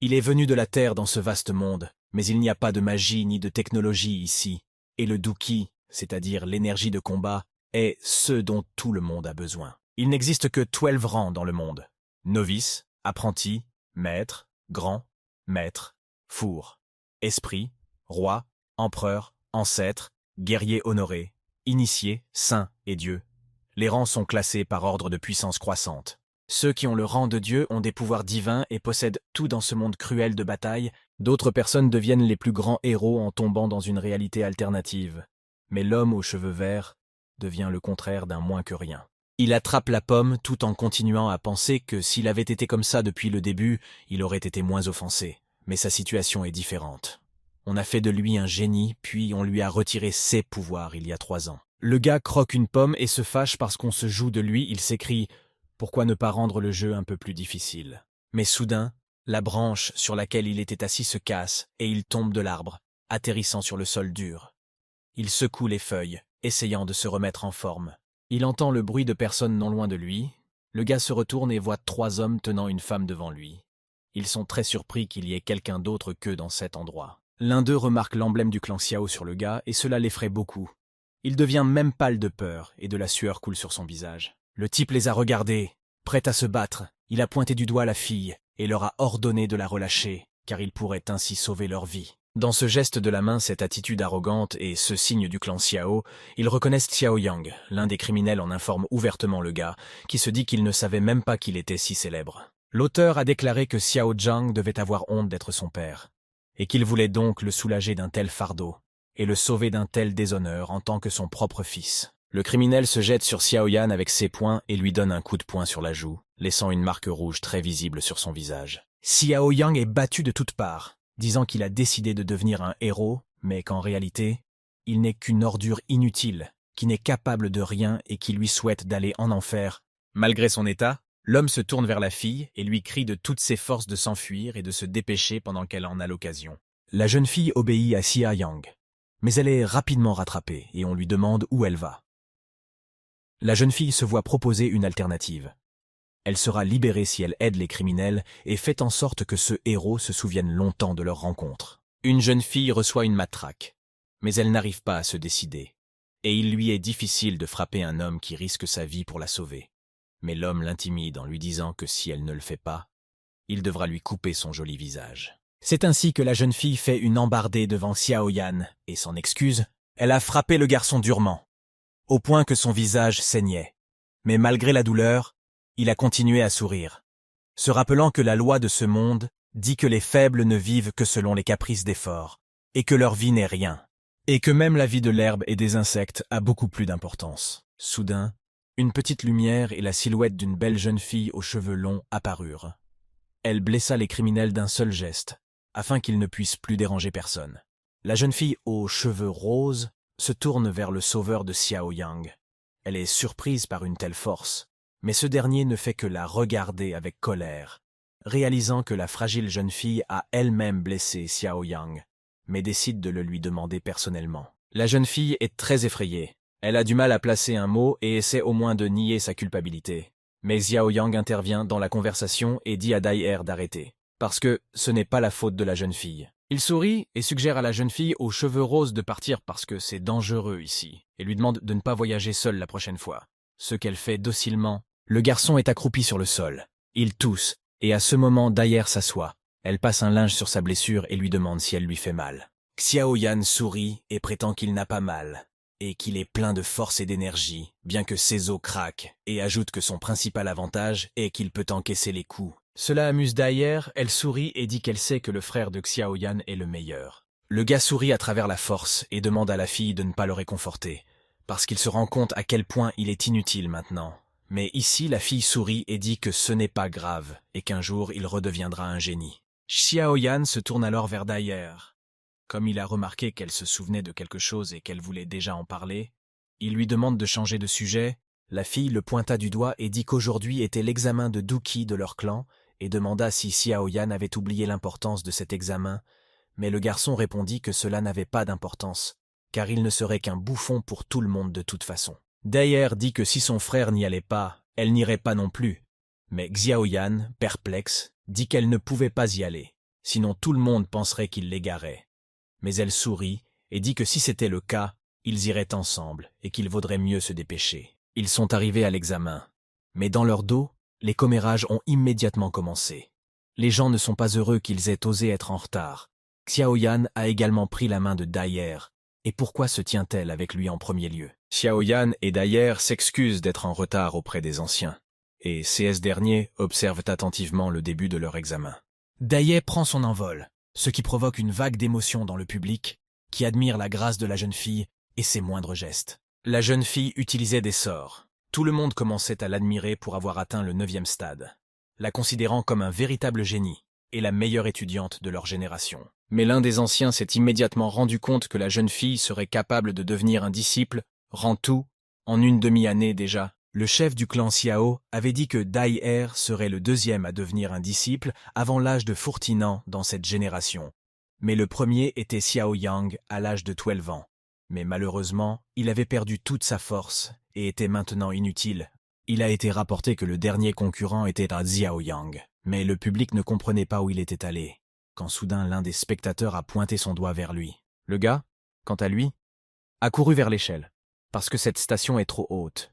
Il est venu de la Terre dans ce vaste monde, mais il n'y a pas de magie ni de technologie ici, et le Duki, c'est-à-dire l'énergie de combat, est ce dont tout le monde a besoin. Il n'existe que 12 rangs dans le monde. Novice, apprenti, maître, grand, maître, four, esprit, roi, empereur, ancêtre, guerrier honoré, initié, saint et dieu. Les rangs sont classés par ordre de puissance croissante. Ceux qui ont le rang de Dieu ont des pouvoirs divins et possèdent tout dans ce monde cruel de bataille. D'autres personnes deviennent les plus grands héros en tombant dans une réalité alternative. Mais l'homme aux cheveux verts devient le contraire d'un moins que rien. Il attrape la pomme tout en continuant à penser que s'il avait été comme ça depuis le début, il aurait été moins offensé. Mais sa situation est différente. On a fait de lui un génie, puis on lui a retiré ses pouvoirs il y a 3 ans. Le gars croque une pomme et se fâche parce qu'on se joue de lui. Il s'écrie « Pourquoi ne pas rendre le jeu un peu plus difficile ?» Mais soudain, la branche sur laquelle il était assis se casse et il tombe de l'arbre, atterrissant sur le sol dur. Il secoue les feuilles, essayant de se remettre en forme. Il entend le bruit de personnes non loin de lui. Le gars se retourne et voit 3 hommes tenant une femme devant lui. Ils sont très surpris qu'il y ait quelqu'un d'autre qu'eux dans cet endroit. L'un d'eux remarque l'emblème du clan Xiao sur le gars et cela l'effraie beaucoup. Il devient même pâle de peur et de la sueur coule sur son visage. Le type les a regardés, prêt à se battre. Il a pointé du doigt la fille et leur a ordonné de la relâcher, car il pourrait ainsi sauver leur vie. Dans ce geste de la main, cette attitude arrogante et ce signe du clan Xiao, ils reconnaissent Xiao Yang. L'un des criminels en informe ouvertement le gars, qui se dit qu'il ne savait même pas qu'il était si célèbre. L'auteur a déclaré que Xiao Zhang devait avoir honte d'être son père, et qu'il voulait donc le soulager d'un tel fardeau, et le sauver d'un tel déshonneur en tant que son propre fils. Le criminel se jette sur Xiao Yan avec ses poings et lui donne un coup de poing sur la joue, laissant une marque rouge très visible sur son visage. Xiao Yang est battu de toutes parts, disant qu'il a décidé de devenir un héros, mais qu'en réalité, il n'est qu'une ordure inutile, qui n'est capable de rien et qui lui souhaite d'aller en enfer. Malgré son état, l'homme se tourne vers la fille et lui crie de toutes ses forces de s'enfuir et de se dépêcher pendant qu'elle en a l'occasion. La jeune fille obéit à Xiao Yang, mais elle est rapidement rattrapée et on lui demande où elle va. La jeune fille se voit proposer une alternative. Elle sera libérée si elle aide les criminels et fait en sorte que ce héros se souvienne longtemps de leur rencontre. Une jeune fille reçoit une matraque, mais elle n'arrive pas à se décider, et il lui est difficile de frapper un homme qui risque sa vie pour la sauver. Mais l'homme l'intimide en lui disant que si elle ne le fait pas, il devra lui couper son joli visage. C'est ainsi que la jeune fille fait une embardée devant Xiao Yan et s'en excuse. Elle a frappé le garçon durement, au point que son visage saignait. Mais malgré la douleur, il a continué à sourire, se rappelant que la loi de ce monde dit que les faibles ne vivent que selon les caprices des forts, et que leur vie n'est rien, et que même la vie de l'herbe et des insectes a beaucoup plus d'importance. Soudain, une petite lumière et la silhouette d'une belle jeune fille aux cheveux longs apparurent. Elle blessa les criminels d'un seul geste, afin qu'ils ne puissent plus déranger personne. La jeune fille aux cheveux roses se tourne vers le sauveur de Xiao Yang. Elle est surprise par une telle force, mais ce dernier ne fait que la regarder avec colère, réalisant que la fragile jeune fille a elle-même blessé Xiao Yang, mais décide de le lui demander personnellement. La jeune fille est très effrayée. Elle a du mal à placer un mot et essaie au moins de nier sa culpabilité. Mais Xiao Yang intervient dans la conversation et dit à Dai d'arrêter, parce que ce n'est pas la faute de la jeune fille. Il sourit et suggère à la jeune fille aux cheveux roses de partir parce que c'est dangereux ici, et lui demande de ne pas voyager seule la prochaine fois. Ce qu'elle fait docilement. Le garçon est accroupi sur le sol. Il tousse, et à ce moment Dai s'assoit. Elle passe un linge sur sa blessure et lui demande si elle lui fait mal. Xiao Yan sourit et prétend qu'il n'a pas mal, et qu'il est plein de force et d'énergie, bien que ses os craquent, et ajoute que son principal avantage est qu'il peut encaisser les coups. Cela amuse Dai, elle sourit et dit qu'elle sait que le frère de Xiao Yan est le meilleur. Le gars sourit à travers la force et demande à la fille de ne pas le réconforter, parce qu'il se rend compte à quel point il est inutile maintenant. Mais ici, la fille sourit et dit que ce n'est pas grave, et qu'un jour il redeviendra un génie. Xiao Yan se tourne alors vers Dai. Comme il a remarqué qu'elle se souvenait de quelque chose et qu'elle voulait déjà en parler, il lui demande de changer de sujet. La fille le pointa du doigt et dit qu'aujourd'hui était l'examen de Duki de leur clan, et demanda si Xiao Yan avait oublié l'importance de cet examen, mais le garçon répondit que cela n'avait pas d'importance, car il ne serait qu'un bouffon pour tout le monde de toute façon. Dai dit que si son frère n'y allait pas, elle n'irait pas non plus, mais Xiao Yan, perplexe, dit qu'elle ne pouvait pas y aller. sinon tout le monde penserait qu'il l'égarait. Mais elle sourit et dit que si c'était le cas, ils iraient ensemble et qu'il vaudrait mieux se dépêcher. Ils sont arrivés à l'examen. Mais dans leur dos, les commérages ont immédiatement commencé. Les gens ne sont pas heureux qu'ils aient osé être en retard. Xiaoyan a également pris la main de Daier. Et pourquoi se tient-elle avec lui en premier lieu? Xiaoyan et Daier s'excusent d'être en retard auprès des anciens. Et ces derniers observent attentivement le début de leur examen. Daier prend son envol, ce qui provoque une vague d'émotion dans le public, qui admire la grâce de la jeune fille et ses moindres gestes. La jeune fille utilisait des sorts. Tout le monde commençait à l'admirer pour avoir atteint le 9e stade, la considérant comme un véritable génie et la meilleure étudiante de leur génération. Mais l'un des anciens s'est immédiatement rendu compte que la jeune fille serait capable de devenir un disciple, Rantou, en une demi-année déjà. Le chef du clan Xiao avait dit que Daier serait le deuxième à devenir un disciple avant l'âge de Fourtinan dans cette génération. Mais le premier était Xiao Yang à l'âge de 12 ans. Mais malheureusement, il avait perdu toute sa force et était maintenant inutile. Il a été rapporté que le dernier concurrent était un Xiao Yang, mais le public ne comprenait pas où il était allé, quand soudain l'un des spectateurs a pointé son doigt vers lui. Le gars, quant à lui, a couru vers l'échelle, parce que cette station est trop haute.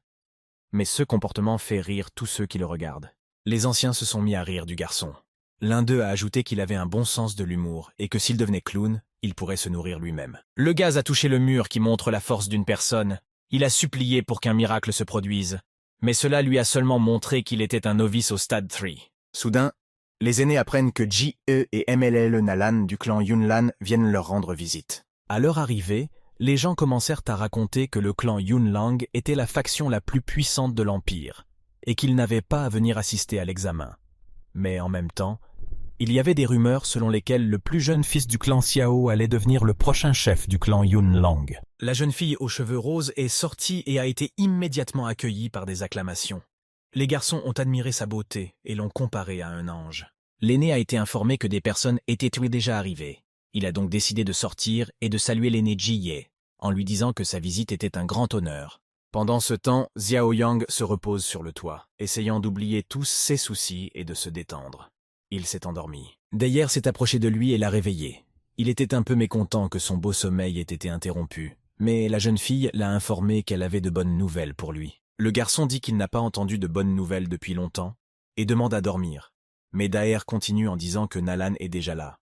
Mais ce comportement fait rire tous ceux qui le regardent. Les anciens se sont mis à rire du garçon. L'un d'eux a ajouté qu'il avait un bon sens de l'humour et que s'il devenait clown, il pourrait se nourrir lui-même. Le gaz a touché le mur qui montre la force d'une personne. Il a supplié pour qu'un miracle se produise. Mais cela lui a seulement montré qu'il était un novice au stade 3. Soudain, les aînés apprennent que Ji-e et MLL Nalan du clan Yunlan viennent leur rendre visite. À leur arrivée, les gens commencèrent à raconter que le clan Yunlang était la faction la plus puissante de l'Empire, et qu'ils n'avaient pas à venir assister à l'examen. Mais en même temps, il y avait des rumeurs selon lesquelles le plus jeune fils du clan Xiao allait devenir le prochain chef du clan Yunlang. La jeune fille aux cheveux roses est sortie et a été immédiatement accueillie par des acclamations. Les garçons ont admiré sa beauté et l'ont comparée à un ange. L'aîné a été informé que des personnes étaient déjà arrivées. Il a donc décidé de sortir et de saluer l'aîné Ji-ye, en lui disant que sa visite était un grand honneur. Pendant ce temps, Xiao Yang se repose sur le toit, essayant d'oublier tous ses soucis et de se détendre. Il s'est endormi. Daier s'est approché de lui et l'a réveillé. Il était un peu mécontent que son beau sommeil ait été interrompu, mais la jeune fille l'a informé qu'elle avait de bonnes nouvelles pour lui. Le garçon dit qu'il n'a pas entendu de bonnes nouvelles depuis longtemps et demande à dormir. Mais Daier continue en disant que Nalan est déjà là.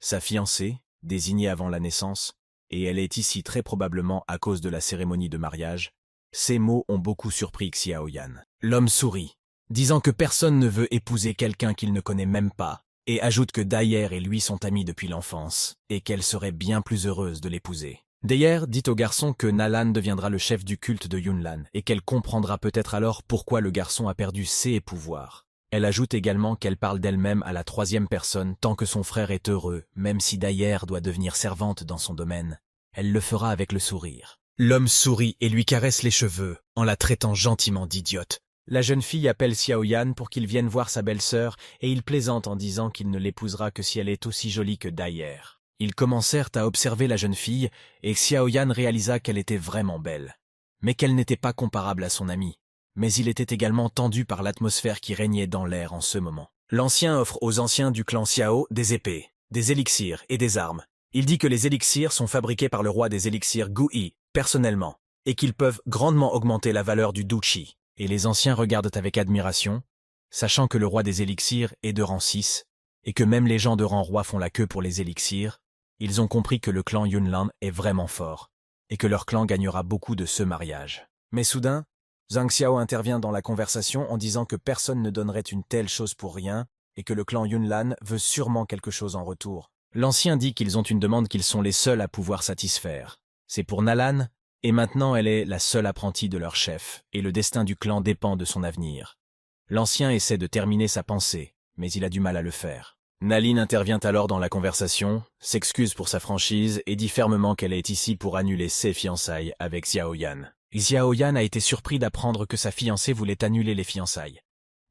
Sa fiancée, désignée avant la naissance, et elle est ici très probablement à cause de la cérémonie de mariage. Ces mots ont beaucoup surpris Xiaoyan. L'homme sourit, disant que personne ne veut épouser quelqu'un qu'il ne connaît même pas, et ajoute que Daier et lui sont amis depuis l'enfance, et qu'elle serait bien plus heureuse de l'épouser. Daier dit au garçon que Nalan deviendra le chef du culte de Yunlan, et qu'elle comprendra peut-être alors pourquoi le garçon a perdu ses pouvoirs. Elle ajoute également qu'elle parle d'elle-même à la 3e personne tant que son frère est heureux, même si Daier doit devenir servante dans son domaine. Elle le fera avec le sourire. L'homme sourit et lui caresse les cheveux, en la traitant gentiment d'idiote. La jeune fille appelle Xiaoyan pour qu'il vienne voir sa belle-sœur et il plaisante en disant qu'il ne l'épousera que si elle est aussi jolie que Daier. Ils commencèrent à observer la jeune fille et Xiaoyan réalisa qu'elle était vraiment belle, mais qu'elle n'était pas comparable à son amie. Mais il était également tendu par l'atmosphère qui régnait dans l'air en ce moment. L'ancien offre aux anciens du clan Xiao des épées, des élixirs et des armes. Il dit que les élixirs sont fabriqués par le roi des élixirs Gui, personnellement, et qu'ils peuvent grandement augmenter la valeur du Duchi. Et les anciens regardent avec admiration, sachant que le roi des élixirs est de rang 6, et que même les gens de rang roi font la queue pour les élixirs. Ils ont compris que le clan Yunlan est vraiment fort, et que leur clan gagnera beaucoup de ce mariage. Mais soudain, Zhang Xiao intervient dans la conversation en disant que personne ne donnerait une telle chose pour rien et que le clan Yunlan veut sûrement quelque chose en retour. L'ancien dit qu'ils ont une demande qu'ils sont les seuls à pouvoir satisfaire. C'est pour Nalan, et maintenant elle est la seule apprentie de leur chef, et le destin du clan dépend de son avenir. L'ancien essaie de terminer sa pensée, mais il a du mal à le faire. Naline intervient alors dans la conversation, s'excuse pour sa franchise et dit fermement qu'elle est ici pour annuler ses fiançailles avec Xiaoyan. Xiaoyan a été surpris d'apprendre que sa fiancée voulait annuler les fiançailles.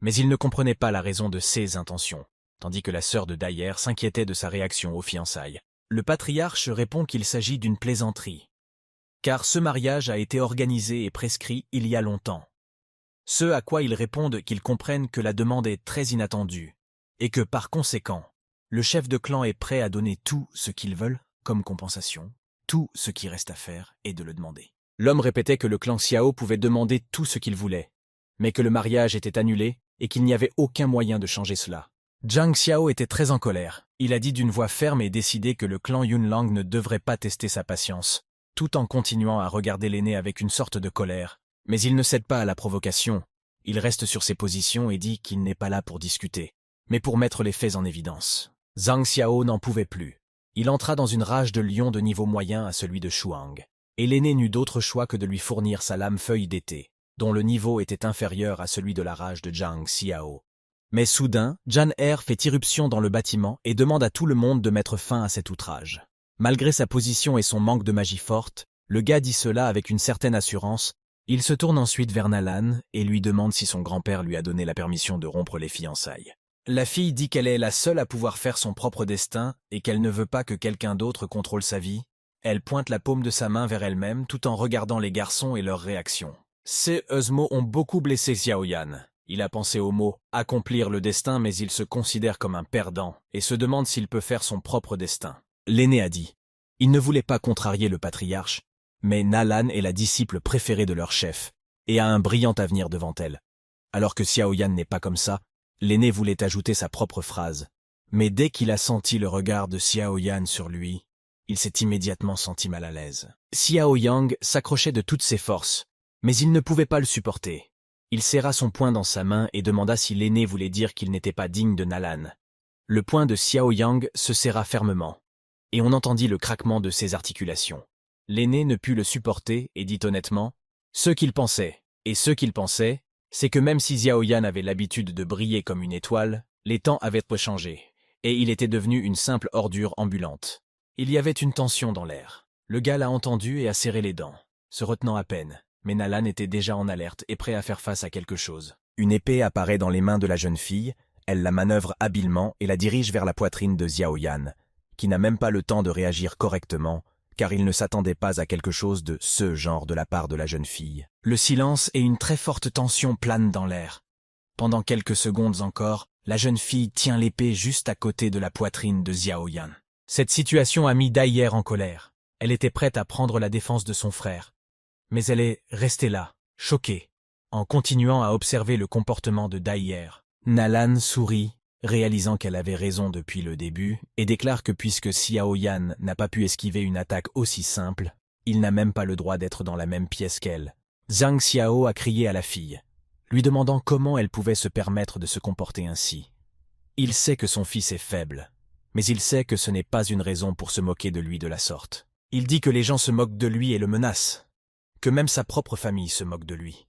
Mais il ne comprenait pas la raison de ses intentions, tandis que la sœur de Daier s'inquiétait de sa réaction aux fiançailles. Le patriarche répond qu'il s'agit d'une plaisanterie, car ce mariage a été organisé et prescrit il y a longtemps. Ce à quoi ils répondent qu'ils comprennent que la demande est très inattendue, et que par conséquent, Le chef de clan est prêt à donner tout ce qu'ils veulent comme compensation. Tout ce qui reste à faire est de le demander. L'homme répétait que le clan Xiao pouvait demander tout ce qu'il voulait, mais que le mariage était annulé et qu'il n'y avait aucun moyen de changer cela. Zhang Xiao était très en colère. Il a dit d'une voix ferme et décidée que le clan Yunlang ne devrait pas tester sa patience, tout en continuant à regarder l'aîné avec une sorte de colère. Mais il ne cède pas à la provocation. Il reste sur ses positions et dit qu'il n'est pas là pour discuter, mais pour mettre les faits en évidence. Zhang Xiao n'en pouvait plus. Il entra dans une rage de lion de niveau moyen à celui de Shuang. Et l'aîné n'eut d'autre choix que de lui fournir sa lame feuille d'été, dont le niveau était inférieur à celui de la rage de Zhang Xiao. Mais soudain, Jan Er fait irruption dans le bâtiment et demande à tout le monde de mettre fin à cet outrage. Malgré sa position et son manque de magie forte, le gars dit cela avec une certaine assurance. Il se tourne ensuite vers Nalan et lui demande si son grand-père lui a donné la permission de rompre les fiançailles. La fille dit qu'elle est la seule à pouvoir faire son propre destin et qu'elle ne veut pas que quelqu'un d'autre contrôle sa vie. Elle pointe la paume de sa main vers elle-même tout en regardant les garçons et leurs réactions. Ces mots ont beaucoup blessé Xiaoyan. Il a pensé au mot « accomplir le destin » mais il se considère comme un perdant et se demande s'il peut faire son propre destin. L'aîné a dit. Il ne voulait pas contrarier le patriarche, mais Nalan est la disciple préférée de leur chef et a un brillant avenir devant elle. Alors que Xiaoyan n'est pas comme ça, l'aîné voulait ajouter sa propre phrase. Mais dès qu'il a senti le regard de Xiaoyan sur lui, il s'est immédiatement senti mal à l'aise. Xiao Yang s'accrochait de toutes ses forces, mais il ne pouvait pas le supporter. Il serra son poing dans sa main et demanda si l'aîné voulait dire qu'il n'était pas digne de Nalan. Le poing de Xiao Yang se serra fermement, et on entendit le craquement de ses articulations. L'aîné ne put le supporter et dit honnêtement « Ce qu'il pensait, et ce qu'il pensait, c'est que même si Xiaoyan avait l'habitude de briller comme une étoile, les temps avaient changé, et il était devenu une simple ordure ambulante. » Il y avait une tension dans l'air. Le gars l'a entendu et a serré les dents, se retenant à peine, mais Nalan était déjà en alerte et prêt à faire face à quelque chose. Une épée apparaît dans les mains de la jeune fille, elle la manœuvre habilement et la dirige vers la poitrine de Xiaoyan, qui n'a même pas le temps de réagir correctement, car il ne s'attendait pas à quelque chose de ce genre de la part de la jeune fille. Le silence et une très forte tension planent dans l'air. Pendant quelques secondes encore, la jeune fille tient l'épée juste à côté de la poitrine de Xiaoyan. Cette situation a mis Daier en colère. Elle était prête à prendre la défense de son frère. Mais elle est restée là, choquée, en continuant à observer le comportement de Daier. Nalan sourit, réalisant qu'elle avait raison depuis le début, et déclare que puisque Xiaoyan n'a pas pu esquiver une attaque aussi simple, il n'a même pas le droit d'être dans la même pièce qu'elle. Zhang Xiao a crié à la fille, lui demandant comment elle pouvait se permettre de se comporter ainsi. Il sait que son fils est faible, mais il sait que ce n'est pas une raison pour se moquer de lui de la sorte. Il dit que les gens se moquent de lui et le menacent, que même sa propre famille se moque de lui,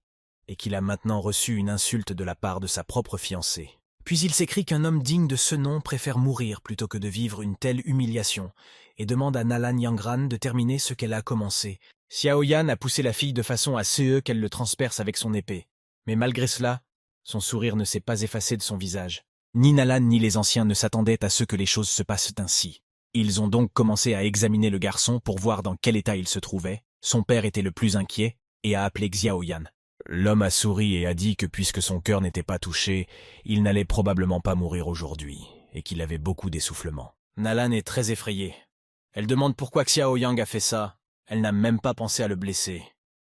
et qu'il a maintenant reçu une insulte de la part de sa propre fiancée. Puis il s'écrie qu'un homme digne de ce nom préfère mourir plutôt que de vivre une telle humiliation, et demande à Nalan Yangran de terminer ce qu'elle a commencé. Xiaoyan a poussé la fille de façon à ce qu'elle le transperce avec son épée, mais malgré cela, son sourire ne s'est pas effacé de son visage. Ni Nalan ni les anciens ne s'attendaient à ce que les choses se passent ainsi. Ils ont donc commencé à examiner le garçon pour voir dans quel état il se trouvait. Son père était le plus inquiet et a appelé Xiaoyan. L'homme a souri et a dit que puisque son cœur n'était pas touché, il n'allait probablement pas mourir aujourd'hui, et qu'il avait beaucoup d'essoufflement. Nalan est très effrayée. Elle demande pourquoi Xiao Yang a fait ça. Elle n'a même pas pensé à le blesser.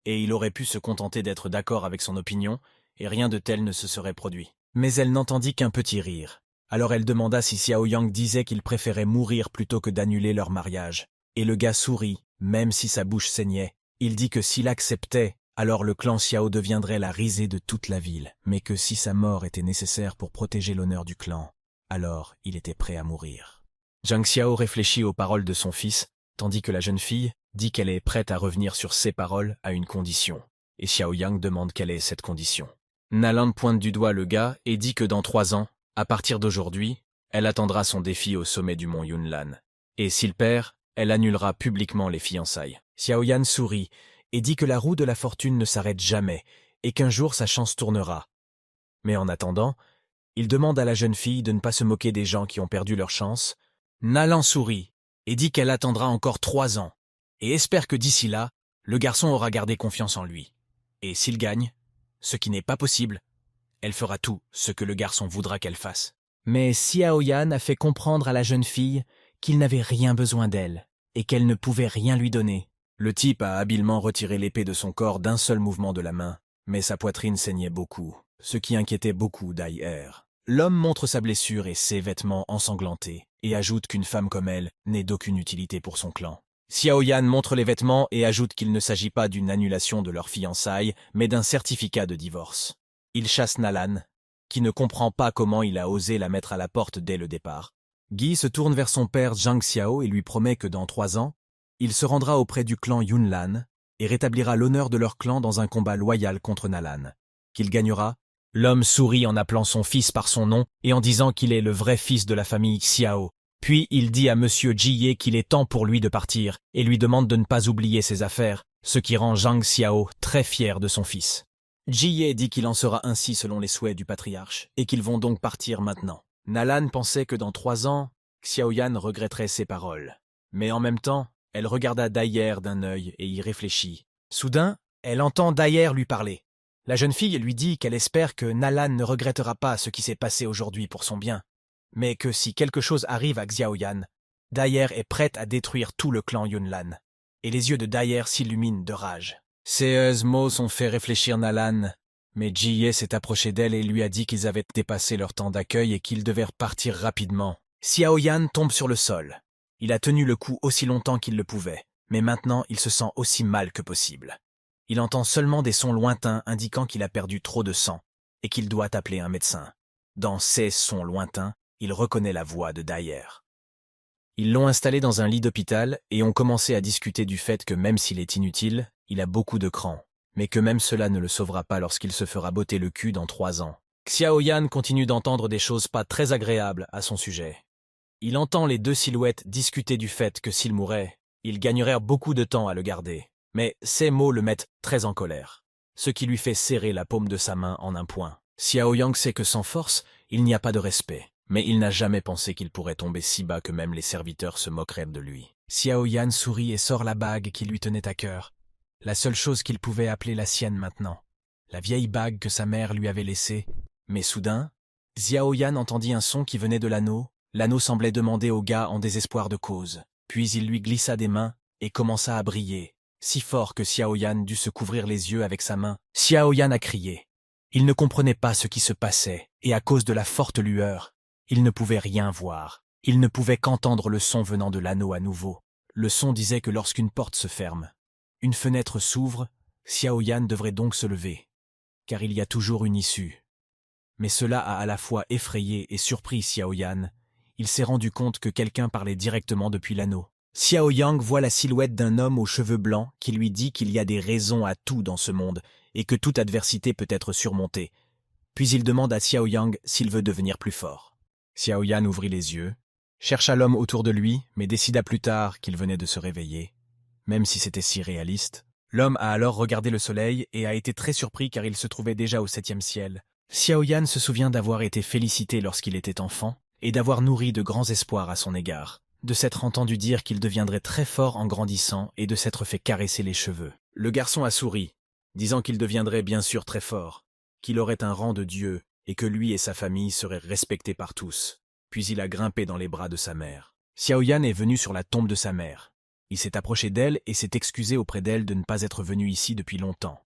Et il aurait pu se contenter d'être d'accord avec son opinion, et rien de tel ne se serait produit. Mais elle n'entendit qu'un petit rire. Alors elle demanda si Xiao Yang disait qu'il préférait mourir plutôt que d'annuler leur mariage. Et le gars sourit, même si sa bouche saignait. Il dit que s'il acceptait, alors le clan Xiao deviendrait la risée de toute la ville, mais que si sa mort était nécessaire pour protéger l'honneur du clan, alors il était prêt à mourir. Zhang Xiao réfléchit aux paroles de son fils, tandis que la jeune fille dit qu'elle est prête à revenir sur ses paroles à une condition, et Xiao Yang demande quelle est cette condition. Nalan pointe du doigt le gars et dit que dans 3 ans, à partir d'aujourd'hui, elle attendra son défi au sommet du mont Yunlan. Et s'il perd, elle annulera publiquement les fiançailles. Xiaoyan sourit et dit que la roue de la fortune ne s'arrête jamais et qu'un jour sa chance tournera. Mais en attendant, il demande à la jeune fille de ne pas se moquer des gens qui ont perdu leur chance. Nalan sourit et dit qu'elle attendra encore 3 ans et espère que d'ici là, le garçon aura gardé confiance en lui. Et s'il gagne, ce qui n'est pas possible, elle fera tout ce que le garçon voudra qu'elle fasse. Mais Xiaoyan a fait comprendre à la jeune fille qu'il n'avait rien besoin d'elle et qu'elle ne pouvait rien lui donner. Le type a habilement retiré l'épée de son corps d'un seul mouvement de la main, mais sa poitrine saignait beaucoup, ce qui inquiétait beaucoup Dai Er. L'homme montre sa blessure et ses vêtements ensanglantés, et ajoute qu'une femme comme elle n'est d'aucune utilité pour son clan. Xiaoyan montre les vêtements et ajoute qu'il ne s'agit pas d'une annulation de leur fiançailles, mais d'un certificat de divorce. Il chasse Nalan, qui ne comprend pas comment il a osé la mettre à la porte dès le départ. Guy se tourne vers son père Zhang Xiao et lui promet que dans 3 ans, il se rendra auprès du clan Yunlan et rétablira l'honneur de leur clan dans un combat loyal contre Nalan. Qu'il gagnera. L'homme sourit en appelant son fils par son nom et en disant qu'il est le vrai fils de la famille Xiao. Puis il dit à Monsieur Jiye qu'il est temps pour lui de partir et lui demande de ne pas oublier ses affaires, ce qui rend Zhang Xiao très fier de son fils. Jiye dit qu'il en sera ainsi selon les souhaits du patriarche et qu'ils vont donc partir maintenant. Nalan pensait que dans 3 ans, Xiaoyan regretterait ses paroles. Mais en même temps, elle regarda Dai d'un œil et y réfléchit. Soudain, elle entend Dai lui parler. La jeune fille lui dit qu'elle espère que Nalan ne regrettera pas ce qui s'est passé aujourd'hui pour son bien, mais que si quelque chose arrive à Xiaoyan, Dai est prête à détruire tout le clan Yunlan. Et les yeux de Dai s'illuminent de rage. Ces mots ont fait réfléchir Nalan, mais Jiye s'est approché d'elle et lui a dit qu'ils avaient dépassé leur temps d'accueil et qu'ils devaient partir rapidement. Xiaoyan tombe sur le sol. Il a tenu le coup aussi longtemps qu'il le pouvait, mais maintenant il se sent aussi mal que possible. Il entend seulement des sons lointains indiquant qu'il a perdu trop de sang et qu'il doit appeler un médecin. Dans ces sons lointains, il reconnaît la voix de Dai. Ils l'ont installé dans un lit d'hôpital et ont commencé à discuter du fait que même s'il est inutile, il a beaucoup de cran, mais que même cela ne le sauvera pas lorsqu'il se fera botter le cul dans 3 ans. Xiaoyan continue d'entendre des choses pas très agréables à son sujet. Il entend les 2 silhouettes discuter du fait que s'il mourait, ils gagneraient beaucoup de temps à le garder. Mais ces mots le mettent très en colère, ce qui lui fait serrer la paume de sa main en un poing. Xiaoyan sait que sans force, il n'y a pas de respect, mais il n'a jamais pensé qu'il pourrait tomber si bas que même les serviteurs se moqueraient de lui. Xiaoyan sourit et sort la bague qui lui tenait à cœur, la seule chose qu'il pouvait appeler la sienne maintenant, la vieille bague que sa mère lui avait laissée. Mais soudain, Xiaoyan entendit un son qui venait de l'anneau. L'anneau semblait demander au gars en désespoir de cause. Puis il lui glissa des mains et commença à briller, si fort que Xiaoyan dut se couvrir les yeux avec sa main. Xiaoyan a crié. Il ne comprenait pas ce qui se passait, et à cause de la forte lueur, il ne pouvait rien voir. Il ne pouvait qu'entendre le son venant de l'anneau à nouveau. Le son disait que lorsqu'une porte se ferme, une fenêtre s'ouvre, Xiaoyan devrait donc se lever, car il y a toujours une issue. Mais cela a à la fois effrayé et surpris Xiaoyan. Il s'est rendu compte que quelqu'un parlait directement depuis l'anneau. Xiaoyan voit la silhouette d'un homme aux cheveux blancs qui lui dit qu'il y a des raisons à tout dans ce monde et que toute adversité peut être surmontée. Puis il demande à Xiaoyan s'il veut devenir plus fort. Xiaoyan ouvrit les yeux, chercha l'homme autour de lui, mais décida plus tard qu'il venait de se réveiller. Même si c'était si réaliste. L'homme a alors regardé le soleil et a été très surpris car il se trouvait déjà au 7e ciel. Xiaoyan se souvient d'avoir été félicité lorsqu'il était enfant et d'avoir nourri de grands espoirs à son égard, de s'être entendu dire qu'il deviendrait très fort en grandissant et de s'être fait caresser les cheveux. Le garçon a souri, disant qu'il deviendrait bien sûr très fort, qu'il aurait un rang de dieu et que lui et sa famille seraient respectés par tous. Puis il a grimpé dans les bras de sa mère. Xiaoyan est venu sur la tombe de sa mère. Il s'est approché d'elle et s'est excusé auprès d'elle de ne pas être venu ici depuis longtemps.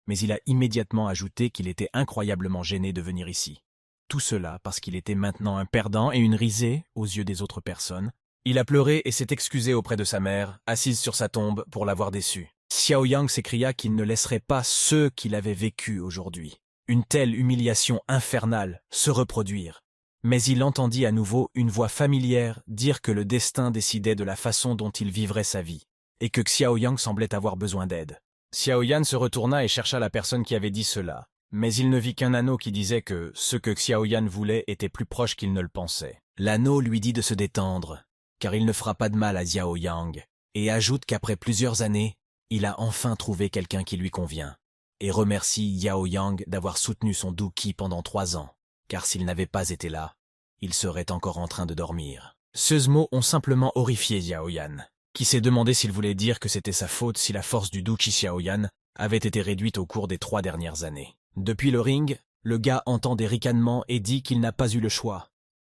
Mais il a immédiatement ajouté qu'il était incroyablement gêné de venir ici. Tout cela parce qu'il était maintenant un perdant et une risée aux yeux des autres personnes. Il a pleuré et s'est excusé auprès de sa mère, assise sur sa tombe, pour l'avoir déçu. Xiaoyan s'écria qu'il ne laisserait pas ceux qu'il avait vécus aujourd'hui, une telle humiliation infernale, se reproduire. Mais il entendit à nouveau une voix familière dire que le destin décidait de la façon dont il vivrait sa vie, et que Xiaoyan semblait avoir besoin d'aide. Xiaoyan se retourna et chercha la personne qui avait dit cela, mais il ne vit qu'un anneau qui disait que ce que Xiaoyan voulait était plus proche qu'il ne le pensait. L'anneau lui dit de se détendre, car il ne fera pas de mal à Xiaoyan, et ajoute qu'après plusieurs années, il a enfin trouvé quelqu'un qui lui convient, et remercie Xiaoyan d'avoir soutenu son Duqi pendant 3 ans, car s'il n'avait pas été là, il serait encore en train de dormir. Ces mots ont simplement horrifié Xiaoyan, qui s'est demandé s'il voulait dire que c'était sa faute si la force du Duqi Xiaoyan avait été réduite au cours des 3 dernières années. Depuis le ring, le gars entend des ricanements et dit qu'il n'a pas eu le choix.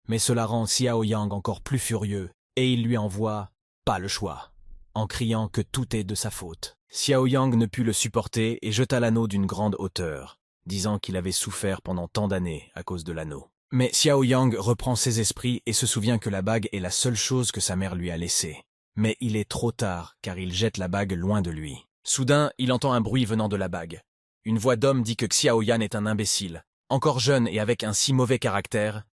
Mais cela rend Xiao Yang encore plus furieux, et il lui envoie « pas le choix », en criant que tout est de sa faute. Xiao Yang ne put le supporter et jeta l'anneau d'une grande hauteur, disant qu'il avait souffert pendant tant d'années à cause de l'anneau. Mais Xiao Yang reprend ses esprits et se souvient que la bague est la seule chose que sa mère lui a laissée. Mais il est trop tard, car il jette la bague loin de lui. Soudain, il entend un bruit venant de la bague. Une voix d'homme dit que Xiao Yan est un imbécile. Encore jeune et avec un si mauvais caractère,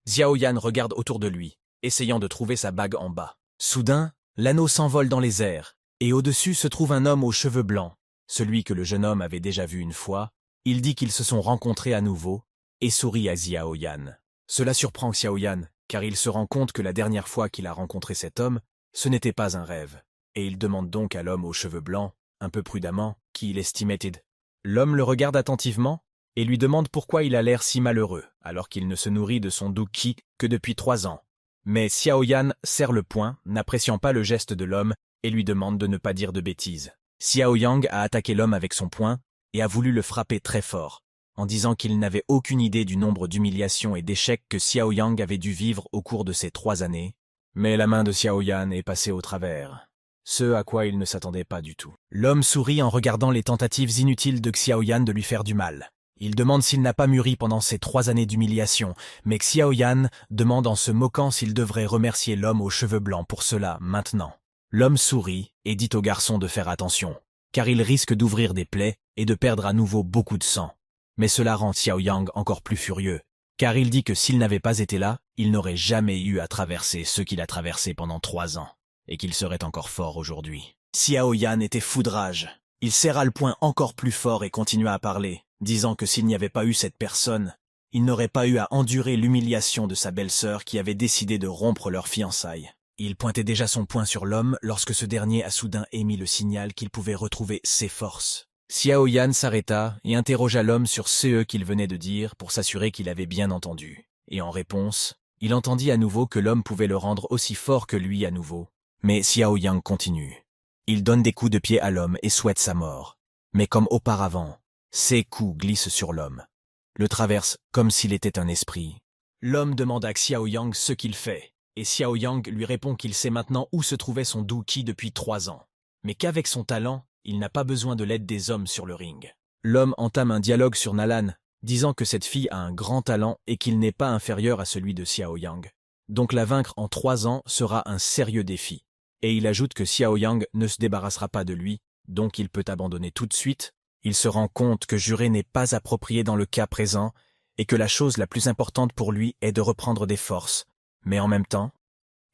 Xiao Yan regarde autour de lui, essayant de trouver sa bague en bas. Soudain, l'anneau s'envole dans les airs, et au-dessus se trouve un homme aux cheveux blancs, celui que le jeune homme avait déjà vu une fois. Il dit qu'ils se sont rencontrés à nouveau, et sourit à Xiao Yan. Cela surprend Xiao Yan, car il se rend compte que la dernière fois qu'il a rencontré cet homme, ce n'était pas un rêve, et il demande donc à l'homme aux cheveux blancs, un peu prudemment, qui il estimait. L'homme le regarde attentivement et lui demande pourquoi il a l'air si malheureux, alors qu'il ne se nourrit de son doux qi que depuis 3 ans. Mais Xiao Yan serre le poing, n'appréciant pas le geste de l'homme, et lui demande de ne pas dire de bêtises. Xiao Yang a attaqué l'homme avec son poing et a voulu le frapper très fort, en disant qu'il n'avait aucune idée du nombre d'humiliations et d'échecs que Xiao Yang avait dû vivre au cours de ces 3 années. Mais la main de Xiao Yan est passée au travers, ce à quoi il ne s'attendait pas du tout. L'homme sourit en regardant les tentatives inutiles de Xiao Yan de lui faire du mal. Il demande s'il n'a pas mûri pendant ces 3 années d'humiliation, mais Xiao Yan demande en se moquant s'il devrait remercier l'homme aux cheveux blancs pour cela maintenant. L'homme sourit et dit au garçon de faire attention, car il risque d'ouvrir des plaies et de perdre à nouveau beaucoup de sang. Mais cela rend Xiao Yang encore plus furieux, car il dit que s'il n'avait pas été là, il n'aurait jamais eu à traverser ce qu'il a traversé pendant 3 ans, et qu'il serait encore fort aujourd'hui. Xiao Yan était fou de rage. Il serra le poing encore plus fort et continua à parler, disant que s'il n'y avait pas eu cette personne, il n'aurait pas eu à endurer l'humiliation de sa belle-sœur qui avait décidé de rompre leurs fiançailles. Il pointait déjà son poing sur l'homme lorsque ce dernier a soudain émis le signal qu'il pouvait retrouver ses forces. Xiao Yan s'arrêta et interrogea l'homme sur ce qu'il venait de dire pour s'assurer qu'il avait bien entendu. Et en réponse, il entendit à nouveau que l'homme pouvait le rendre aussi fort que lui à nouveau. Mais Xiao Yang continue. Il donne des coups de pied à l'homme et souhaite sa mort. Mais comme auparavant, ses coups glissent sur l'homme, le traversent comme s'il était un esprit. L'homme demande à Xiao Yang ce qu'il fait, et Xiao Yang lui répond qu'il sait maintenant où se trouvait son doux qi depuis 3 ans, mais qu'avec son talent, il n'a pas besoin de l'aide des hommes sur le ring. L'homme entame un dialogue sur Nalan, disant que cette fille a un grand talent et qu'il n'est pas inférieur à celui de Xiao Yang. Donc la vaincre en 3 ans sera un sérieux défi. Et il ajoute que Xiao Yang ne se débarrassera pas de lui, donc il peut abandonner tout de suite. Il se rend compte que jurer n'est pas approprié dans le cas présent, et que la chose la plus importante pour lui est de reprendre des forces. Mais en même temps,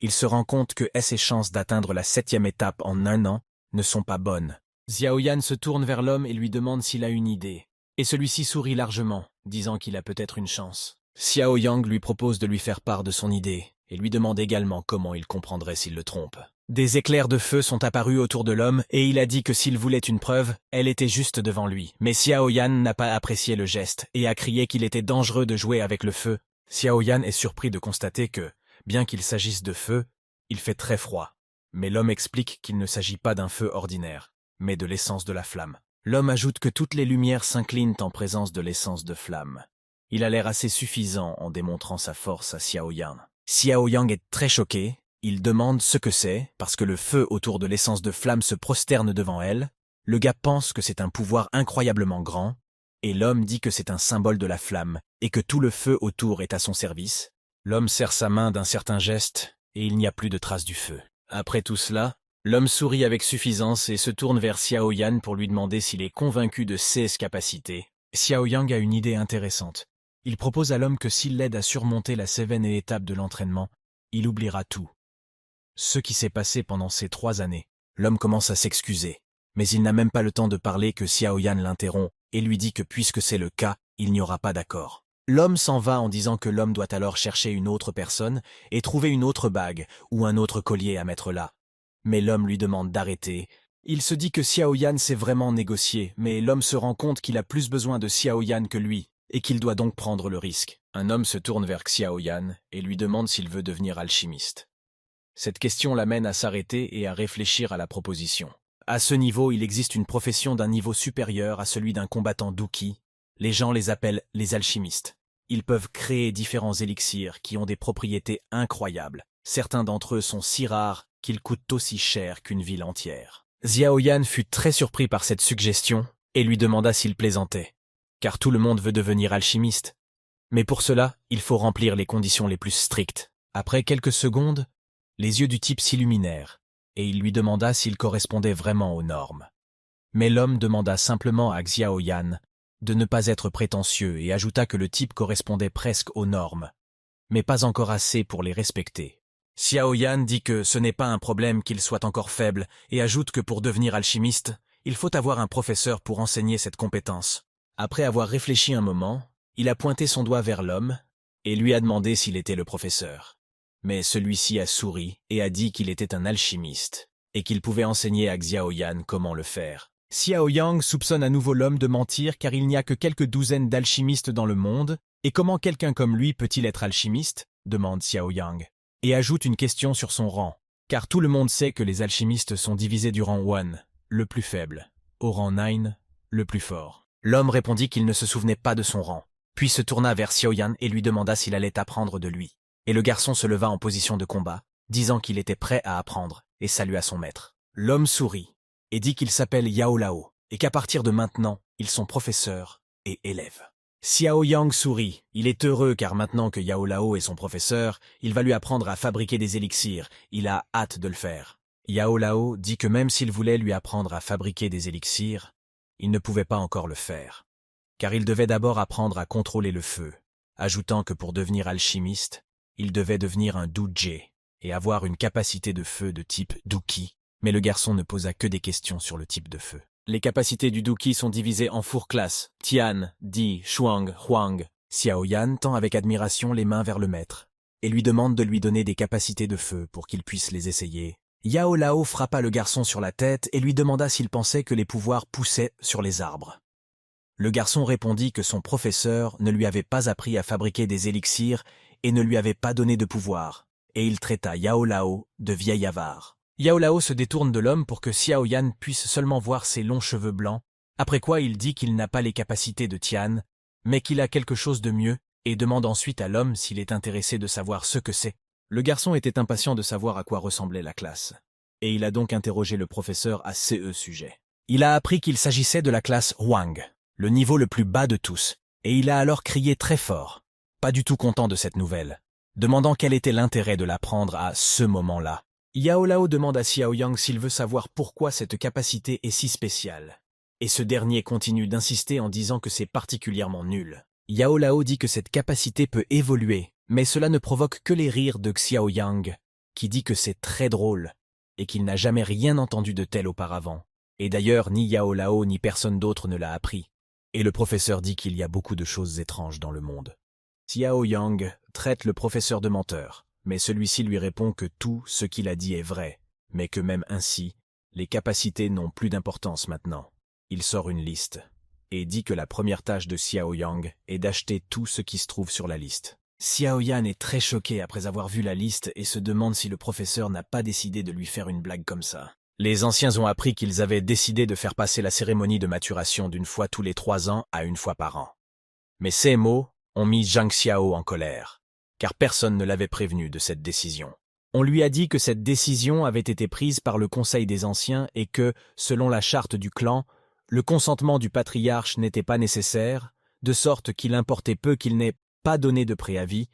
il se rend compte que ses chances d'atteindre la 7e étape en 1 an ne sont pas bonnes. Xiao Yan se tourne vers l'homme et lui demande s'il a une idée. Et celui-ci sourit largement, disant qu'il a peut-être une chance. Xiao Yang lui propose de lui faire part de son idée, et lui demande également comment il comprendrait s'il le trompe. Des éclairs de feu sont apparus autour de l'homme et il a dit que s'il voulait une preuve, elle était juste devant lui. Mais Xiao Yan n'a pas apprécié le geste et a crié qu'il était dangereux de jouer avec le feu. Xiao Yan est surpris de constater que, bien qu'il s'agisse de feu, il fait très froid. Mais l'homme explique qu'il ne s'agit pas d'un feu ordinaire, mais de l'essence de la flamme. L'homme ajoute que toutes les lumières s'inclinent en présence de l'essence de flamme. Il a l'air assez suffisant en démontrant sa force à Xiao Yang. Xiao Yang est très choqué. Il demande ce que c'est, parce que le feu autour de l'essence de flamme se prosterne devant elle. Le gars pense que c'est un pouvoir incroyablement grand, et l'homme dit que c'est un symbole de la flamme, et que tout le feu autour est à son service. L'homme serre sa main d'un certain geste, et il n'y a plus de trace du feu. Après tout cela, l'homme sourit avec suffisance et se tourne vers Xiao Yan pour lui demander s'il est convaincu de ses capacités. Xiao Yang a une idée intéressante. Il propose à l'homme que s'il l'aide à surmonter la 7e étape de l'entraînement, il oubliera tout. Ce qui s'est passé pendant ces 3 années. L'homme commence à s'excuser, mais il n'a même pas le temps de parler que Xiao Yan l'interrompt et lui dit que puisque c'est le cas, il n'y aura pas d'accord. L'homme s'en va en disant que l'homme doit alors chercher une autre personne et trouver une autre bague ou un autre collier à mettre là. Mais l'homme lui demande d'arrêter. Il se dit que Xiao Yan sait vraiment négocier, mais l'homme se rend compte qu'il a plus besoin de Xiao Yan que lui, et qu'il doit donc prendre le risque. Un homme se tourne vers Xiao Yan et lui demande s'il veut devenir alchimiste. Cette question l'amène à s'arrêter et à réfléchir à la proposition. À ce niveau, il existe une profession d'un niveau supérieur à celui d'un combattant d'Uki. Les gens les appellent les alchimistes. Ils peuvent créer différents élixirs qui ont des propriétés incroyables. Certains d'entre eux sont si rares qu'ils coûtent aussi cher qu'une ville entière. Xiaoyan fut très surpris par cette suggestion et lui demanda s'il plaisantait, car tout le monde veut devenir alchimiste. Mais pour cela, il faut remplir les conditions les plus strictes. Après quelques secondes, les yeux du type s'illuminèrent, et il lui demanda s'il correspondait vraiment aux normes. Mais l'homme demanda simplement à Xiaoyan de ne pas être prétentieux et ajouta que le type correspondait presque aux normes, mais pas encore assez pour les respecter. Xiaoyan dit que ce n'est pas un problème qu'il soit encore faible et ajoute que pour devenir alchimiste, il faut avoir un professeur pour enseigner cette compétence. Après avoir réfléchi un moment, il a pointé son doigt vers l'homme et lui a demandé s'il était le professeur. Mais celui-ci a souri et a dit qu'il était un alchimiste et qu'il pouvait enseigner à Xiaoyan comment le faire. Xiao Yang soupçonne à nouveau l'homme de mentir car il n'y a que quelques douzaines d'alchimistes dans le monde, et comment quelqu'un comme lui peut-il être alchimiste demande Xiao Yang, et ajoute une question sur son rang, car tout le monde sait que les alchimistes sont divisés du rang 1, le plus faible, au rang 9, le plus fort. L'homme répondit qu'il ne se souvenait pas de son rang, puis se tourna vers Xiao Yan et lui demanda s'il allait apprendre de lui. Et le garçon se leva en position de combat, disant qu'il était prêt à apprendre, et salua son maître. L'homme sourit et dit qu'il s'appelle Yao Lao, et qu'à partir de maintenant, ils sont professeurs et élèves. Xiao Yang sourit, il est heureux car maintenant que Yao Lao est son professeur, il va lui apprendre à fabriquer des élixirs, il a hâte de le faire. Yao Lao dit que même s'il voulait lui apprendre à fabriquer des élixirs, il ne pouvait pas encore le faire, car il devait d'abord apprendre à contrôler le feu, ajoutant que pour devenir alchimiste, il devait devenir un doujie et avoir une capacité de feu de type Duqi. Mais le garçon ne posa que des questions sur le type de feu. Les capacités du Duqi sont divisées en four-classes, Tian, Di, Shuang, Huang. Xiao Yan tend avec admiration les mains vers le maître et lui demande de lui donner des capacités de feu pour qu'il puisse les essayer. Yao Lao frappa le garçon sur la tête et lui demanda s'il pensait que les pouvoirs poussaient sur les arbres. Le garçon répondit que son professeur ne lui avait pas appris à fabriquer des élixirs et ne lui avait pas donné de pouvoir, et il traita Yao Lao de vieil avare. Yao Lao se détourne de l'homme pour que Xiao Yan puisse seulement voir ses longs cheveux blancs, après quoi il dit qu'il n'a pas les capacités de Tian, mais qu'il a quelque chose de mieux, et demande ensuite à l'homme s'il est intéressé de savoir ce que c'est. Le garçon était impatient de savoir à quoi ressemblait la classe, et il a donc interrogé le professeur à ce sujet. Il a appris qu'il s'agissait de la classe Huang, le niveau le plus bas de tous, et il a alors crié très fort, pas du tout content de cette nouvelle, demandant quel était l'intérêt de l'apprendre à ce moment-là. Yao Lao demande à Xiao Yang s'il veut savoir pourquoi cette capacité est si spéciale. Et ce dernier continue d'insister en disant que c'est particulièrement nul. Yao Lao dit que cette capacité peut évoluer, mais cela ne provoque que les rires de Xiao Yang, qui dit que c'est très drôle, et qu'il n'a jamais rien entendu de tel auparavant. Et d'ailleurs, ni Yao Lao ni personne d'autre ne l'a appris. Et le professeur dit qu'il y a beaucoup de choses étranges dans le monde. Xiao Yang traite le professeur de menteur. Mais celui-ci lui répond que tout ce qu'il a dit est vrai, mais que même ainsi, les capacités n'ont plus d'importance maintenant. Il sort une liste, et dit que la première tâche de Xiao Yang est d'acheter tout ce qui se trouve sur la liste. Xiao Yan est très choqué après avoir vu la liste et se demande si le professeur n'a pas décidé de lui faire une blague comme ça. Les anciens ont appris qu'ils avaient décidé de faire passer la cérémonie de maturation d'une fois tous les 3 ans à une fois par an. Mais ces mots ont mis Zhang Xiao en colère, car personne ne l'avait prévenu de cette décision. On lui a dit que cette décision avait été prise par le Conseil des Anciens et que, selon la charte du clan, le consentement du patriarche n'était pas nécessaire, de sorte qu'il importait peu qu'il n'ait pas donné de préavis.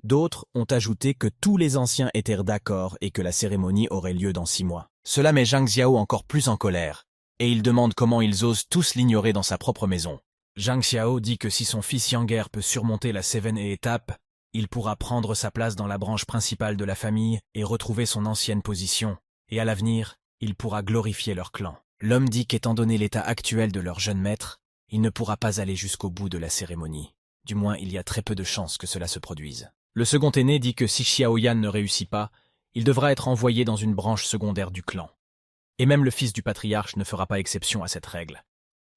D'autres ont ajouté que tous les anciens étaient d'accord et que la cérémonie aurait lieu dans 6 mois. Cela met Zhang Xiao encore plus en colère, et il demande comment ils osent tous l'ignorer dans sa propre maison. Zhang Xiao dit que si son fils Yanger peut surmonter la 7 étape, il pourra prendre sa place dans la branche principale de la famille et retrouver son ancienne position, et à l'avenir, il pourra glorifier leur clan. L'homme dit qu'étant donné l'état actuel de leur jeune maître, il ne pourra pas aller jusqu'au bout de la cérémonie. Du moins, il y a très peu de chances que cela se produise. Le second aîné dit que si Xiao Yan ne réussit pas, il devra être envoyé dans une branche secondaire du clan. Et même le fils du patriarche ne fera pas exception à cette règle.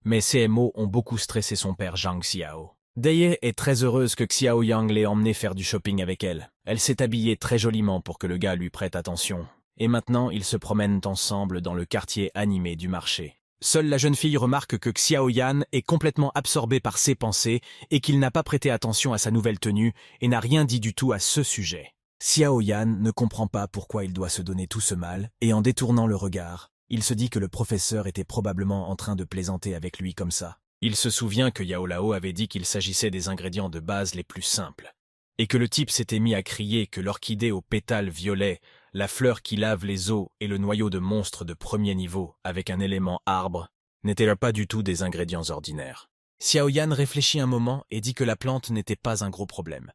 Mais ces mots ont beaucoup stressé son père Zhang Xiao. Daye est très heureuse que Xiao Yang l'ait emmené faire du shopping avec elle. Elle s'est habillée très joliment pour que le gars lui prête attention. Et maintenant, ils se promènent ensemble dans le quartier animé du marché. Seule la jeune fille remarque que Xiao Yan est complètement absorbé par ses pensées et qu'il n'a pas prêté attention à sa nouvelle tenue et n'a rien dit du tout à ce sujet. Xiao Yan ne comprend pas pourquoi il doit se donner tout ce mal et en détournant le regard, il se dit que le professeur était probablement en train de plaisanter avec lui comme ça. Il se souvient que Yao Lao avait dit qu'il s'agissait des ingrédients de base les plus simples et que le type s'était mis à crier que l'orchidée aux pétales violets, la fleur qui lave les eaux et le noyau de monstre de premier niveau avec un élément arbre n'étaient pas du tout des ingrédients ordinaires. Xiao Yan réfléchit un moment et dit que la plante n'était pas un gros problème,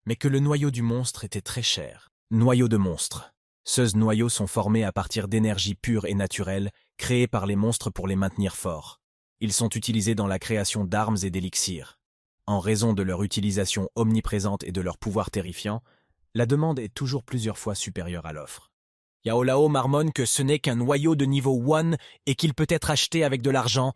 mais que le noyau du monstre était très cher. Noyau de monstre. Ces noyaux sont formés à partir d'énergie pure et naturelle, créée par les monstres pour les maintenir forts. Ils sont utilisés dans la création d'armes et d'élixirs. En raison de leur utilisation omniprésente et de leur pouvoir terrifiant, la demande est toujours plusieurs fois supérieure à l'offre. Yao Lao marmonne que ce n'est qu'un noyau de niveau 1 et qu'il peut être acheté avec de l'argent,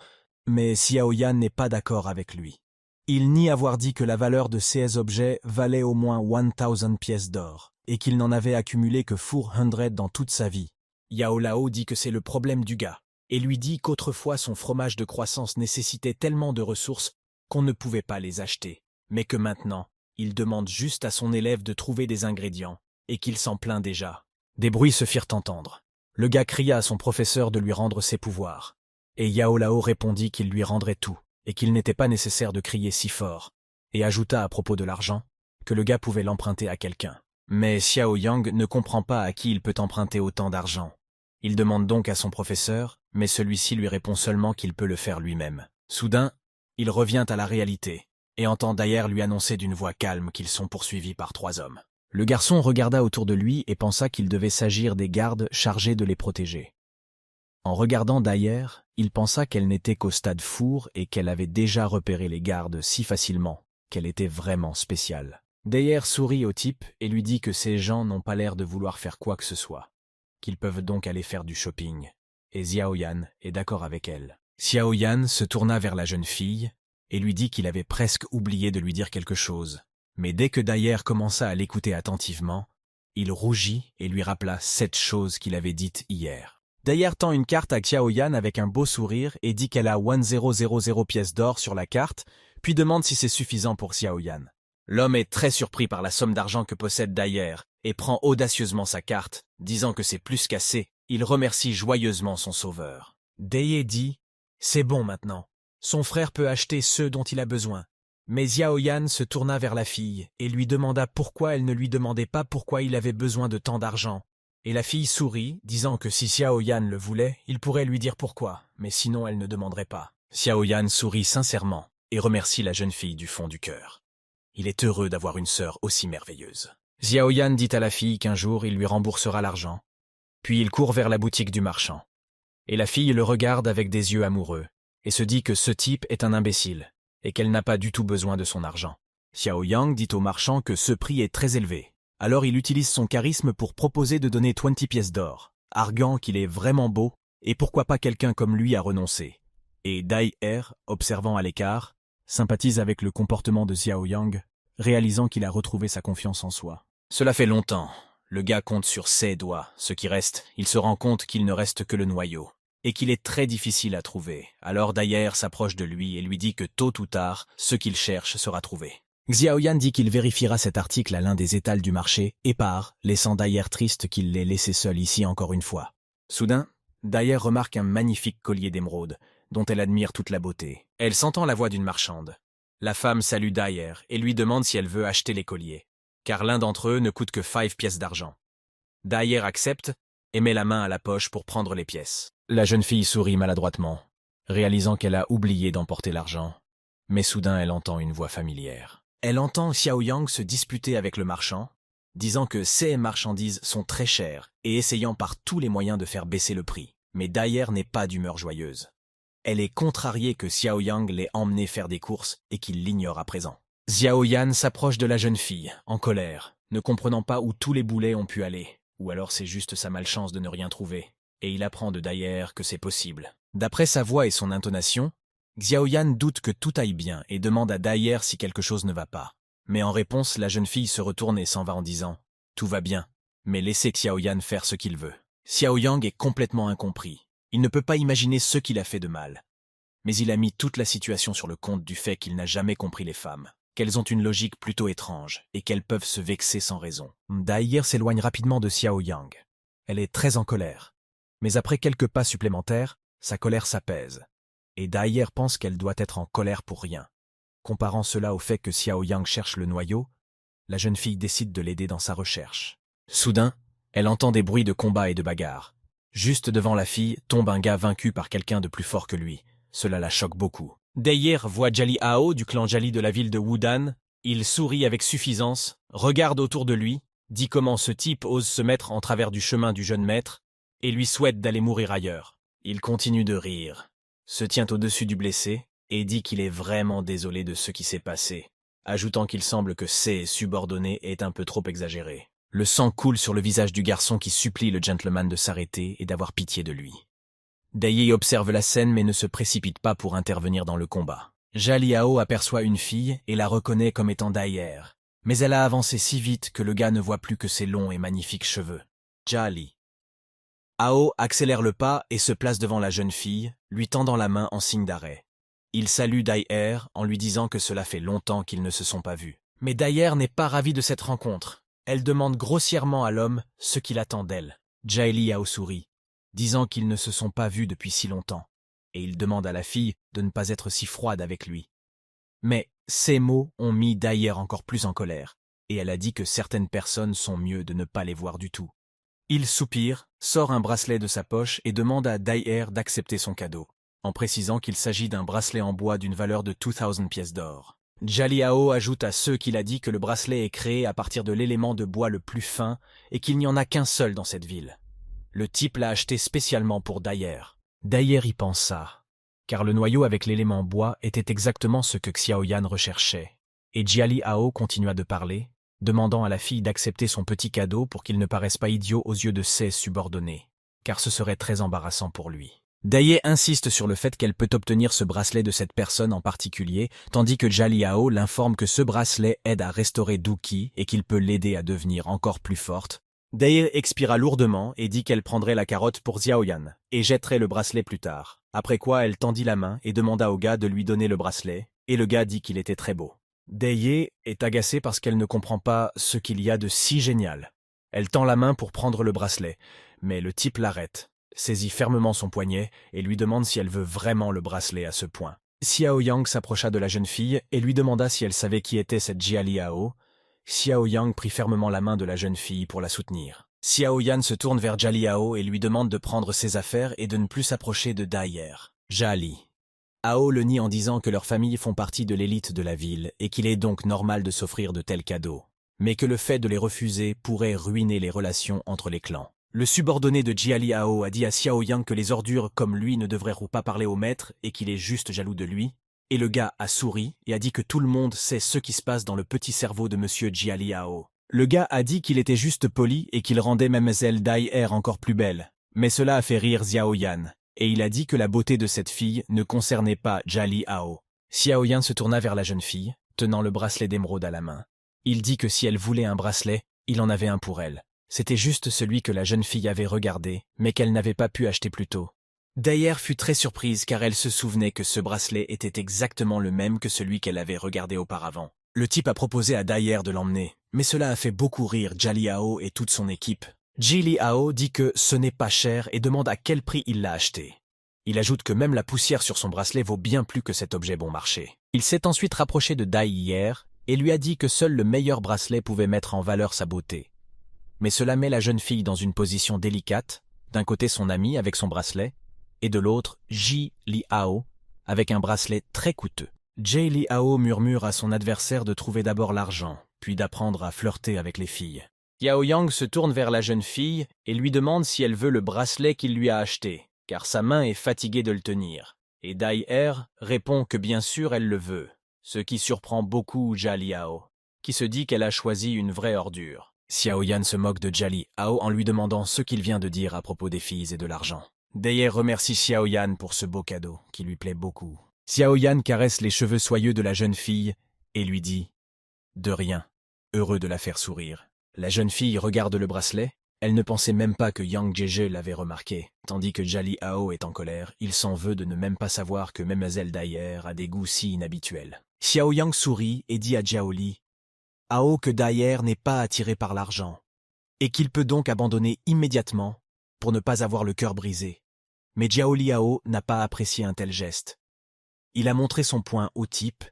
mais Xiao Yan n'est pas d'accord avec lui. Il nie avoir dit que la valeur de ces objets valait au moins 1000 pièces d'or et qu'il n'en avait accumulé que 400 dans toute sa vie. Yao Lao dit que c'est le problème du gars et lui dit qu'autrefois son fromage de croissance nécessitait tellement de ressources qu'on ne pouvait pas les acheter, mais que maintenant, il demande juste à son élève de trouver des ingrédients et qu'il s'en plaint déjà. Des bruits se firent entendre. Le gars cria à son professeur de lui rendre ses pouvoirs, et Yao Lao répondit qu'il lui rendrait tout et qu'il n'était pas nécessaire de crier si fort, et ajouta à propos de l'argent que le gars pouvait l'emprunter à quelqu'un. Mais Xiao Yang ne comprend pas à qui il peut emprunter autant d'argent. Il demande donc à son professeur, mais celui-ci lui répond seulement qu'il peut le faire lui-même. Soudain, il revient à la réalité, et entend Dayer lui annoncer d'une voix calme qu'ils sont poursuivis par 3 hommes. Le garçon regarda autour de lui et pensa qu'il devait s'agir des gardes chargés de les protéger. En regardant Dayer, il pensa qu'elle n'était qu'au stade four et qu'elle avait déjà repéré les gardes si facilement qu'elle était vraiment spéciale. Dayer sourit au type et lui dit que ces gens n'ont pas l'air de vouloir faire quoi que ce soit, qu'ils peuvent donc aller faire du shopping, et Xiao Yan est d'accord avec elle. Xiao Yan se tourna vers la jeune fille et lui dit qu'il avait presque oublié de lui dire quelque chose. Mais dès que Dayer commença à l'écouter attentivement, il rougit et lui rappela 7 choses qu'il avait dites hier. Dayer tend une carte à Xiao Yan avec un beau sourire et dit qu'elle a 1000 pièces d'or sur la carte, puis demande si c'est suffisant pour Xiao Yan. L'homme est très surpris par la somme d'argent que possède Dayer et prend audacieusement sa carte, disant que c'est plus qu'assez. Il remercie joyeusement son sauveur. Dayer dit « C'est bon maintenant. Son frère peut acheter ceux dont il a besoin. » Mais Xiao Yan se tourna vers la fille et lui demanda pourquoi elle ne lui demandait pas pourquoi il avait besoin de tant d'argent. Et la fille sourit, disant que si Xiao Yan le voulait, il pourrait lui dire pourquoi, mais sinon elle ne demanderait pas. Xiao Yan sourit sincèrement et remercie la jeune fille du fond du cœur. Il est heureux d'avoir une sœur aussi merveilleuse. Xiao Yan dit à la fille qu'un jour il lui remboursera l'argent. Puis il court vers la boutique du marchand. Et la fille le regarde avec des yeux amoureux et se dit que ce type est un imbécile et qu'elle n'a pas du tout besoin de son argent. Xiao Yang dit au marchand que ce prix est très élevé. Alors il utilise son charisme pour proposer de donner 20 pièces d'or, arguant qu'il est vraiment beau et pourquoi pas quelqu'un comme lui a renoncé. Et Dayer, observant à l'écart, sympathise avec le comportement de Xiao Yang, réalisant qu'il a retrouvé sa confiance en soi. Cela fait longtemps. Le gars compte sur ses doigts. Ce qui reste, il se rend compte qu'il ne reste que le noyau, et qu'il est très difficile à trouver. Alors Dayer s'approche de lui et lui dit que tôt ou tard, ce qu'il cherche sera trouvé. Xiao Yan dit qu'il vérifiera cet article à l'un des étals du marché et part, laissant Dayer triste qu'il l'ait laissé seul ici encore une fois. Soudain, Dayer remarque un magnifique collier d'émeraude, dont elle admire toute la beauté. Elle s'entend la voix d'une marchande. La femme salue Dayer et lui demande si elle veut acheter les colliers, car l'un d'entre eux ne coûte que 5 pièces d'argent. Dayer accepte et met la main à la poche pour prendre les pièces. La jeune fille sourit maladroitement, réalisant qu'elle a oublié d'emporter l'argent. Mais soudain, elle entend une voix familière. Elle entend Xiao Yang se disputer avec le marchand, disant que ces marchandises sont très chères et essayant par tous les moyens de faire baisser le prix. Mais Dayer n'est pas d'humeur joyeuse. Elle est contrariée que Xiao Yang l'ait emmené faire des courses et qu'il l'ignore à présent. Xiao Yan s'approche de la jeune fille, en colère, ne comprenant pas où tous les boulets ont pu aller, ou alors c'est juste sa malchance de ne rien trouver. Et il apprend de Dayer que c'est possible. D'après sa voix et son intonation, Xiao Yan doute que tout aille bien et demande à Dayer si quelque chose ne va pas. Mais en réponse, la jeune fille se retourne et s'en va en disant « Tout va bien, mais laissez Xiao Yan faire ce qu'il veut ». Xiao Yang est complètement incompris. Il ne peut pas imaginer ce qu'il a fait de mal. Mais il a mis toute la situation sur le compte du fait qu'il n'a jamais compris les femmes, qu'elles ont une logique plutôt étrange et qu'elles peuvent se vexer sans raison. Daïr s'éloigne rapidement de Xiao Yang. Elle est très en colère. Mais après quelques pas supplémentaires, sa colère s'apaise. Et Daïr pense qu'elle doit être en colère pour rien. Comparant cela au fait que Xiao Yang cherche le noyau, la jeune fille décide de l'aider dans sa recherche. Soudain, elle entend des bruits de combat et de bagarre. Juste devant la fille tombe un gars vaincu par quelqu'un de plus fort que lui. Cela la choque beaucoup. Daïr voit Jali Hao du clan Jali de la ville de Wudan. Il sourit avec suffisance, regarde autour de lui, dit comment ce type ose se mettre en travers du chemin du jeune maître et lui souhaite d'aller mourir ailleurs. Il continue de rire, se tient au-dessus du blessé et dit qu'il est vraiment désolé de ce qui s'est passé, ajoutant qu'il semble que ses subordonnés est un peu trop exagéré. Le sang coule sur le visage du garçon qui supplie le gentleman de s'arrêter et d'avoir pitié de lui. Daïe observe la scène mais ne se précipite pas pour intervenir dans le combat. Jali Hao aperçoit une fille et la reconnaît comme étant Daïr. Mais elle a avancé si vite que le gars ne voit plus que ses longs et magnifiques cheveux. Jali Hao accélère le pas et se place devant la jeune fille, lui tendant la main en signe d'arrêt. Il salue Daïr en lui disant que cela fait longtemps qu'ils ne se sont pas vus. Mais Daïr n'est pas ravie de cette rencontre. Elle demande grossièrement à l'homme ce qu'il attend d'elle. Jali Hao sourit, disant qu'ils ne se sont pas vus depuis si longtemps, et il demande à la fille de ne pas être si froide avec lui. Mais ces mots ont mis Daïr encore plus en colère, et elle a dit que certaines personnes sont mieux de ne pas les voir du tout. Il soupire, sort un bracelet de sa poche et demande à Daïr d'accepter son cadeau, en précisant qu'il s'agit d'un bracelet en bois d'une valeur de 2000 pièces d'or. Jali Hao ajoute à ceux qu'il a dit que le bracelet est créé à partir de l'élément de bois le plus fin et qu'il n'y en a qu'un seul dans cette ville. Le type l'a acheté spécialement pour Daïr. Daïr y pensa, car le noyau avec l'élément bois était exactement ce que Xiao Yan recherchait. Et Jali Hao continua de parler, demandant à la fille d'accepter son petit cadeau pour qu'il ne paraisse pas idiot aux yeux de ses subordonnés, car ce serait très embarrassant pour lui. Daïe insiste sur le fait qu'elle peut obtenir ce bracelet de cette personne en particulier, tandis que Jali Hao l'informe que ce bracelet aide à restaurer Duki et qu'il peut l'aider à devenir encore plus forte. Daïe expira lourdement et dit qu'elle prendrait la carotte pour Xiao Yan et jetterait le bracelet plus tard, après quoi elle tendit la main et demanda au gars de lui donner le bracelet, et le gars dit qu'il était très beau. Daïe est agacée parce qu'elle ne comprend pas ce qu'il y a de si génial. Elle tend la main pour prendre le bracelet, mais le type l'arrête, saisit fermement son poignet et lui demande si elle veut vraiment le bracelet à ce point. Xiao Yang s'approcha de la jeune fille et lui demanda si elle savait qui était cette Jali Hao. Xiao Yang prit fermement la main de la jeune fille pour la soutenir. Xiao Yan se tourne vers Jali Hao et lui demande de prendre ses affaires et de ne plus s'approcher de Daïr. Jali Hao le nie en disant que leurs familles font partie de l'élite de la ville et qu'il est donc normal de s'offrir de tels cadeaux, mais que le fait de les refuser pourrait ruiner les relations entre les clans. Le subordonné de Jali Hao a dit à Xiao Yang que les ordures comme lui ne devraient pas parler au maître et qu'il est juste jaloux de lui, et le gars a souri et a dit que tout le monde sait ce qui se passe dans le petit cerveau de monsieur Jali Hao. Le gars a dit qu'il était juste poli et qu'il rendait Mademoiselle Daïr encore plus belle, mais cela a fait rire Xiao Yan, et il a dit que la beauté de cette fille ne concernait pas Jali Hao. Xiao Yan se tourna vers la jeune fille, tenant le bracelet d'émeraude à la main. Il dit que si elle voulait un bracelet, il en avait un pour elle. C'était juste celui que la jeune fille avait regardé, mais qu'elle n'avait pas pu acheter plus tôt. Daïr fut très surprise car elle se souvenait que ce bracelet était exactement le même que celui qu'elle avait regardé auparavant. Le type a proposé à Daïr de l'emmener, mais cela a fait beaucoup rire Jali Hao et toute son équipe. Jali Hao dit que ce n'est pas cher et demande à quel prix il l'a acheté. Il ajoute que même la poussière sur son bracelet vaut bien plus que cet objet bon marché. Il s'est ensuite rapproché de Daïr et lui a dit que seul le meilleur bracelet pouvait mettre en valeur sa beauté. Mais cela met la jeune fille dans une position délicate, d'un côté son ami avec son bracelet, et de l'autre Jali Hao avec un bracelet très coûteux. Jali Hao murmure à son adversaire de trouver d'abord l'argent, puis d'apprendre à flirter avec les filles. Xiao Yang se tourne vers la jeune fille et lui demande si elle veut le bracelet qu'il lui a acheté, car sa main est fatiguée de le tenir. Et Daïr répond que bien sûr elle le veut, ce qui surprend beaucoup Jali Hao, qui se dit qu'elle a choisi une vraie ordure. Xiao Yan se moque de Jali Hao en lui demandant ce qu'il vient de dire à propos des filles et de l'argent. Daïr remercie Xiao Yan pour ce beau cadeau, qui lui plaît beaucoup. Xiao Yan caresse les cheveux soyeux de la jeune fille et lui dit « De rien », heureux de la faire sourire. La jeune fille regarde le bracelet, Elle ne pensait même pas que Yang Jieje l'avait remarqué, tandis que Jali Hao est en colère, il s'en veut de ne même pas savoir que Mademoiselle Daier a des goûts si inhabituels. Xiao Yang sourit et dit à Jiao Li, Hao que Daier n'est pas attiré par l'argent, et qu'il peut donc abandonner immédiatement pour ne pas avoir le cœur brisé. Mais Jiao Liao n'a pas apprécié un tel geste. Il a montré son poing au type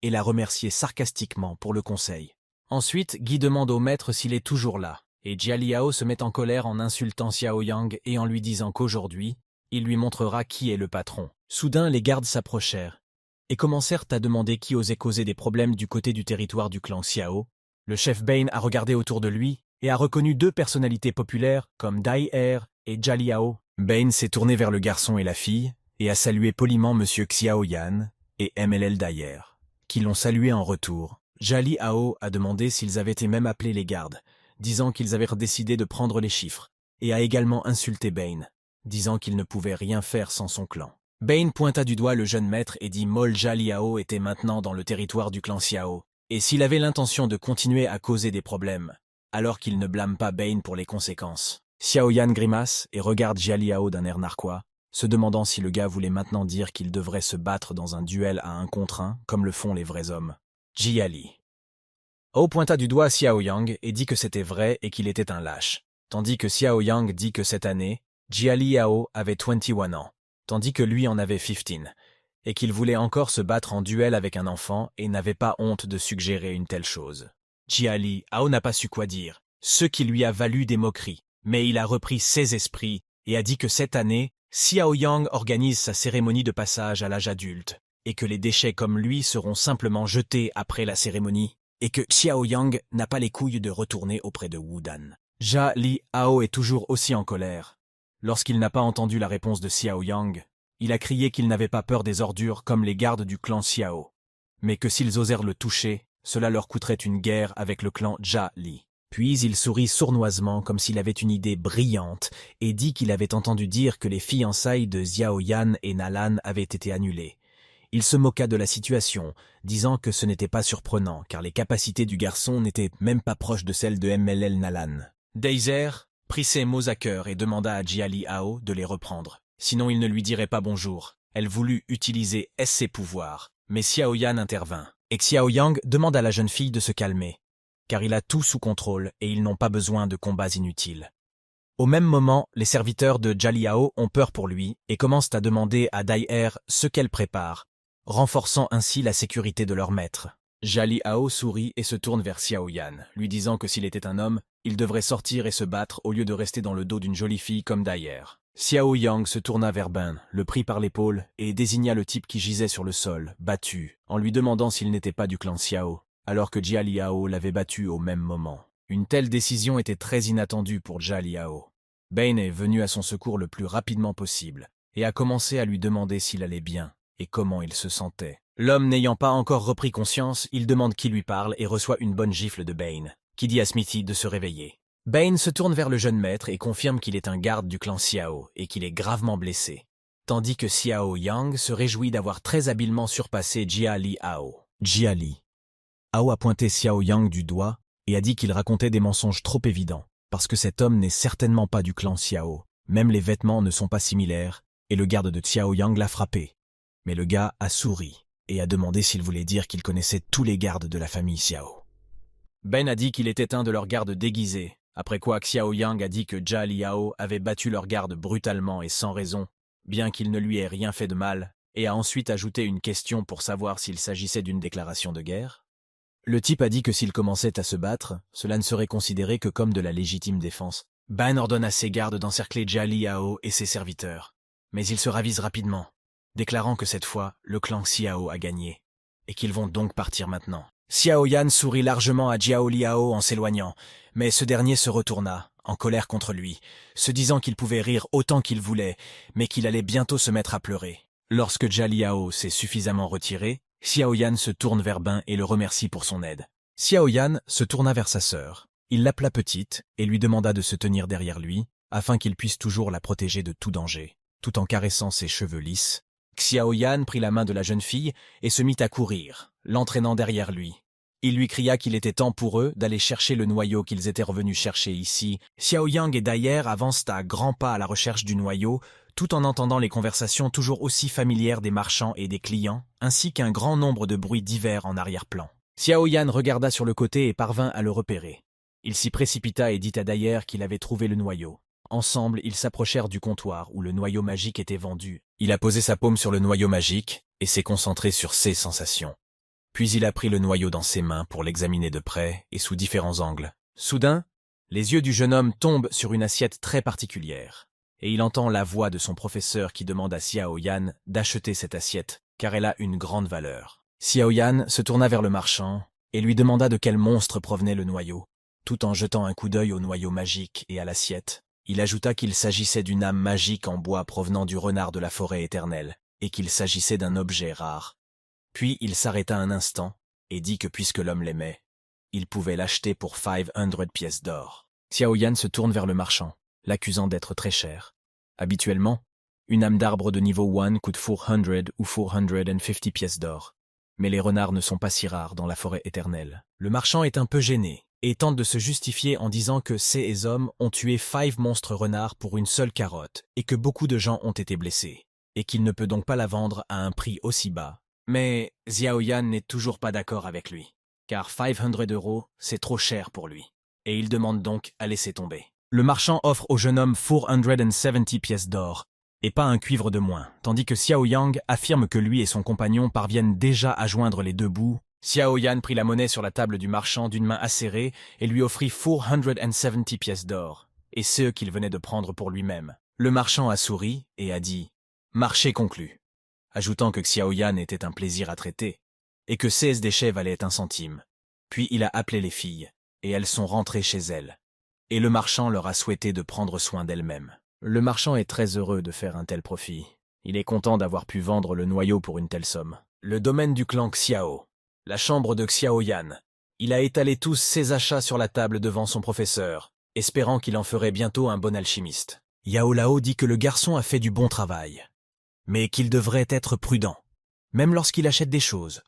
et l'a remercié sarcastiquement pour le conseil. Ensuite, Guy demande au maître s'il est toujours là, et Jia Liao se met en colère en insultant Xiao Yang et en lui disant qu'aujourd'hui, il lui montrera qui est le patron. Soudain, les gardes s'approchèrent et commencèrent à demander qui osait causer des problèmes du côté du territoire du clan Xiao. Le chef Bain a regardé autour de lui et a reconnu deux personnalités populaires comme Dai Er et Jia Liao. Bain s'est tourné vers le garçon et la fille et a salué poliment Monsieur Xiao Yan et MLL Daier, qui l'ont salué en retour. Jali Hao a demandé s'ils avaient été même appelés les gardes, disant qu'ils avaient décidé de prendre les chiffres, et a également insulté Bain, disant qu'il ne pouvait rien faire sans son clan. Bain pointa du doigt le jeune maître et dit Mol Jali Hao était maintenant dans le territoire du clan Xiao, et s'il avait l'intention de continuer à causer des problèmes, alors qu'il ne blâme pas Bain pour les conséquences. Xiao Yan grimace et regarde Jali Hao d'un air narquois, se demandant si le gars voulait maintenant dire qu'il devrait se battre dans un duel à 1 contre 1, comme le font les vrais hommes. Jia Li. Hao pointa du doigt Xiao Yang et dit que c'était vrai et qu'il était un lâche, tandis que Xiao Yang dit que cette année, Jia Liao avait 21 ans, tandis que lui en avait 15, et qu'il voulait encore se battre en duel avec un enfant et n'avait pas honte de suggérer une telle chose. Jia Liao n'a pas su quoi dire, ce qui lui a valu des moqueries, mais il a repris ses esprits et a dit que cette année, Xiao Yang organise sa cérémonie de passage à l'âge adulte, et que les déchets comme lui seront simplement jetés après la cérémonie, et que Xiao Yang n'a pas les couilles de retourner auprès de Wu Dan. Jia Li Hao est toujours aussi en colère. Lorsqu'il n'a pas entendu la réponse de Xiao Yang, il a crié qu'il n'avait pas peur des ordures comme les gardes du clan Xiao, mais que s'ils osèrent le toucher, cela leur coûterait une guerre avec le clan Jia Li. Puis il sourit sournoisement comme s'il avait une idée brillante et dit qu'il avait entendu dire que les fiançailles de Xiao Yan et Nalan avaient été annulées. Il se moqua de la situation, disant que ce n'était pas surprenant car les capacités du garçon n'étaient même pas proches de celles de MLL Nalan. Daiser prit ses mots à cœur et demanda à Jia Liao de les reprendre, sinon il ne lui dirait pas bonjour. Elle voulut utiliser ses pouvoirs, mais Xiao Yan intervint, et Xiao Yang demande à la jeune fille de se calmer, car il a tout sous contrôle et ils n'ont pas besoin de combats inutiles. Au même moment, les serviteurs de Jia Liao ont peur pour lui et commencent à demander à Daier ce qu'elle prépare, renforçant ainsi la sécurité de leur maître. Jia Liao sourit et se tourne vers Xiao Yan, lui disant que s'il était un homme, il devrait sortir et se battre au lieu de rester dans le dos d'une jolie fille comme Daier. Xiao Yang se tourna vers Ben, le prit par l'épaule et désigna le type qui gisait sur le sol, battu, en lui demandant s'il n'était pas du clan Xiao, alors que Jia Liao l'avait battu au même moment. Une telle décision était très inattendue pour Jia Liao. Bain est venu à son secours le plus rapidement possible et a commencé à lui demander s'il allait bien et comment il se sentait. L'homme n'ayant pas encore repris conscience, il demande qui lui parle et reçoit une bonne gifle de Bain, qui dit à Smithy de se réveiller. Bain se tourne vers le jeune maître et confirme qu'il est un garde du clan Xiao et qu'il est gravement blessé, tandis que Xiao Yang se réjouit d'avoir très habilement surpassé Jia Liao. Jia Li Hao a pointé Xiao Yang du doigt et a dit qu'il racontait des mensonges trop évidents, parce que cet homme n'est certainement pas du clan Xiao, même les vêtements ne sont pas similaires, et le garde de Xiao Yang l'a frappé. Mais le gars a souri et a demandé s'il voulait dire qu'il connaissait tous les gardes de la famille Xiao. Ben a dit qu'il était un de leurs gardes déguisés, après quoi Xiao Yang a dit que Jia Liao avait battu leur garde brutalement et sans raison, bien qu'il ne lui ait rien fait de mal, et a ensuite ajouté une question pour savoir s'il s'agissait d'une déclaration de guerre. Le type a dit que s'il commençait à se battre, cela ne serait considéré que comme de la légitime défense. Ben ordonne à ses gardes d'encercler Jia Liao et ses serviteurs, mais ils se ravisent rapidement, déclarant que cette fois, le clan Xiao a gagné, et qu'ils vont donc partir maintenant. Xiao Yan sourit largement à Jiao Liao en s'éloignant, mais ce dernier se retourna, en colère contre lui, se disant qu'il pouvait rire autant qu'il voulait, mais qu'il allait bientôt se mettre à pleurer. Lorsque Jia Liao s'est suffisamment retiré, Xiao Yan se tourne vers Ben et le remercie pour son aide. Xiao Yan se tourna vers sa sœur. Il l'appela petite et lui demanda de se tenir derrière lui, afin qu'il puisse toujours la protéger de tout danger, tout en caressant ses cheveux lisses. Xiao Yan prit la main de la jeune fille et se mit à courir, l'entraînant derrière lui. Il lui cria qu'il était temps pour eux d'aller chercher le noyau qu'ils étaient revenus chercher ici. Xiao Yang et Daier avancent à grands pas à la recherche du noyau, tout en entendant les conversations toujours aussi familières des marchands et des clients, ainsi qu'un grand nombre de bruits divers en arrière-plan. Xiao Yan regarda sur le côté et parvint à le repérer. Il s'y précipita et dit à Daier qu'il avait trouvé le noyau. Ensemble, ils s'approchèrent du comptoir où le noyau magique était vendu. Il a posé sa paume sur le noyau magique et s'est concentré sur ses sensations. Puis il a pris le noyau dans ses mains pour l'examiner de près et sous différents angles. Soudain, les yeux du jeune homme tombent sur une assiette très particulière, et il entend la voix de son professeur qui demande à Xiao Yan d'acheter cette assiette, car elle a une grande valeur. Xiao Yan se tourna vers le marchand et lui demanda de quel monstre provenait le noyau. Tout en jetant un coup d'œil au noyau magique et à l'assiette, il ajouta qu'il s'agissait d'une âme magique en bois provenant du renard de la forêt éternelle, et qu'il s'agissait d'un objet rare. Puis il s'arrêta un instant et dit que puisque l'homme l'aimait, il pouvait l'acheter pour 500 pièces d'or. Xiao Yan se tourne vers le marchand, l'accusant d'être très cher. Habituellement, une âme d'arbre de niveau 1 coûte 400 ou 450 pièces d'or. Mais les renards ne sont pas si rares dans la forêt éternelle. Le marchand est un peu gêné et tente de se justifier en disant que ces hommes ont tué 5 monstres renards pour une seule carotte et que beaucoup de gens ont été blessés, et qu'il ne peut donc pas la vendre à un prix aussi bas. Mais Xiao Yan n'est toujours pas d'accord avec lui, car 500 €, c'est trop cher pour lui, et il demande donc à laisser tomber. Le marchand offre au jeune homme 470 pièces d'or, et pas un cuivre de moins, tandis que Xiao Yang affirme que lui et son compagnon parviennent déjà à joindre les deux bouts. Xiao Yan prit la monnaie sur la table du marchand d'une main acérée et lui offrit 470 pièces d'or, et ceux qu'il venait de prendre pour lui-même. Le marchand a souri et a dit « Marché conclu », ajoutant que Xiao Yan était un plaisir à traiter, et que 16 déchets valaient 1 centime. Puis il a appelé les filles, et elles sont rentrées chez elles, et le marchand leur a souhaité de prendre soin d'elles-mêmes. Le marchand est très heureux de faire un tel profit. Il est content d'avoir pu vendre le noyau pour une telle somme. Le domaine du clan Xiao, la chambre de Xiao Yan. Il a étalé tous ses achats sur la table devant son professeur, espérant qu'il en ferait bientôt un bon alchimiste. Yao Lao dit que le garçon a fait du bon travail, mais qu'il devrait être prudent, même lorsqu'il achète des choses.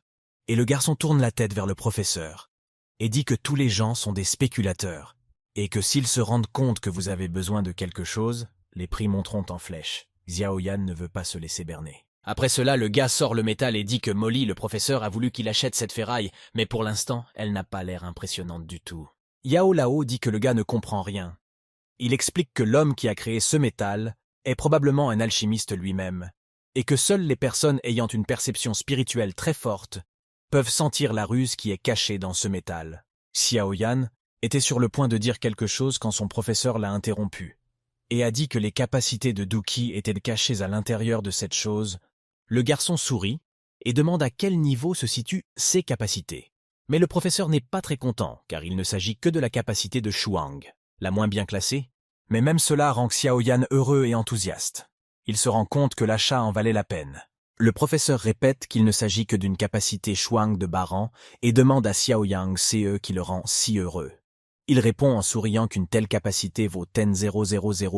Et le garçon tourne la tête vers le professeur, et dit que tous les gens sont des spéculateurs, et que s'ils se rendent compte que vous avez besoin de quelque chose, les prix monteront en flèche. Xiao Yan ne veut pas se laisser berner. Après cela, le gars sort le métal et dit que Molly, le professeur, a voulu qu'il achète cette ferraille, mais pour l'instant, elle n'a pas l'air impressionnante du tout. Yao Lao dit que le gars ne comprend rien. Il explique que l'homme qui a créé ce métal est probablement un alchimiste lui-même, et que seules les personnes ayant une perception spirituelle très forte peuvent sentir la ruse qui est cachée dans ce métal. Xiao Yan était sur le point de dire quelque chose quand son professeur l'a interrompu, et a dit que les capacités de Duki étaient cachées à l'intérieur de cette chose. Le garçon sourit et demande à quel niveau se situent ses capacités. Mais le professeur n'est pas très content, car il ne s'agit que de la capacité de Shuang, la moins bien classée, mais même cela rend Xiao Yan heureux et enthousiaste. Il se rend compte que l'achat en valait la peine. Le professeur répète qu'il ne s'agit que d'une capacité Shuang de Baran et demande à Xiao Yang ce qui le rend si heureux. Il répond en souriant qu'une telle capacité vaut 10,000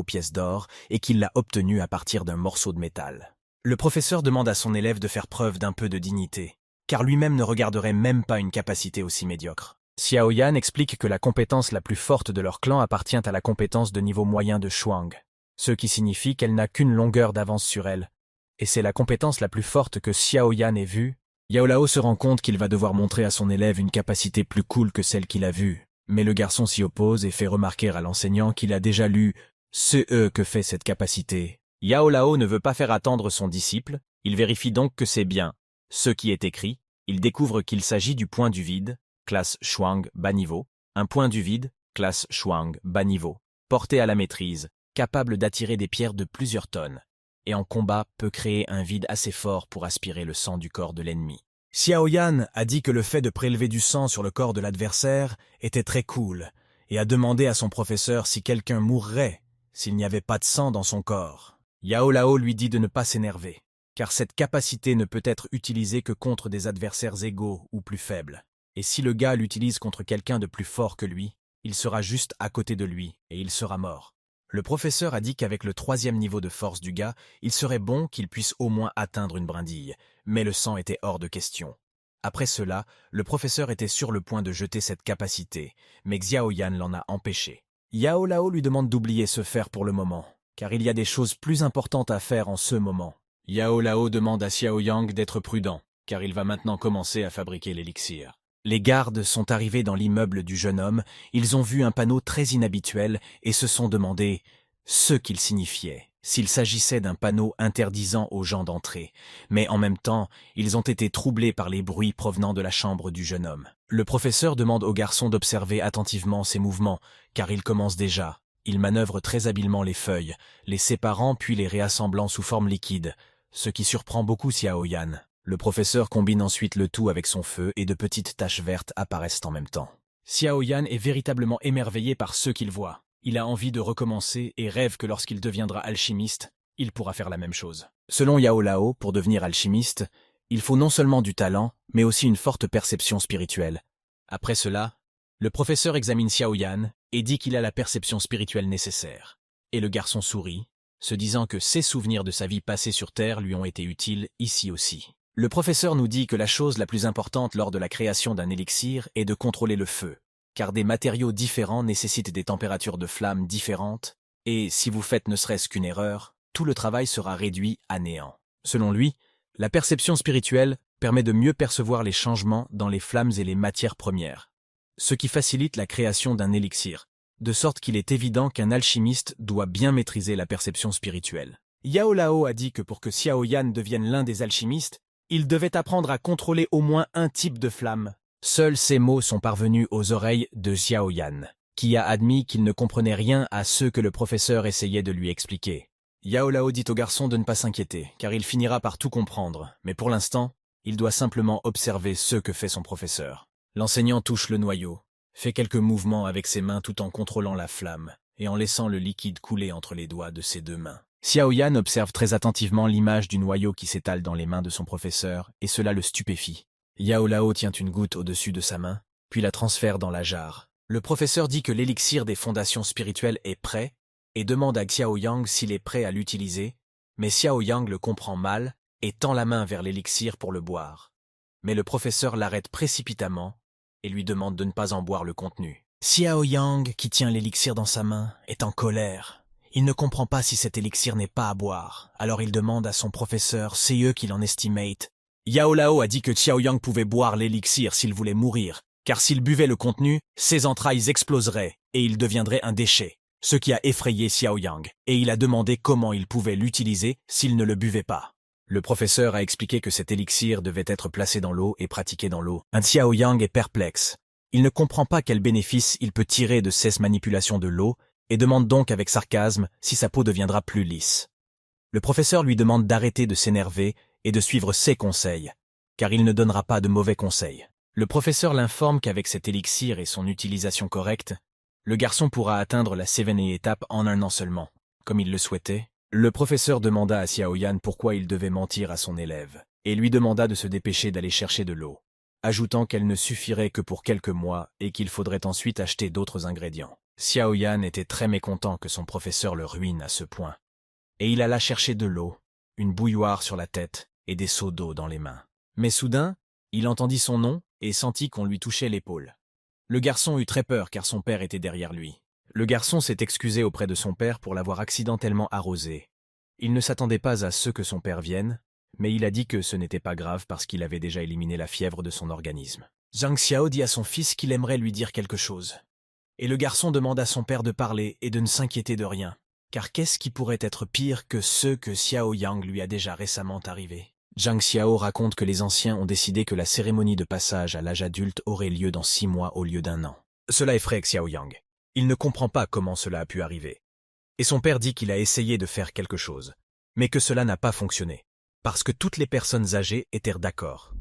pièces d'or et qu'il l'a obtenue à partir d'un morceau de métal. Le professeur demande à son élève de faire preuve d'un peu de dignité, car lui-même ne regarderait même pas une capacité aussi médiocre. Xiao Yan explique que la compétence la plus forte de leur clan appartient à la compétence de niveau moyen de Shuang, ce qui signifie qu'elle n'a qu'une longueur d'avance sur elle, et c'est la compétence la plus forte que Xiao Yan ait vue. Yao Lao se rend compte qu'il va devoir montrer à son élève une capacité plus cool que celle qu'il a vue, mais le garçon s'y oppose et fait remarquer à l'enseignant qu'il a déjà lu ce que fait cette capacité. Yao Lao ne veut pas faire attendre son disciple, il vérifie donc que c'est bien ce qui est écrit. Il découvre qu'il s'agit du point du vide, classe Shuang bas niveau, un point du vide, classe Shuang bas niveau, porté à la maîtrise, capable d'attirer des pierres de plusieurs tonnes, et en combat peut créer un vide assez fort pour aspirer le sang du corps de l'ennemi. Xiao Yan a dit que le fait de prélever du sang sur le corps de l'adversaire était très cool, et a demandé à son professeur si quelqu'un mourrait s'il n'y avait pas de sang dans son corps. Yao Lao lui dit de ne pas s'énerver, car cette capacité ne peut être utilisée que contre des adversaires égaux ou plus faibles. Et si le gars l'utilise contre quelqu'un de plus fort que lui, il sera juste à côté de lui et il sera mort. Le professeur a dit qu'avec le 3e niveau de force du gars, il serait bon qu'il puisse au moins atteindre une brindille, mais le sang était hors de question. Après cela, le professeur était sur le point de jeter cette capacité, mais Xiaoyan l'en a empêché. Yao Lao lui demande d'oublier ce faire pour le moment, car il y a des choses plus importantes à faire en ce moment. Yao Lao demande à Xiao Yang d'être prudent, car il va maintenant commencer à fabriquer l'élixir. Les gardes sont arrivés dans l'immeuble du jeune homme, ils ont vu un panneau très inhabituel et se sont demandé ce qu'il signifiait, s'il s'agissait d'un panneau interdisant aux gens d'entrer. Mais en même temps, ils ont été troublés par les bruits provenant de la chambre du jeune homme. Le professeur demande au garçon d'observer attentivement ses mouvements, car il commence déjà. Il manœuvre très habilement les feuilles, les séparant puis les réassemblant sous forme liquide, ce qui surprend beaucoup Xiao Yan. Le professeur combine ensuite le tout avec son feu et de petites taches vertes apparaissent en même temps. Xiao Yan est véritablement émerveillé par ce qu'il voit. Il a envie de recommencer et rêve que lorsqu'il deviendra alchimiste, il pourra faire la même chose. Selon Yao Lao, pour devenir alchimiste, il faut non seulement du talent, mais aussi une forte perception spirituelle. Après cela, le professeur examine Xiao Yan et dit qu'il a la perception spirituelle nécessaire. Et le garçon sourit, se disant que ses souvenirs de sa vie passée sur Terre lui ont été utiles ici aussi. Le professeur nous dit que la chose la plus importante lors de la création d'un élixir est de contrôler le feu, car des matériaux différents nécessitent des températures de flamme différentes, et si vous faites ne serait-ce qu'une erreur, tout le travail sera réduit à néant. Selon lui, la perception spirituelle permet de mieux percevoir les changements dans les flammes et les matières premières, ce qui facilite la création d'un élixir, de sorte qu'il est évident qu'un alchimiste doit bien maîtriser la perception spirituelle. Yao Lao a dit que pour que Xiao Yan devienne l'un des alchimistes, il devait apprendre à contrôler au moins un type de flamme. Seuls ces mots sont parvenus aux oreilles de Xiao Yan, qui a admis qu'il ne comprenait rien à ce que le professeur essayait de lui expliquer. Yao Lao dit au garçon de ne pas s'inquiéter, car il finira par tout comprendre, mais pour l'instant, il doit simplement observer ce que fait son professeur. L'enseignant touche le noyau, fait quelques mouvements avec ses mains tout en contrôlant la flamme, et en laissant le liquide couler entre les doigts de ses deux mains. Xiao Yan observe très attentivement l'image du noyau qui s'étale dans les mains de son professeur, et cela le stupéfie. Yao Lao tient une goutte au-dessus de sa main, puis la transfère dans la jarre. Le professeur dit que l'élixir des fondations spirituelles est prêt, et demande à Xiao Yang s'il est prêt à l'utiliser, mais Xiao Yang le comprend mal et tend la main vers l'élixir pour le boire. Mais le professeur l'arrête précipitamment et lui demande de ne pas en boire le contenu. Xiao Yang, qui tient l'élixir dans sa main, est en colère. Il ne comprend pas si cet élixir n'est pas à boire, alors il demande à son professeur c'est eux qu'il en estimate. Yao Lao a dit que Xiao Yang pouvait boire l'élixir s'il voulait mourir, car s'il buvait le contenu, ses entrailles exploseraient et il deviendrait un déchet, ce qui a effrayé Xiao Yang, et il a demandé comment il pouvait l'utiliser s'il ne le buvait pas. Le professeur a expliqué que cet élixir devait être placé dans l'eau et pratiqué dans l'eau. Xiao Yang est perplexe. Il ne comprend pas quel bénéfice il peut tirer de ces manipulations de l'eau, et demande donc avec sarcasme si sa peau deviendra plus lisse. Le professeur lui demande d'arrêter de s'énerver et de suivre ses conseils, car il ne donnera pas de mauvais conseils. Le professeur l'informe qu'avec cet élixir et son utilisation correcte, le garçon pourra atteindre la 7e étape en un an seulement, comme il le souhaitait. Le professeur demanda à Xiao Yan pourquoi il devait mentir à son élève, et lui demanda de se dépêcher d'aller chercher de l'eau, ajoutant qu'elle ne suffirait que pour quelques mois et qu'il faudrait ensuite acheter d'autres ingrédients. Xiao Yan était très mécontent que son professeur le ruine à ce point, et il alla chercher de l'eau, une bouilloire sur la tête et des seaux d'eau dans les mains. Mais soudain, il entendit son nom et sentit qu'on lui touchait l'épaule. Le garçon eut très peur car son père était derrière lui. Le garçon s'est excusé auprès de son père pour l'avoir accidentellement arrosé. Il ne s'attendait pas à ce que son père vienne, mais il a dit que ce n'était pas grave parce qu'il avait déjà éliminé la fièvre de son organisme. Zhang Xiao dit à son fils qu'il aimerait lui dire quelque chose. Et le garçon demande à son père de parler et de ne s'inquiéter de rien, car qu'est-ce qui pourrait être pire que ce que Xiao Yang lui a déjà récemment arrivé? Zhang Xiao raconte que les anciens ont décidé que la cérémonie de passage à l'âge adulte aurait lieu dans 6 mois au lieu d'1 an. Cela effraie Xiao Yang. Il ne comprend pas comment cela a pu arriver. Et son père dit qu'il a essayé de faire quelque chose, mais que cela n'a pas fonctionné, parce que toutes les personnes âgées étaient d'accord.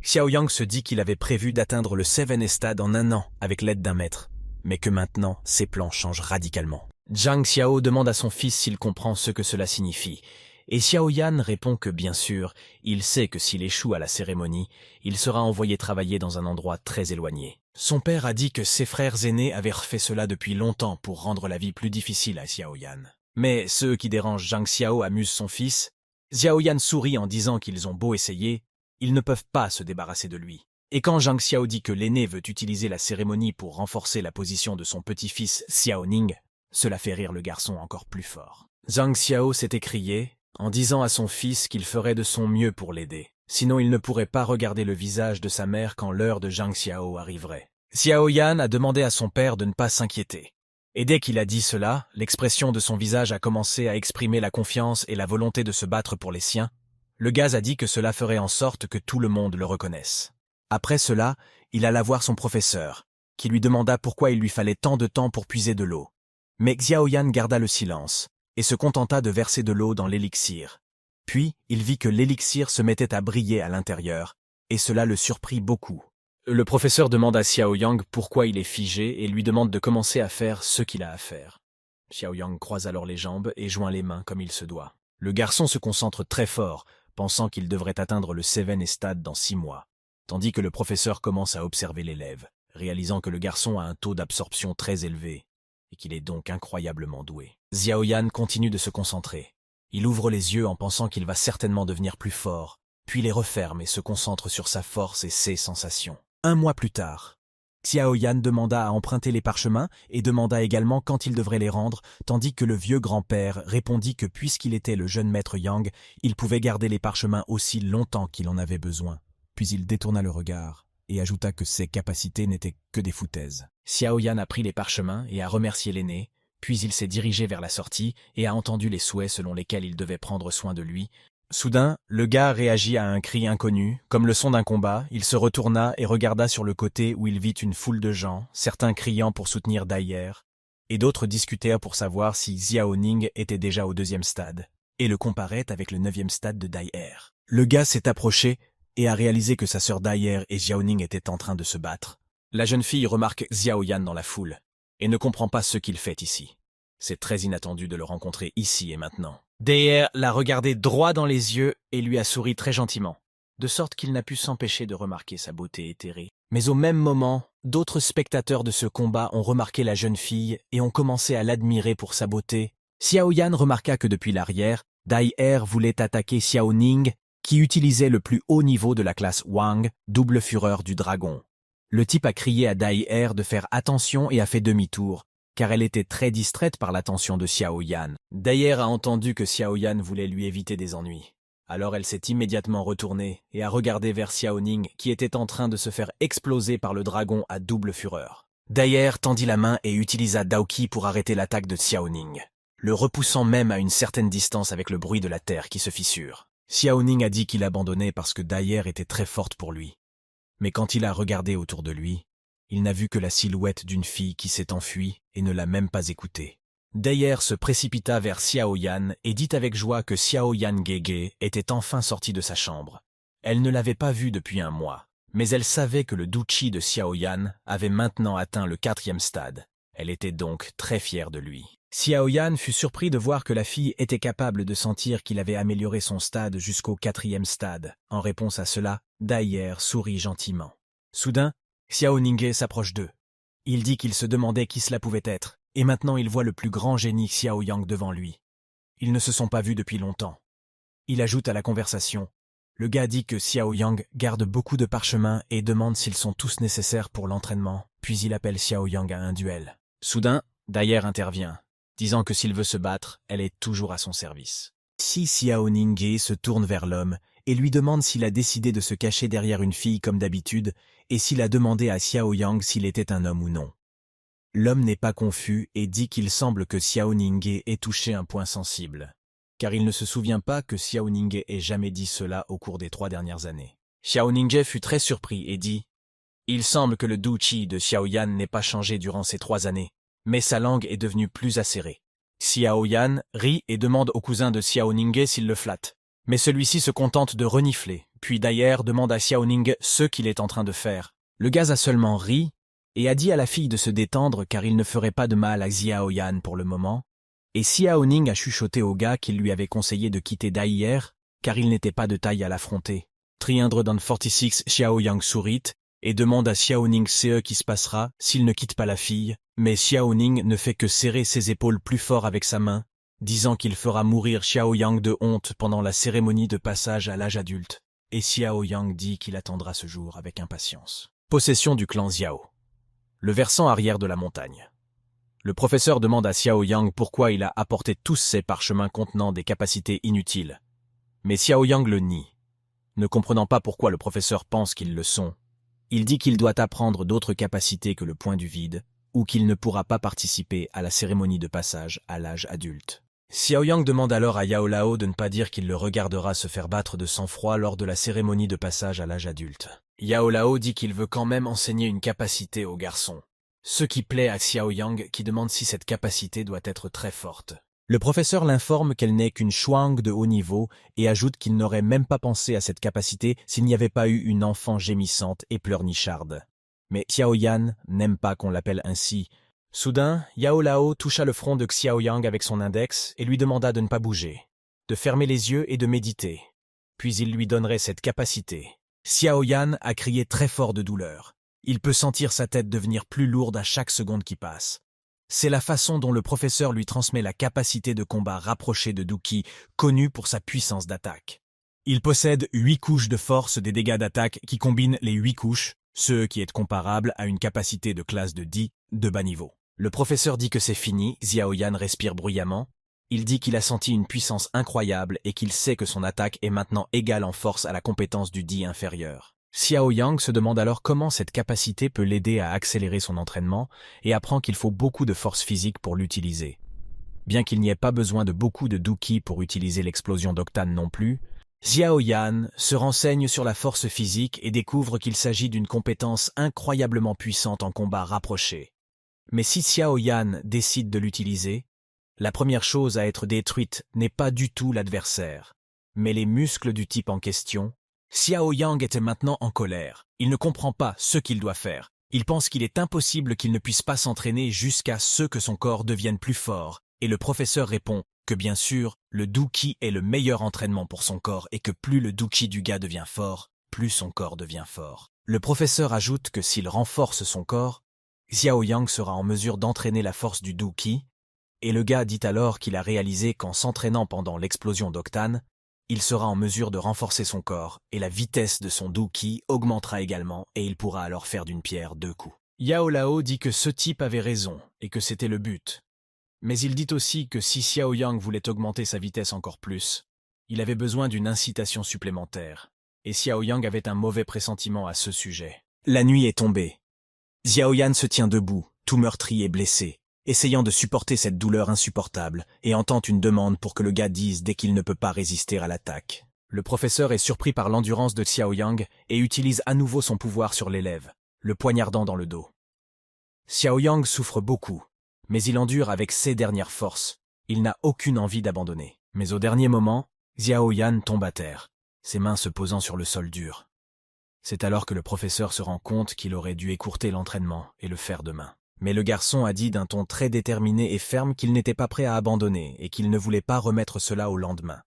Xiao Yang se dit qu'il avait prévu d'atteindre le 7e stade en 1 an avec l'aide d'un maître, mais que maintenant, ses plans changent radicalement. Zhang Xiao demande à son fils s'il comprend ce que cela signifie, et Xiao Yan répond que bien sûr, il sait que s'il échoue à la cérémonie, il sera envoyé travailler dans un endroit très éloigné. Son père a dit que ses frères aînés avaient refait cela depuis longtemps pour rendre la vie plus difficile à Xiao Yan. Mais ceux qui dérangent Zhang Xiao amusent son fils. Xiao Yan sourit en disant qu'ils ont beau essayer, Ils ne peuvent pas se débarrasser de lui. Et quand Zhang Xiao dit que l'aîné veut utiliser la cérémonie pour renforcer la position de son petit-fils Xiaoning, cela fait rire le garçon encore plus fort. Zhang Xiao s'est écrié en disant à son fils qu'il ferait de son mieux pour l'aider. Sinon il ne pourrait pas regarder le visage de sa mère quand l'heure de Zhang Xiao arriverait. Xiao Yan a demandé à son père de ne pas s'inquiéter. Et dès qu'il a dit cela, l'expression de son visage a commencé à exprimer la confiance et la volonté de se battre pour les siens. Le gaz a dit que cela ferait en sorte que tout le monde le reconnaisse. Après cela, il alla voir son professeur, qui lui demanda pourquoi il lui fallait tant de temps pour puiser de l'eau. Mais Xiao Yan garda le silence, et se contenta de verser de l'eau dans l'élixir. Puis, il vit que l'élixir se mettait à briller à l'intérieur, et cela le surprit beaucoup. Le professeur demande à Xiao Yang pourquoi il est figé et lui demande de commencer à faire ce qu'il a à faire. Xiao Yang croise alors les jambes et joint les mains comme il se doit. Le garçon se concentre très fort, pensant qu'il devrait atteindre le Seven Stade dans 6 mois, tandis que le professeur commence à observer l'élève, réalisant que le garçon a un taux d'absorption très élevé, et qu'il est donc incroyablement doué. Xiao Yan continue de se concentrer. Il ouvre les yeux en pensant qu'il va certainement devenir plus fort, puis les referme et se concentre sur sa force et ses sensations. 1 mois plus tard, Xiao Yan demanda à emprunter les parchemins et demanda également quand il devrait les rendre, tandis que le vieux grand-père répondit que puisqu'il était le jeune maître Yang, il pouvait garder les parchemins aussi longtemps qu'il en avait besoin. Puis il détourna le regard et ajouta que ses capacités n'étaient que des foutaises. Xiao Yan a pris les parchemins et a remercié l'aîné, puis il s'est dirigé vers la sortie et a entendu les souhaits selon lesquels il devait prendre soin de lui. Soudain, le gars réagit à un cri inconnu, comme le son d'un combat. Il se retourna et regarda sur le côté où il vit une foule de gens, certains criant pour soutenir Daier, et d'autres discutèrent pour savoir si Xiaoning était déjà au 2e stade, et le comparait avec le 9e stade de Daier. Le gars s'est approché et a réalisé que sa sœur Daier et Xiaoning étaient en train de se battre. La jeune fille remarque Xiao Yan dans la foule, et ne comprend pas ce qu'il fait ici. C'est très inattendu de le rencontrer ici et maintenant. Daier l'a regardé droit dans les yeux et lui a souri très gentiment, de sorte qu'il n'a pu s'empêcher de remarquer sa beauté éthérée. Mais au même moment, d'autres spectateurs de ce combat ont remarqué la jeune fille et ont commencé à l'admirer pour sa beauté. Xiao Yan remarqua que depuis l'arrière, Daier voulait attaquer Xiaoning, qui utilisait le plus haut niveau de la classe Wang, double fureur du dragon. Le type a crié à Daier de faire attention et a fait demi-tour, car elle était très distraite par l'attention de Xiao Yan. Daier a entendu que Xiao Yan voulait lui éviter des ennuis. Alors elle s'est immédiatement retournée et a regardé vers Xiaoning qui était en train de se faire exploser par le dragon à double fureur. Daier tendit la main et utilisa Daoqi pour arrêter l'attaque de Xiaoning, le repoussant même à une certaine distance avec le bruit de la terre qui se fissure. Xiaoning a dit qu'il abandonnait parce que Daier était très forte pour lui. Mais quand il a regardé autour de lui, il n'a vu que la silhouette d'une fille qui s'est enfuie et ne l'a même pas écoutée. Daier se précipita vers Xiao Yan et dit avec joie que Xiao Yan Gege était enfin sorti de sa chambre. Elle ne l'avait pas vu depuis 1 mois, mais elle savait que le Duchi de Xiao Yan avait maintenant atteint le 4e stade. Elle était donc très fière de lui. Xiao Yan fut surpris de voir que la fille était capable de sentir qu'il avait amélioré son stade jusqu'au 4e stade. En réponse à cela, Daier sourit gentiment. Soudain, Xiaoning s'approche d'eux. Il dit qu'il se demandait qui cela pouvait être, et maintenant il voit le plus grand génie Xiao Yang devant lui. Ils ne se sont pas vus depuis longtemps. Il ajoute à la conversation. Le gars dit que Xiao Yang garde beaucoup de parchemins et demande s'ils sont tous nécessaires pour l'entraînement, puis il appelle Xiao Yang à un duel. Soudain, Daier intervient, disant que s'il veut se battre, elle est toujours à son service. Si Xiaoning se tourne vers l'homme et lui demande s'il a décidé de se cacher derrière une fille comme d'habitude, et s'il a demandé à Xiao Yang s'il était un homme ou non. L'homme n'est pas confus et dit qu'il semble que Xiaoning ait touché un point sensible, car il ne se souvient pas que Xiaoning ait jamais dit cela au cours des 3 dernières années. Xiaoning fut très surpris et dit « Il semble que le Duchi de Xiao Yan n'ait pas changé durant ces 3 années, mais sa langue est devenue plus acérée. » Xiao Yan rit et demande au cousin de Xiaoning s'il le flatte. Mais celui-ci se contente de renifler, puis Daier demande à Xiaoning ce qu'il est en train de faire. Le gaz a seulement ri et a dit à la fille de se détendre car il ne ferait pas de mal à Xiao Yan pour le moment, et Xiaoning a chuchoté au gars qu'il lui avait conseillé de quitter Daier car il n'était pas de taille à l'affronter. 346 Xiao Yang sourit et demande à Xiaoning ce qui se passera s'il ne quitte pas la fille, mais Xiaoning ne fait que serrer ses épaules plus fort avec sa main, disant qu'il fera mourir Xiao Yang de honte pendant la cérémonie de passage à l'âge adulte. et Xiao Yang dit qu'il attendra ce jour avec impatience. Possession du clan Xiao. Le versant arrière de la montagne. Le professeur demande à Xiao Yang pourquoi il a apporté tous ces parchemins contenant des capacités inutiles. Mais Xiao Yang le nie. Ne comprenant pas pourquoi le professeur pense qu'ils le sont, il dit qu'il doit apprendre d'autres capacités que le point du vide, ou qu'il ne pourra pas participer à la cérémonie de passage à l'âge adulte. Xiao Yang demande alors à Yao Lao de ne pas dire qu'il le regardera se faire battre de sang-froid lors de la cérémonie de passage à l'âge adulte. Yao Lao dit qu'il veut quand même enseigner une capacité au garçon, ce qui plaît à Xiao Yang qui demande si cette capacité doit être très forte. Le professeur l'informe qu'elle n'est qu'une chuang de haut niveau et ajoute qu'il n'aurait même pas pensé à cette capacité s'il n'y avait pas eu une enfant gémissante et pleurnicharde. Mais Xiao Yan n'aime pas qu'on l'appelle ainsi. Soudain, Yao Lao toucha le front de Xiao Yang avec son index et lui demanda de ne pas bouger, de fermer les yeux et de méditer. Puis il lui donnerait cette capacité. Xiao Yan a crié très fort de douleur. Il peut sentir sa tête devenir plus lourde à chaque seconde qui passe. C'est la façon dont le professeur lui transmet la capacité de combat rapproché de Duki, connue pour sa puissance d'attaque. Il possède 8 couches de force des dégâts d'attaque qui combinent les 8 couches, ce qui est comparable à une capacité de classe de 10 de bas niveau. Le professeur dit que c'est fini, Xiao Yan respire bruyamment. Il dit qu'il a senti une puissance incroyable et qu'il sait que son attaque est maintenant égale en force à la compétence du 10 inférieur. Xiao Yang se demande alors comment cette capacité peut l'aider à accélérer son entraînement et apprend qu'il faut beaucoup de force physique pour l'utiliser. Bien qu'il n'y ait pas besoin de beaucoup de Duki pour utiliser l'explosion d'Octane non plus, Xiao Yan se renseigne sur la force physique et découvre qu'il s'agit d'une compétence incroyablement puissante en combat rapproché. Mais si Xiao Yan décide de l'utiliser, la première chose à être détruite n'est pas du tout l'adversaire, mais les muscles du type en question. Xiao Yang était maintenant en colère. Il ne comprend pas ce qu'il doit faire. Il pense qu'il est impossible qu'il ne puisse pas s'entraîner jusqu'à ce que son corps devienne plus fort, et le professeur répond que bien sûr, le Duki est le meilleur entraînement pour son corps et que plus le Duki du gars devient fort, plus son corps devient fort. Le professeur ajoute que s'il renforce son corps, Xiao Yang sera en mesure d'entraîner la force du Duki, et le gars dit alors qu'il a réalisé qu'en s'entraînant pendant l'explosion d'Octane, il sera en mesure de renforcer son corps, et la vitesse de son Duki augmentera également, et il pourra alors faire d'une pierre 2 coups. Yao Lao dit que ce type avait raison, et que c'était le but. Mais il dit aussi que si Xiao Yang voulait augmenter sa vitesse encore plus, il avait besoin d'une incitation supplémentaire, et Xiao Yang avait un mauvais pressentiment à ce sujet. La nuit est tombée. Xiao Yan se tient debout, tout meurtri et blessé, essayant de supporter cette douleur insupportable, et entend une demande pour que le gars dise dès qu'il ne peut pas résister à l'attaque. Le professeur est surpris par l'endurance de Xiao Yang et utilise à nouveau son pouvoir sur l'élève, le poignardant dans le dos. Xiao Yang souffre beaucoup, mais il endure avec ses dernières forces. Il n'a aucune envie d'abandonner. Mais au dernier moment, Xiao Yan tombe à terre, ses mains se posant sur le sol dur. C'est alors que le professeur se rend compte qu'il aurait dû écourter l'entraînement et le faire demain. Mais le garçon a dit d'un ton très déterminé et ferme qu'il n'était pas prêt à abandonner et qu'il ne voulait pas remettre cela au lendemain.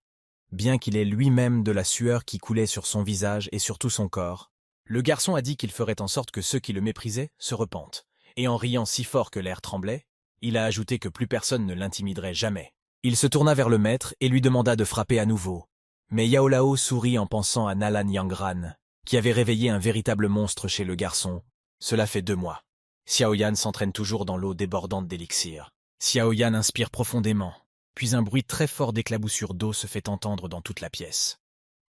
Bien qu'il ait lui-même de la sueur qui coulait sur son visage et sur tout son corps, le garçon a dit qu'il ferait en sorte que ceux qui le méprisaient se repentent. Et en riant si fort que l'air tremblait, il a ajouté que plus personne ne l'intimiderait jamais. Il se tourna vers le maître et lui demanda de frapper à nouveau. Mais Yao Lao sourit en pensant à Nalan Yangran, qui avait réveillé un véritable monstre chez le garçon. Cela fait 2 mois. Xiao Yan s'entraîne toujours dans l'eau débordante d'élixir. Xiao Yan inspire profondément, puis un bruit très fort d'éclaboussure d'eau se fait entendre dans toute la pièce.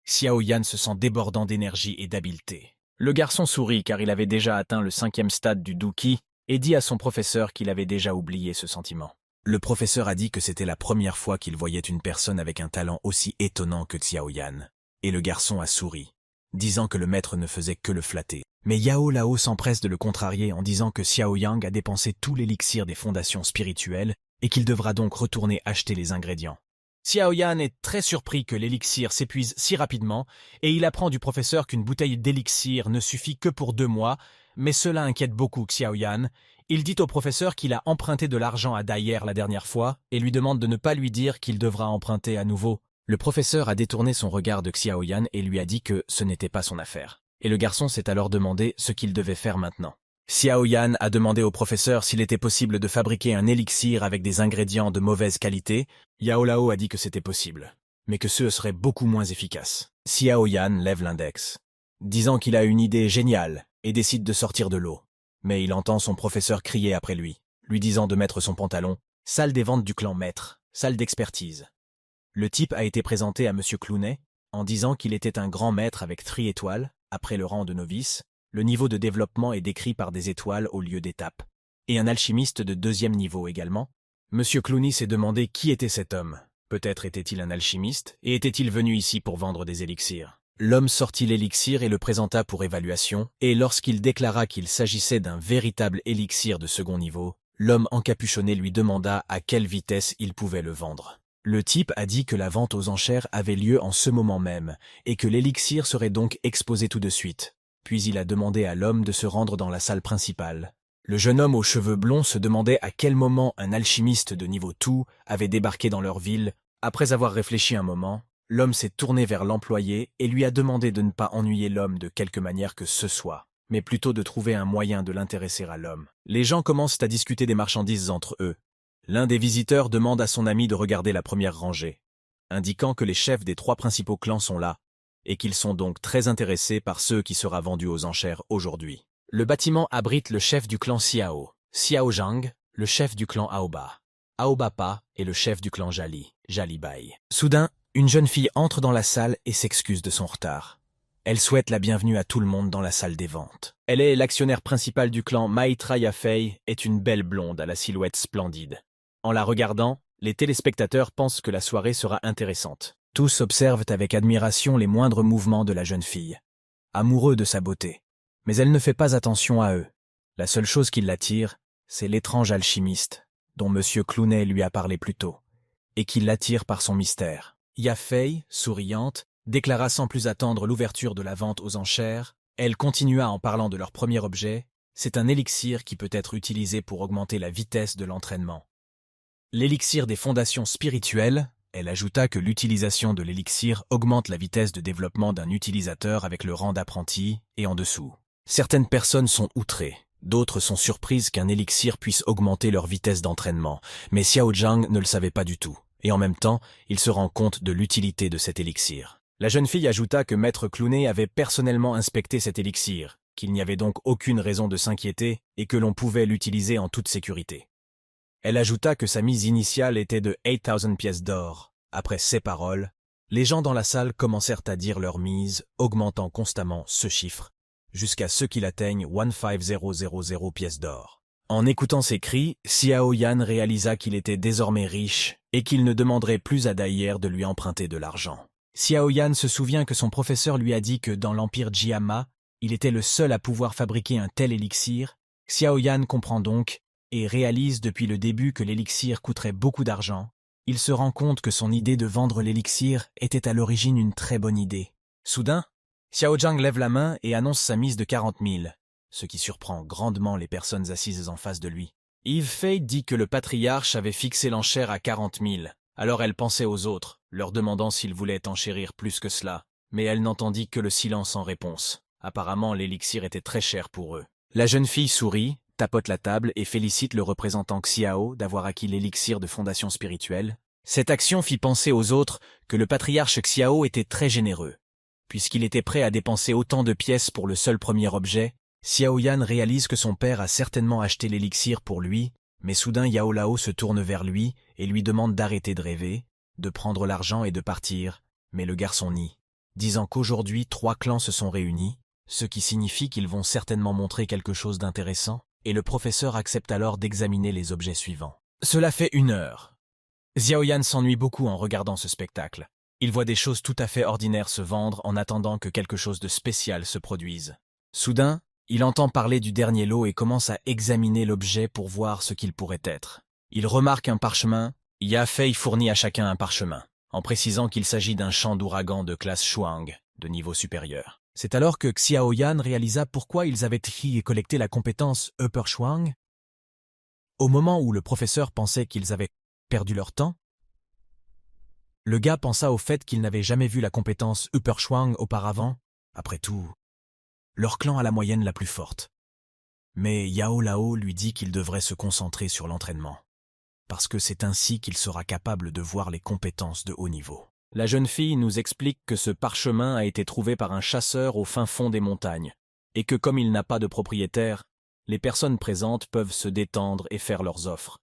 Xiao Yan se sent débordant d'énergie et d'habileté. Le garçon sourit car il avait déjà atteint le 5e stade du Duki et dit à son professeur qu'il avait déjà oublié ce sentiment. Le professeur a dit que c'était la première fois qu'il voyait une personne avec un talent aussi étonnant que Xiao Yan, et le garçon a souri, disant que le maître ne faisait que le flatter. Mais Yao Lao s'empresse de le contrarier en disant que Xiao Yang a dépensé tout l'élixir des fondations spirituelles et qu'il devra donc retourner acheter les ingrédients. Xiao Yan est très surpris que l'élixir s'épuise si rapidement et il apprend du professeur qu'une bouteille d'élixir ne suffit que pour 2 mois, mais cela inquiète beaucoup Xiao Yan. Il dit au professeur qu'il a emprunté de l'argent à Daier la dernière fois et lui demande de ne pas lui dire qu'il devra emprunter à nouveau. Le professeur a détourné son regard de Xiao Yan et lui a dit que ce n'était pas son affaire. Et le garçon s'est alors demandé ce qu'il devait faire maintenant. Xiao Yan a demandé au professeur s'il était possible de fabriquer un élixir avec des ingrédients de mauvaise qualité. Yao Lao a dit que c'était possible. mais que ceux seraient beaucoup moins efficaces. Xiao Yan lève l'index, disant qu'il a une idée géniale et décide de sortir de l'eau. Mais il entend son professeur crier après lui disant de mettre son pantalon. Salle des ventes du clan maître, salle d'expertise. Le type a été présenté à M. Clooney en disant qu'il était un grand maître avec 3 étoiles, après le rang de novice. Le niveau de développement est décrit par des étoiles au lieu d'étapes. Et un alchimiste de 2e niveau également. M. Clooney s'est demandé qui était cet homme. Peut-être était-il un alchimiste, et était-il venu ici pour vendre des élixirs. L'homme sortit l'élixir et le présenta pour évaluation, et lorsqu'il déclara qu'il s'agissait d'un véritable élixir de 2e niveau, l'homme encapuchonné lui demanda à quelle vitesse il pouvait le vendre. Le type a dit que la vente aux enchères avait lieu en ce moment même, et que l'élixir serait donc exposé tout de suite. Puis il a demandé à l'homme de se rendre dans la salle principale. Le jeune homme aux cheveux blonds se demandait à quel moment un alchimiste de niveau 2 avait débarqué dans leur ville. Après avoir réfléchi un moment, l'homme s'est tourné vers l'employé et lui a demandé de ne pas ennuyer l'homme de quelque manière que ce soit, mais plutôt de trouver un moyen de l'intéresser à l'homme. Les gens commencent à discuter des marchandises entre eux. L'un des visiteurs demande à son ami de regarder la première rangée, indiquant que les chefs des 3 principaux clans sont là, et qu'ils sont donc très intéressés par ceux qui sera vendu aux enchères aujourd'hui. Le bâtiment abrite le chef du clan Xiao, Xiao Zhang, le chef du clan Aoba, Aoba Pa et le chef du clan Jali, Jali Bai. Soudain, une jeune fille entre dans la salle et s'excuse de son retard. Elle souhaite la bienvenue à tout le monde dans la salle des ventes. Elle est l'actionnaire principal du clan Maitra Yafei, est une belle blonde à la silhouette splendide. En la regardant, les téléspectateurs pensent que la soirée sera intéressante. Tous observent avec admiration les moindres mouvements de la jeune fille, amoureux de sa beauté. Mais elle ne fait pas attention à eux. La seule chose qui l'attire, c'est l'étrange alchimiste, dont M. Clooney lui a parlé plus tôt, et qui l'attire par son mystère. Yafei, souriante, déclara sans plus attendre l'ouverture de la vente aux enchères. Elle continua en parlant de leur premier objet. C'est un élixir qui peut être utilisé pour augmenter la vitesse de l'entraînement. L'élixir des fondations spirituelles. Elle ajouta que l'utilisation de l'élixir augmente la vitesse de développement d'un utilisateur avec le rang d'apprenti et en dessous. Certaines personnes sont outrées, d'autres sont surprises qu'un élixir puisse augmenter leur vitesse d'entraînement, mais Xiao Zhang ne le savait pas du tout, et en même temps, il se rend compte de l'utilité de cet élixir. La jeune fille ajouta que Maître Clooney avait personnellement inspecté cet élixir, qu'il n'y avait donc aucune raison de s'inquiéter et que l'on pouvait l'utiliser en toute sécurité. Elle ajouta que sa mise initiale était de 8000 pièces d'or. Après ces paroles, les gens dans la salle commencèrent à dire leur mise, augmentant constamment ce chiffre, jusqu'à ce qu'il atteigne 15000 pièces d'or. En écoutant ces cris, Xiao Yan réalisa qu'il était désormais riche et qu'il ne demanderait plus à Daier de lui emprunter de l'argent. Xiao Yan se souvient que son professeur lui a dit que dans l'empire Jiama, il était le seul à pouvoir fabriquer un tel élixir. Xiao Yan comprend donc et réalise depuis le début que l'élixir coûterait beaucoup d'argent. Il se rend compte que son idée de vendre l'élixir était à l'origine une très bonne idée. Soudain, Xiao Zhang lève la main et annonce sa mise de 40 000, ce qui surprend grandement les personnes assises en face de lui. Yves Fei dit que le patriarche avait fixé l'enchère à 40 000, alors elle pensait aux autres, leur demandant s'ils voulaient enchérir plus que cela, mais elle n'entendit que le silence en réponse. Apparemment, l'élixir était très cher pour eux. La jeune fille sourit, tapote la table et félicite le représentant Xiao d'avoir acquis l'élixir de fondation spirituelle. Cette action fit penser aux autres que le patriarche Xiao était très généreux. Puisqu'il était prêt à dépenser autant de pièces pour le seul premier objet, Xiao Yan réalise que son père a certainement acheté l'élixir pour lui, mais soudain Yao Lao se tourne vers lui et lui demande d'arrêter de rêver, de prendre l'argent et de partir, mais le garçon nie, disant qu'aujourd'hui 3 clans se sont réunis, ce qui signifie qu'ils vont certainement montrer quelque chose d'intéressant, et le professeur accepte alors d'examiner les objets suivants. Cela fait 1 heure. Xiao Yan s'ennuie beaucoup en regardant ce spectacle. Il voit des choses tout à fait ordinaires se vendre en attendant que quelque chose de spécial se produise. Soudain, il entend parler du dernier lot et commence à examiner l'objet pour voir ce qu'il pourrait être. Il remarque un parchemin. Yafei fournit à chacun un parchemin, en précisant qu'il s'agit d'un champ d'ouragan de classe Shuang, de niveau supérieur. C'est alors que Xiao Yan réalisa pourquoi ils avaient trié et collecté la compétence Upper Shuang. Au moment où le professeur pensait qu'ils avaient perdu leur temps, le gars pensa au fait qu'ils n'avaient jamais vu la compétence Upper Shuang auparavant. Après tout, leur clan a la moyenne la plus forte. Mais Yao Lao lui dit qu'il devrait se concentrer sur l'entraînement, parce que c'est ainsi qu'il sera capable de voir les compétences de haut niveau. La jeune fille nous explique que ce parchemin a été trouvé par un chasseur au fin fond des montagnes, et que comme il n'a pas de propriétaire, les personnes présentes peuvent se détendre et faire leurs offres.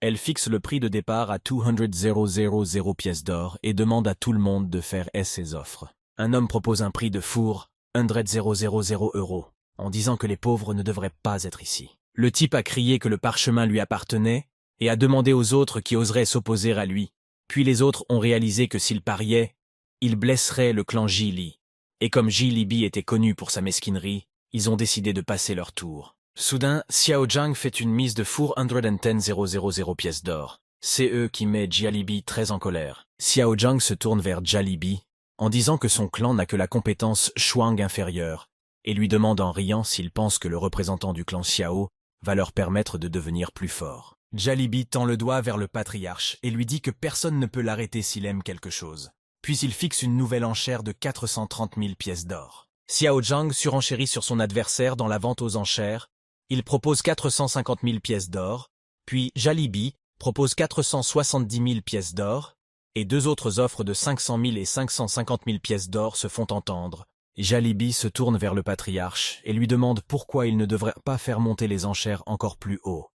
Elle fixe le prix de départ à 200,000 pièces d'or et demande à tout le monde de faire ses offres. Un homme propose un prix de four, 100,000 euros, en disant que les pauvres ne devraient pas être ici. Le type a crié que le parchemin lui appartenait et a demandé aux autres qui oseraient s'opposer à lui. Puis les autres ont réalisé que s'ils pariaient, ils blesseraient le clan Jili. Et comme Jilibi était connu pour sa mesquinerie, ils ont décidé de passer leur tour. Soudain, Xiao Zhang fait une mise de four 110,000 pièces d'or. C'est eux qui met Jalibi très en colère. Xiao Zhang se tourne vers Jalibi en disant que son clan n'a que la compétence Shuang inférieure et lui demande en riant s'il pense que le représentant du clan Xiao va leur permettre de devenir plus fort. Jalibi tend le doigt vers le patriarche et lui dit que personne ne peut l'arrêter s'il aime quelque chose. Puis il fixe une nouvelle enchère de 430 000 pièces d'or. Xiao Zhang surenchérit sur son adversaire dans la vente aux enchères. Il propose 450 000 pièces d'or, puis Jalibi propose 470 000 pièces d'or, et deux autres offres de 500 000 et 550 000 pièces d'or se font entendre. Jalibi se tourne vers le patriarche et lui demande pourquoi il ne devrait pas faire monter les enchères encore plus haut,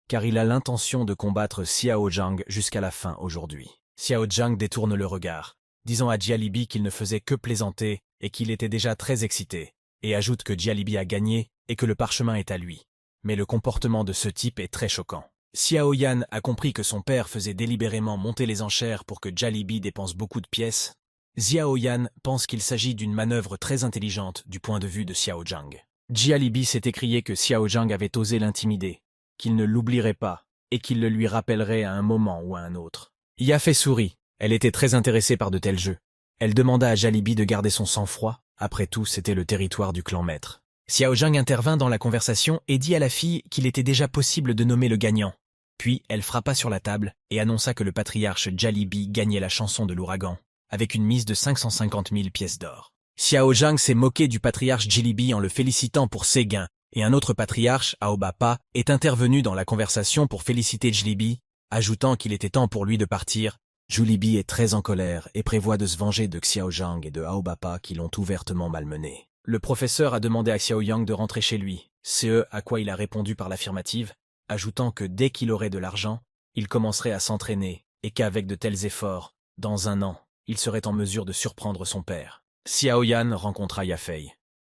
car il a l'intention de combattre Xiao Zhang jusqu'à la fin aujourd'hui. Xiao Zhang détourne le regard, disant à Jalibi qu'il ne faisait que plaisanter et qu'il était déjà très excité, et ajoute que Jalibi a gagné et que le parchemin est à lui. Mais le comportement de ce type est très choquant. Xiao Yan a compris que son père faisait délibérément monter les enchères pour que Jalibi dépense beaucoup de pièces. Xiao Yan pense qu'il s'agit d'une manœuvre très intelligente du point de vue de Xiao Zhang. Jalibi s'est écrié que Xiao Zhang avait osé l'intimider, qu'il ne l'oublierait pas et qu'il le lui rappellerait à un moment ou à un autre. Yafei sourit. Elle était très intéressée par de tels jeux. Elle demanda à Jalibi de garder son sang-froid. Après tout, c'était le territoire du clan maître. Xiao Zhang intervint dans la conversation et dit à la fille qu'il était déjà possible de nommer le gagnant. Puis elle frappa sur la table et annonça que le patriarche Jalibi gagnait la chanson de l'ouragan, avec une mise de 550 000 pièces d'or. Xiao Zhang s'est moqué du patriarche Jalibi en le félicitant pour ses gains, et un autre patriarche, Aobapa, est intervenu dans la conversation pour féliciter Jalibi, ajoutant qu'il était temps pour lui de partir. Jalibi est très en colère et prévoit de se venger de Xiao Zhang et de Aobapa qui l'ont ouvertement malmené. Le professeur a demandé à Xiao Yang de rentrer chez lui, ce à quoi il a répondu par l'affirmative, ajoutant que dès qu'il aurait de l'argent, il commencerait à s'entraîner et qu'avec de tels efforts, dans 1 an, il serait en mesure de surprendre son père. Xiao Yan rencontra Yafei.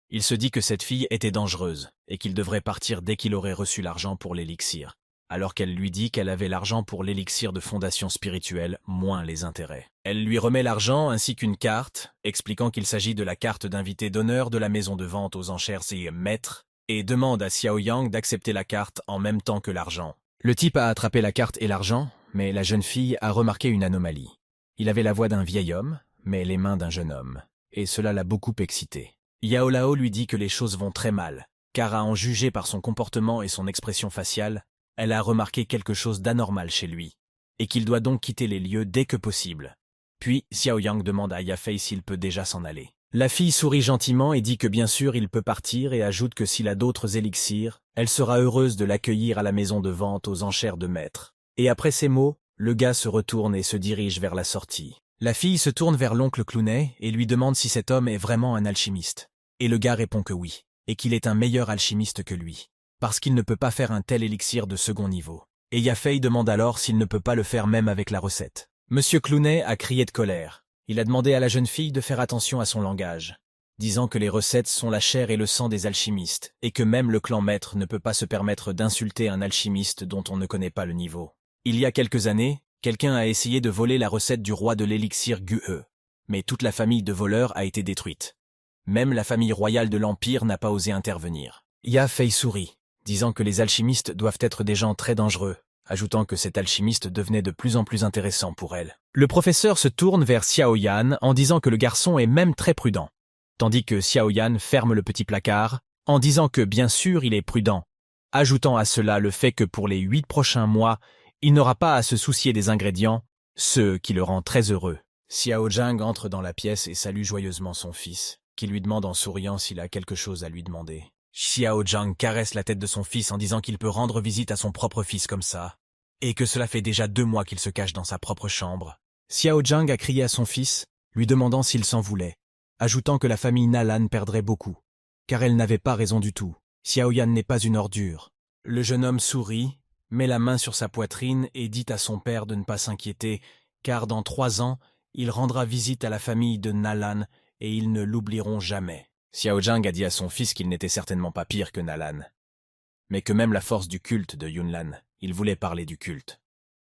Il se dit que cette fille était dangereuse et qu'il devrait partir dès qu'il aurait reçu l'argent pour l'élixir, alors qu'elle lui dit qu'elle avait l'argent pour l'élixir de fondation spirituelle, moins les intérêts. Elle lui remet l'argent ainsi qu'une carte, expliquant qu'il s'agit de la carte d'invité d'honneur de la maison de vente aux enchères et maître, et demande à Xiao Yang d'accepter la carte en même temps que l'argent. Le type a attrapé la carte et l'argent, mais la jeune fille a remarqué une anomalie. Il avait la voix d'un vieil homme, mais les mains d'un jeune homme, et cela l'a beaucoup excité. Yao Lao lui dit que les choses vont très mal, car à en juger par son comportement et son expression faciale, elle a remarqué quelque chose d'anormal chez lui, et qu'il doit donc quitter les lieux dès que possible. Puis Xiao Yang demande à Yafei s'il peut déjà s'en aller. La fille sourit gentiment et dit que bien sûr il peut partir et ajoute que s'il a d'autres élixirs, elle sera heureuse de l'accueillir à la maison de vente aux enchères de maître. Et après ces mots, le gars se retourne et se dirige vers la sortie. La fille se tourne vers l'oncle Clounet et lui demande si cet homme est vraiment un alchimiste. Et le gars répond que oui, et qu'il est un meilleur alchimiste que lui, parce qu'il ne peut pas faire un tel élixir de second niveau. Et Yafei demande alors s'il ne peut pas le faire même avec la recette. Monsieur Clounet a crié de colère. Il a demandé à la jeune fille de faire attention à son langage, disant que les recettes sont la chair et le sang des alchimistes, et que même le clan maître ne peut pas se permettre d'insulter un alchimiste dont on ne connaît pas le niveau. Il y a quelques années, quelqu'un a essayé de voler la recette du roi de l'élixir Gue, mais toute la famille de voleurs a été détruite. Même la famille royale de l'Empire n'a pas osé intervenir. Yafei sourit, disant que les alchimistes doivent être des gens très dangereux, ajoutant que cet alchimiste devenait de plus en plus intéressant pour elle. Le professeur se tourne vers Xiao Yan en disant que le garçon est même très prudent, tandis que Xiao Yan ferme le petit placard en disant que bien sûr il est prudent, ajoutant à cela le fait que pour les 8 prochains mois, il n'aura pas à se soucier des ingrédients, ce qui le rend très heureux. Xiao Zhang entre dans la pièce et salue joyeusement son fils, qui lui demande en souriant s'il a quelque chose à lui demander. Xiao Zhang caresse la tête de son fils en disant qu'il peut rendre visite à son propre fils comme ça, et que cela fait déjà 2 mois qu'il se cache dans sa propre chambre. Xiao Zhang a crié à son fils, lui demandant s'il s'en voulait, ajoutant que la famille Nalan perdrait beaucoup, car elle n'avait pas raison du tout. Xiaoyan n'est pas une ordure. Le jeune homme sourit, met la main sur sa poitrine et dit à son père de ne pas s'inquiéter, car dans 3 ans, il rendra visite à la famille de Nalan et ils ne l'oublieront jamais. Xiao Zhang a dit à son fils qu'il n'était certainement pas pire que Nalan, mais que même la force du culte de Yunlan, il voulait parler du culte.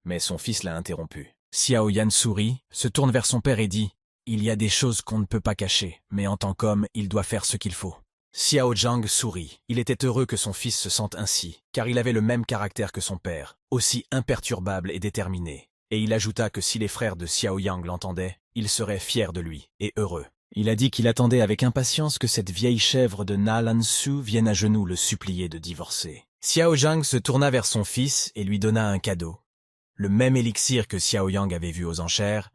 Mais son fils l'a interrompu. Xiao Yan sourit, se tourne vers son père et dit « Il y a des choses qu'on ne peut pas cacher, mais en tant qu'homme, il doit faire ce qu'il faut. » Xiao Zhang sourit. Il était heureux que son fils se sente ainsi, car il avait le même caractère que son père, aussi imperturbable et déterminé. Et il ajouta que si les frères de Xiao Yang l'entendaient, ils seraient fiers de lui et heureux. Il a dit qu'il attendait avec impatience que cette vieille chèvre de Nalan Su vienne à genoux le supplier de divorcer. Xiao Zhang se tourna vers son fils et lui donna un cadeau. Le même élixir que Xiao Yang avait vu aux enchères.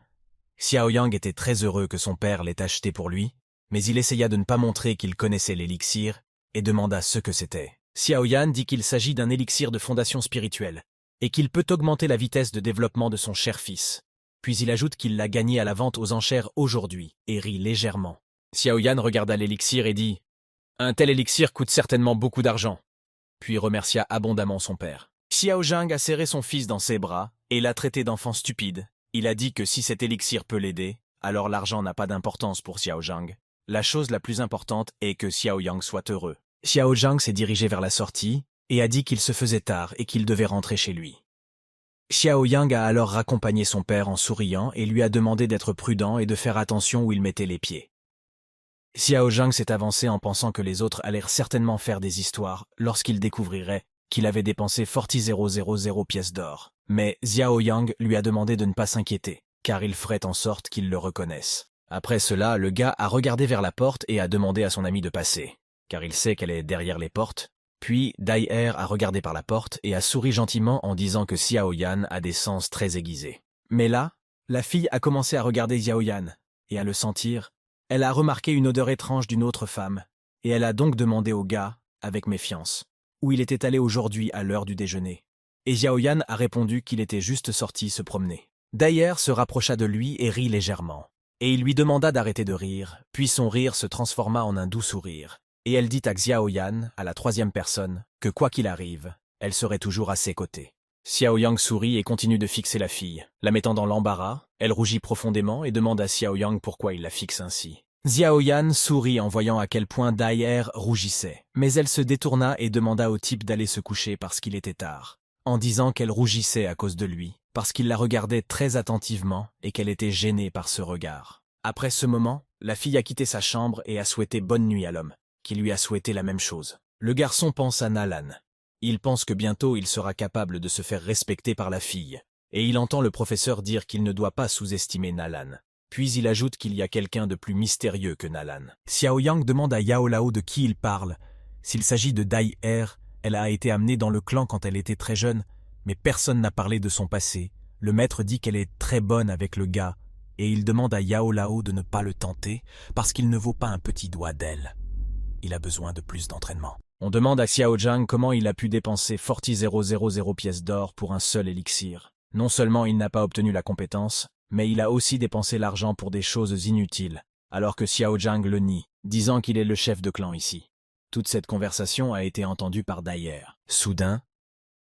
Xiao Yang était très heureux que son père l'ait acheté pour lui, mais il essaya de ne pas montrer qu'il connaissait l'élixir et demanda ce que c'était. Xiao Yan dit qu'il s'agit d'un élixir de fondation spirituelle et qu'il peut augmenter la vitesse de développement de son cher fils. Puis il ajoute qu'il l'a gagné à la vente aux enchères aujourd'hui et rit légèrement. Xiao Yan regarda l'élixir et dit « Un tel élixir coûte certainement beaucoup d'argent. » Puis remercia abondamment son père. Xiao Zhang a serré son fils dans ses bras et l'a traité d'enfant stupide. Il a dit que si cet élixir peut l'aider, alors l'argent n'a pas d'importance pour Xiao Zhang. La chose la plus importante est que Xiao Yang soit heureux. Xiao Zhang s'est dirigé vers la sortie et a dit qu'il se faisait tard et qu'il devait rentrer chez lui. Xiao Yang a alors raccompagné son père en souriant et lui a demandé d'être prudent et de faire attention où il mettait les pieds. Xiao Zhang s'est avancé en pensant que les autres allèrent certainement faire des histoires lorsqu'ils découvriraient qu'il avait dépensé 40,000 pièces d'or. Mais Xiao Yang lui a demandé de ne pas s'inquiéter, car il ferait en sorte qu'ils le reconnaissent. Après cela, le gars a regardé vers la porte et a demandé à son ami de passer, car il sait qu'elle est derrière les portes. Puis Dai Er a regardé par la porte et a souri gentiment en disant que Xiao Yan a des sens très aiguisés. Mais là, la fille a commencé à regarder Xiao Yan, et à le sentir, elle a remarqué une odeur étrange d'une autre femme, et elle a donc demandé au gars, avec méfiance, où il était allé aujourd'hui à l'heure du déjeuner. Et Xiao Yan a répondu qu'il était juste sorti se promener. Dai Er se rapprocha de lui et rit légèrement. Et il lui demanda d'arrêter de rire, puis son rire se transforma en un doux sourire. Et elle dit à Xiao Yan, à la 3e personne, que quoi qu'il arrive, elle serait toujours à ses côtés. Xiao Yang sourit et continue de fixer la fille. La mettant dans l'embarras, elle rougit profondément et demande à Xiao Yang pourquoi il la fixe ainsi. Xiao Yan sourit en voyant à quel point Dai Er rougissait, mais elle se détourna et demanda au type d'aller se coucher parce qu'il était tard, en disant qu'elle rougissait à cause de lui, parce qu'il la regardait très attentivement et qu'elle était gênée par ce regard. Après ce moment, la fille a quitté sa chambre et a souhaité bonne nuit à l'homme, qui lui a souhaité la même chose. Le garçon pense à Nalan. Il pense que bientôt il sera capable de se faire respecter par la fille, et il entend le professeur dire qu'il ne doit pas sous-estimer Nalan. Puis il ajoute qu'il y a quelqu'un de plus mystérieux que Nalan. Xiao Yang demande à Yao Lao de qui il parle. S'il s'agit de Dai Er, elle a été amenée dans le clan quand elle était très jeune, mais personne n'a parlé de son passé. Le maître dit qu'elle est très bonne avec le gars, et il demande à Yao Lao de ne pas le tenter, parce qu'il ne vaut pas un petit doigt d'elle. Il a besoin de plus d'entraînement. On demande à Xiao Zhang comment il a pu dépenser 40,000 pièces d'or pour un seul élixir. Non seulement il n'a pas obtenu la compétence, mais il a aussi dépensé l'argent pour des choses inutiles, alors que Xiao Zhang le nie, disant qu'il est le chef de clan ici. Toute cette conversation a été entendue par Dai Er. Soudain,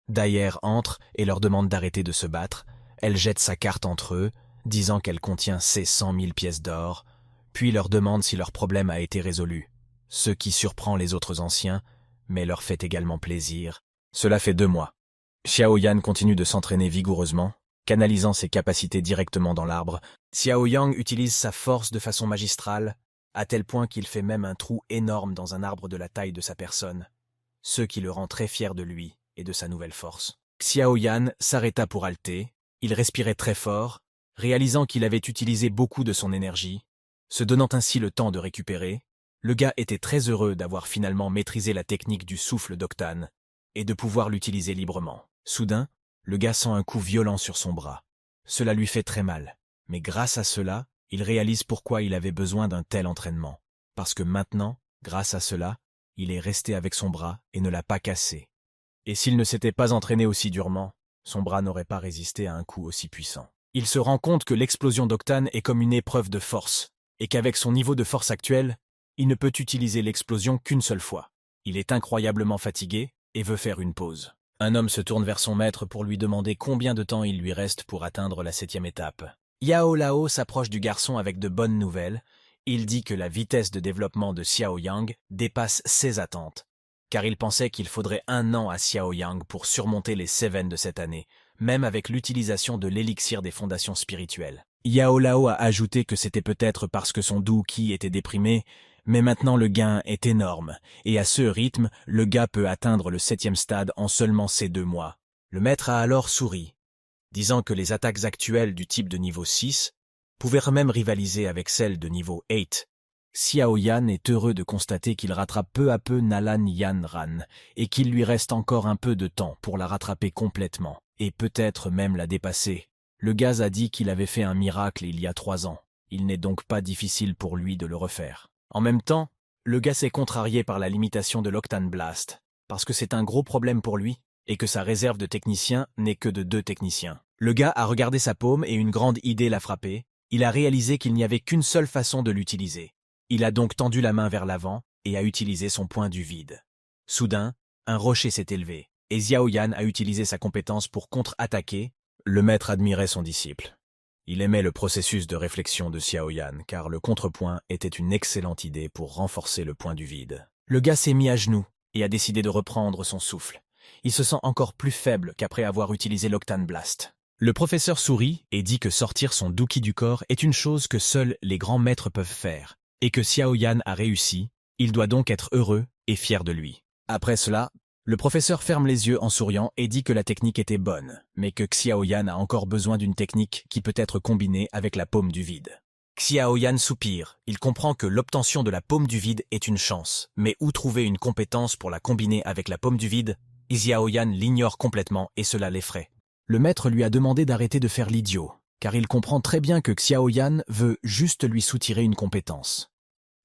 Dai Er entre et leur demande d'arrêter de se battre. Elle jette sa carte entre eux, disant qu'elle contient ses 100,000 pièces d'or, puis leur demande si leur problème a été résolu, ce qui surprend les autres anciens, mais leur fait également plaisir. Cela fait 2 mois. Xiao Yan continue de s'entraîner vigoureusement, canalisant ses capacités directement dans l'arbre. Xiao Yang utilise sa force de façon magistrale, à tel point qu'il fait même un trou énorme dans un arbre de la taille de sa personne, ce qui le rend très fier de lui et de sa nouvelle force. Xiao Yan s'arrêta pour halter, il respirait très fort, réalisant qu'il avait utilisé beaucoup de son énergie, se donnant ainsi le temps de récupérer. Le gars était très heureux d'avoir finalement maîtrisé la technique du souffle d'Octane et de pouvoir l'utiliser librement. Soudain, le gars sent un coup violent sur son bras. Cela lui fait très mal, mais grâce à cela, il réalise pourquoi il avait besoin d'un tel entraînement. Parce que maintenant, grâce à cela, il est resté avec son bras et ne l'a pas cassé. Et s'il ne s'était pas entraîné aussi durement, son bras n'aurait pas résisté à un coup aussi puissant. Il se rend compte que l'explosion d'Octane est comme une épreuve de force, et qu'avec son niveau de force actuel, il ne peut utiliser l'explosion qu'une seule fois. Il est incroyablement fatigué et veut faire une pause. Un homme se tourne vers son maître pour lui demander combien de temps il lui reste pour atteindre la 7e étape. Yao Lao s'approche du garçon avec de bonnes nouvelles. Il dit que la vitesse de développement de Xiao Yang dépasse ses attentes, car il pensait qu'il faudrait 1 an à Xiao Yang pour surmonter les Seven de cette année, même avec l'utilisation de l'élixir des fondations spirituelles. Yao Lao a ajouté que c'était peut-être parce que son Du Qi était déprimé, mais maintenant le gain est énorme, et à ce rythme, le gars peut atteindre le 7e stade en seulement ces 2 mois. Le maître a alors souri, disant que les attaques actuelles du type de niveau 6 pouvaient même rivaliser avec celles de niveau 8. Xiao Yan est heureux de constater qu'il rattrape peu à peu Nalan Yan Ran, et qu'il lui reste encore un peu de temps pour la rattraper complètement, et peut-être même la dépasser. Le gaz a dit qu'il avait fait un miracle il y a 3 ans. Il n'est donc pas difficile pour lui de le refaire. En même temps, le gars est contrarié par la limitation de l'Octane Blast, parce que c'est un gros problème pour lui, et que sa réserve de techniciens n'est que de 2 techniciens. Le gars a regardé sa paume et une grande idée l'a frappé. Il a réalisé qu'il n'y avait qu'une seule façon de l'utiliser. Il a donc tendu la main vers l'avant et a utilisé son point du vide. Soudain, un rocher s'est élevé, et Xiao Yan a utilisé sa compétence pour contre-attaquer. Le maître admirait son disciple. Il aimait le processus de réflexion de Xiao Yan, car le contrepoint était une excellente idée pour renforcer le point du vide. Le gars s'est mis à genoux et a décidé de reprendre son souffle. Il se sent encore plus faible qu'après avoir utilisé l'Octane Blast. Le professeur sourit et dit que sortir son Du Qi du corps est une chose que seuls les grands maîtres peuvent faire, et que Xiao Yan a réussi. Il doit donc être heureux et fier de lui. Après cela, le professeur ferme les yeux en souriant et dit que la technique était bonne, mais que Xiao Yan a encore besoin d'une technique qui peut être combinée avec la paume du vide. Xiao Yan soupire. Il comprend que l'obtention de la paume du vide est une chance, mais où trouver une compétence pour la combiner avec la paume du vide? Xiao Yan l'ignore complètement et cela l'effraie. Le maître lui a demandé d'arrêter de faire l'idiot, car il comprend très bien que Xiao Yan veut juste lui soutirer une compétence.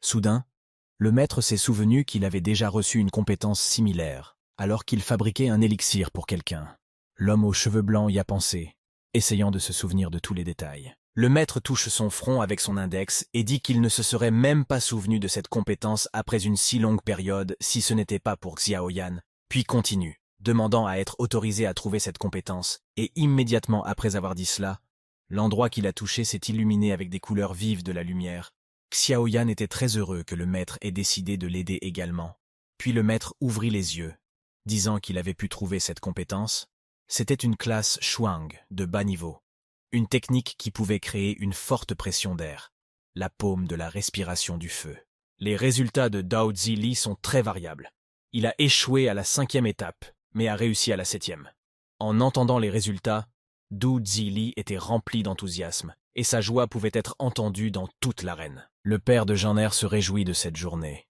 Soudain, le maître s'est souvenu qu'il avait déjà reçu une compétence similaire, alors qu'il fabriquait un élixir pour quelqu'un. L'homme aux cheveux blancs y a pensé, essayant de se souvenir de tous les détails. Le maître touche son front avec son index et dit qu'il ne se serait même pas souvenu de cette compétence après une si longue période si ce n'était pas pour Xiao Yan, puis continue, demandant à être autorisé à trouver cette compétence, et immédiatement après avoir dit cela, l'endroit qu'il a touché s'est illuminé avec des couleurs vives de la lumière. Xiao Yan était très heureux que le maître ait décidé de l'aider également. Puis le maître ouvrit les yeux, disant qu'il avait pu trouver cette compétence. C'était une classe Shuang de bas niveau, une technique qui pouvait créer une forte pression d'air, la paume de la respiration du feu. Les résultats de Dao Zili sont très variables. Il a échoué à la 5e étape, mais a réussi à la 7e. En entendant les résultats, Du Zili était rempli d'enthousiasme, et sa joie pouvait être entendue dans toute l'arène. Le père de Jeaner se réjouit de cette journée.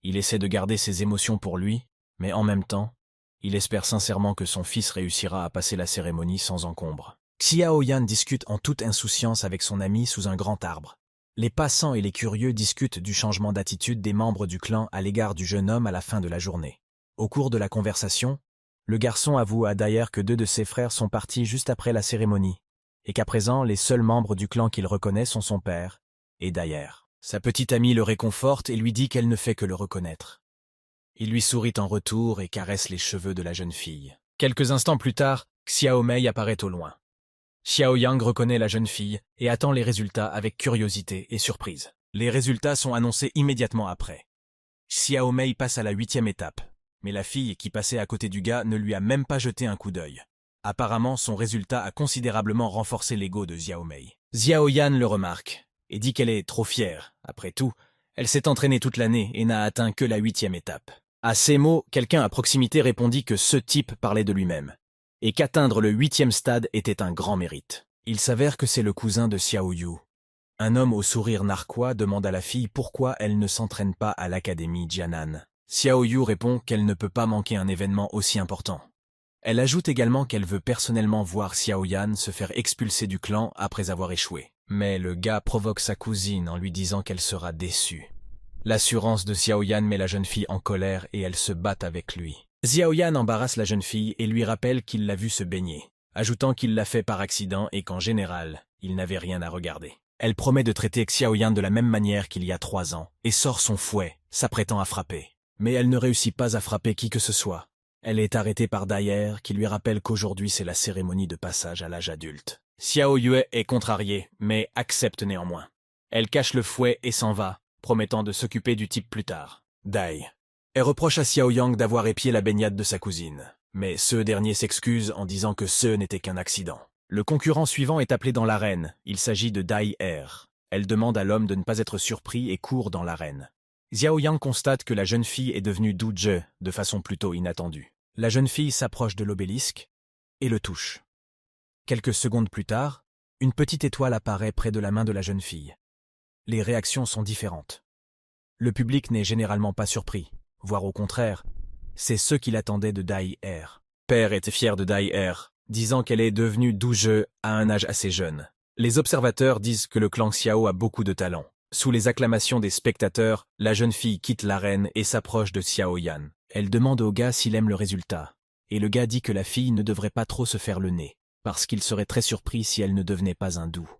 Il essaie de garder ses émotions pour lui, mais en même temps, il espère sincèrement que son fils réussira à passer la cérémonie sans encombre. Xiao Yan discute en toute insouciance avec son ami sous un grand arbre. Les passants et les curieux discutent du changement d'attitude des membres du clan à l'égard du jeune homme à la fin de la journée. Au cours de la conversation, le garçon avoue à Dayer que 2 de ses frères sont partis juste après la cérémonie, et qu'à présent, les seuls membres du clan qu'il reconnaît sont son père et Dayer. Sa petite amie le réconforte et lui dit qu'elle ne fait que le reconnaître. Il lui sourit en retour et caresse les cheveux de la jeune fille. Quelques instants plus tard, Xiao Mei apparaît au loin. Xiao Yang reconnaît la jeune fille et attend les résultats avec curiosité et surprise. Les résultats sont annoncés immédiatement après. Xiao Mei passe à la 8e étape, mais la fille qui passait à côté du gars ne lui a même pas jeté un coup d'œil. Apparemment, son résultat a considérablement renforcé l'ego de Xiao Mei. Xiao Yan le remarque et dit qu'elle est trop fière. Après tout, elle s'est entraînée toute l'année et n'a atteint que la 8e étape. À ces mots, quelqu'un à proximité répondit que ce type parlait de lui-même, et qu'atteindre le 8e stade était un grand mérite. Il s'avère que c'est le cousin de Xiao Yu. Un homme au sourire narquois demande à la fille pourquoi elle ne s'entraîne pas à l'académie Jianan. Xiao Yu répond qu'elle ne peut pas manquer un événement aussi important. Elle ajoute également qu'elle veut personnellement voir Xiao Yan se faire expulser du clan après avoir échoué. Mais le gars provoque sa cousine en lui disant qu'elle sera déçue. L'assurance de Xiao Yan met la jeune fille en colère et elle se bat avec lui. Xiao Yan embarrasse la jeune fille et lui rappelle qu'il l'a vue se baigner, ajoutant qu'il l'a fait par accident et qu'en général, Il n'avait rien à regarder. Elle promet de traiter Xiaoyan de la même manière qu'il y a 3 ans, et sort son fouet, s'apprêtant à frapper. Mais elle ne réussit pas à frapper qui que ce soit. Elle est arrêtée par Daier, qui lui rappelle qu'aujourd'hui c'est la cérémonie de passage à l'âge adulte. Xiao Yue est contrariée, mais accepte néanmoins. Elle cache le fouet et s'en va, promettant de s'occuper du type plus tard. Dai. Elle reproche à Xiao Yang d'avoir épié la baignade de sa cousine, mais ce dernier s'excuse en disant que ce n'était qu'un accident. Le concurrent suivant est appelé dans l'arène, il s'agit de Dai Er. Elle demande à l'homme de ne pas être surpris et court dans l'arène. Xiao Yang constate que la jeune fille est devenue Du Zhe de façon plutôt inattendue. La jeune fille s'approche de l'obélisque et le touche. Quelques secondes plus tard, une petite étoile apparaît près de la main de la jeune fille. Les réactions sont différentes. Le public n'est généralement pas surpris, voire au contraire, c'est ce qu'il attendait de Dai Er. Père était fier de Dai Er, disant qu'elle est devenue Du Zhe à un âge assez jeune. Les observateurs disent que le clan Xiao a beaucoup de talent. Sous les acclamations des spectateurs, la jeune fille quitte l'arène et s'approche de Xiao Yan. Elle demande au gars s'il aime le résultat, et le gars dit que la fille ne devrait pas trop se faire le nez, parce qu'il serait très surpris si elle ne devenait pas un doux.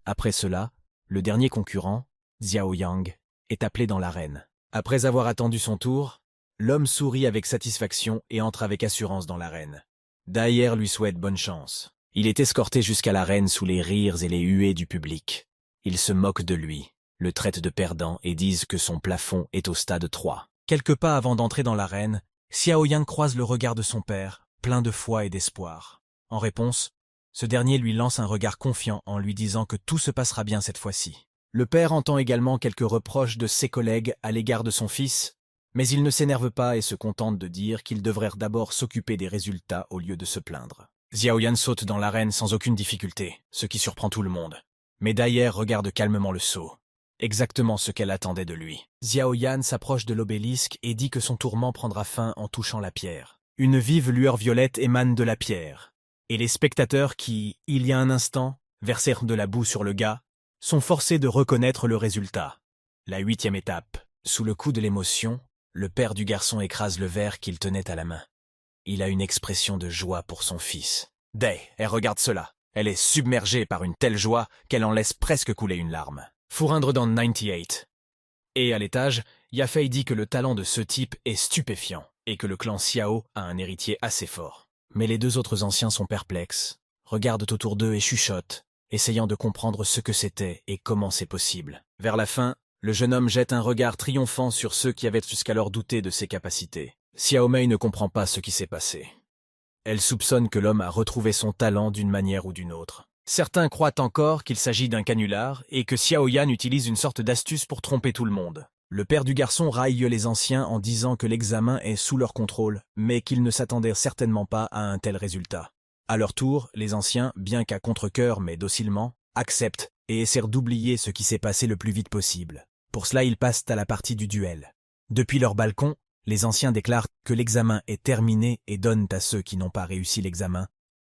Après cela, le dernier concurrent, Xiao Yang, est appelé dans l'arène. Après avoir attendu son tour, l'homme sourit avec satisfaction et entre avec assurance dans l'arène. Daier lui souhaite bonne chance. Il est escorté jusqu'à l'arène sous les rires et les huées du public. Ils se moquent de lui, le traitent de perdant et disent que son plafond est au stade 3. Quelques pas avant d'entrer dans l'arène, Xiao Yang croise le regard de son père, plein de foi et d'espoir. En réponse, ce dernier lui lance un regard confiant en lui disant que tout se passera bien cette fois-ci. Le père entend également quelques reproches de ses collègues à l'égard de son fils, mais il ne s'énerve pas et se contente de dire qu'il devrait d'abord s'occuper des résultats au lieu de se plaindre. Xiao Yan saute dans l'arène sans aucune difficulté, ce qui surprend tout le monde. Mais Daier regarde calmement le saut. Exactement ce qu'elle attendait de lui. Xiao Yan s'approche de l'obélisque et dit que son tourment prendra fin en touchant la pierre. Une vive lueur violette émane de la pierre. Et les spectateurs qui, il y a un instant, versèrent de la boue sur le gars, sont forcés de reconnaître le résultat. La 8e étape. Sous le coup de l'émotion, le père du garçon écrase le verre qu'il tenait à la main. Il a une expression de joie pour son fils. Dai, elle regarde cela. Elle est submergée par une telle joie qu'elle en laisse presque couler une larme. Fourindre dans 98. Et à l'étage, Yafei dit que le talent de ce type est stupéfiant et que le clan Xiao a un héritier assez fort. Mais les deux autres anciens sont perplexes, regardent autour d'eux et chuchotent, essayant de comprendre ce que c'était et comment c'est possible. Vers la fin, le jeune homme jette un regard triomphant sur ceux qui avaient jusqu'alors douté de ses capacités. Xiao Mei ne comprend pas ce qui s'est passé. Elle soupçonne que l'homme a retrouvé son talent d'une manière ou d'une autre. Certains croient encore qu'il s'agit d'un canular et que Xiao Yan utilise une sorte d'astuce pour tromper tout le monde. Le père du garçon raille les anciens en disant que l'examen est sous leur contrôle, mais qu'ils ne s'attendaient certainement pas à un tel résultat. À leur tour, les anciens, bien qu'à contre-cœur mais docilement, acceptent et essaient d'oublier ce qui s'est passé le plus vite possible. Pour cela, ils passent à la partie du duel. Depuis leur balcon, les anciens déclarent que l'examen est terminé et donnent à ceux qui n'ont pas réussi l'examen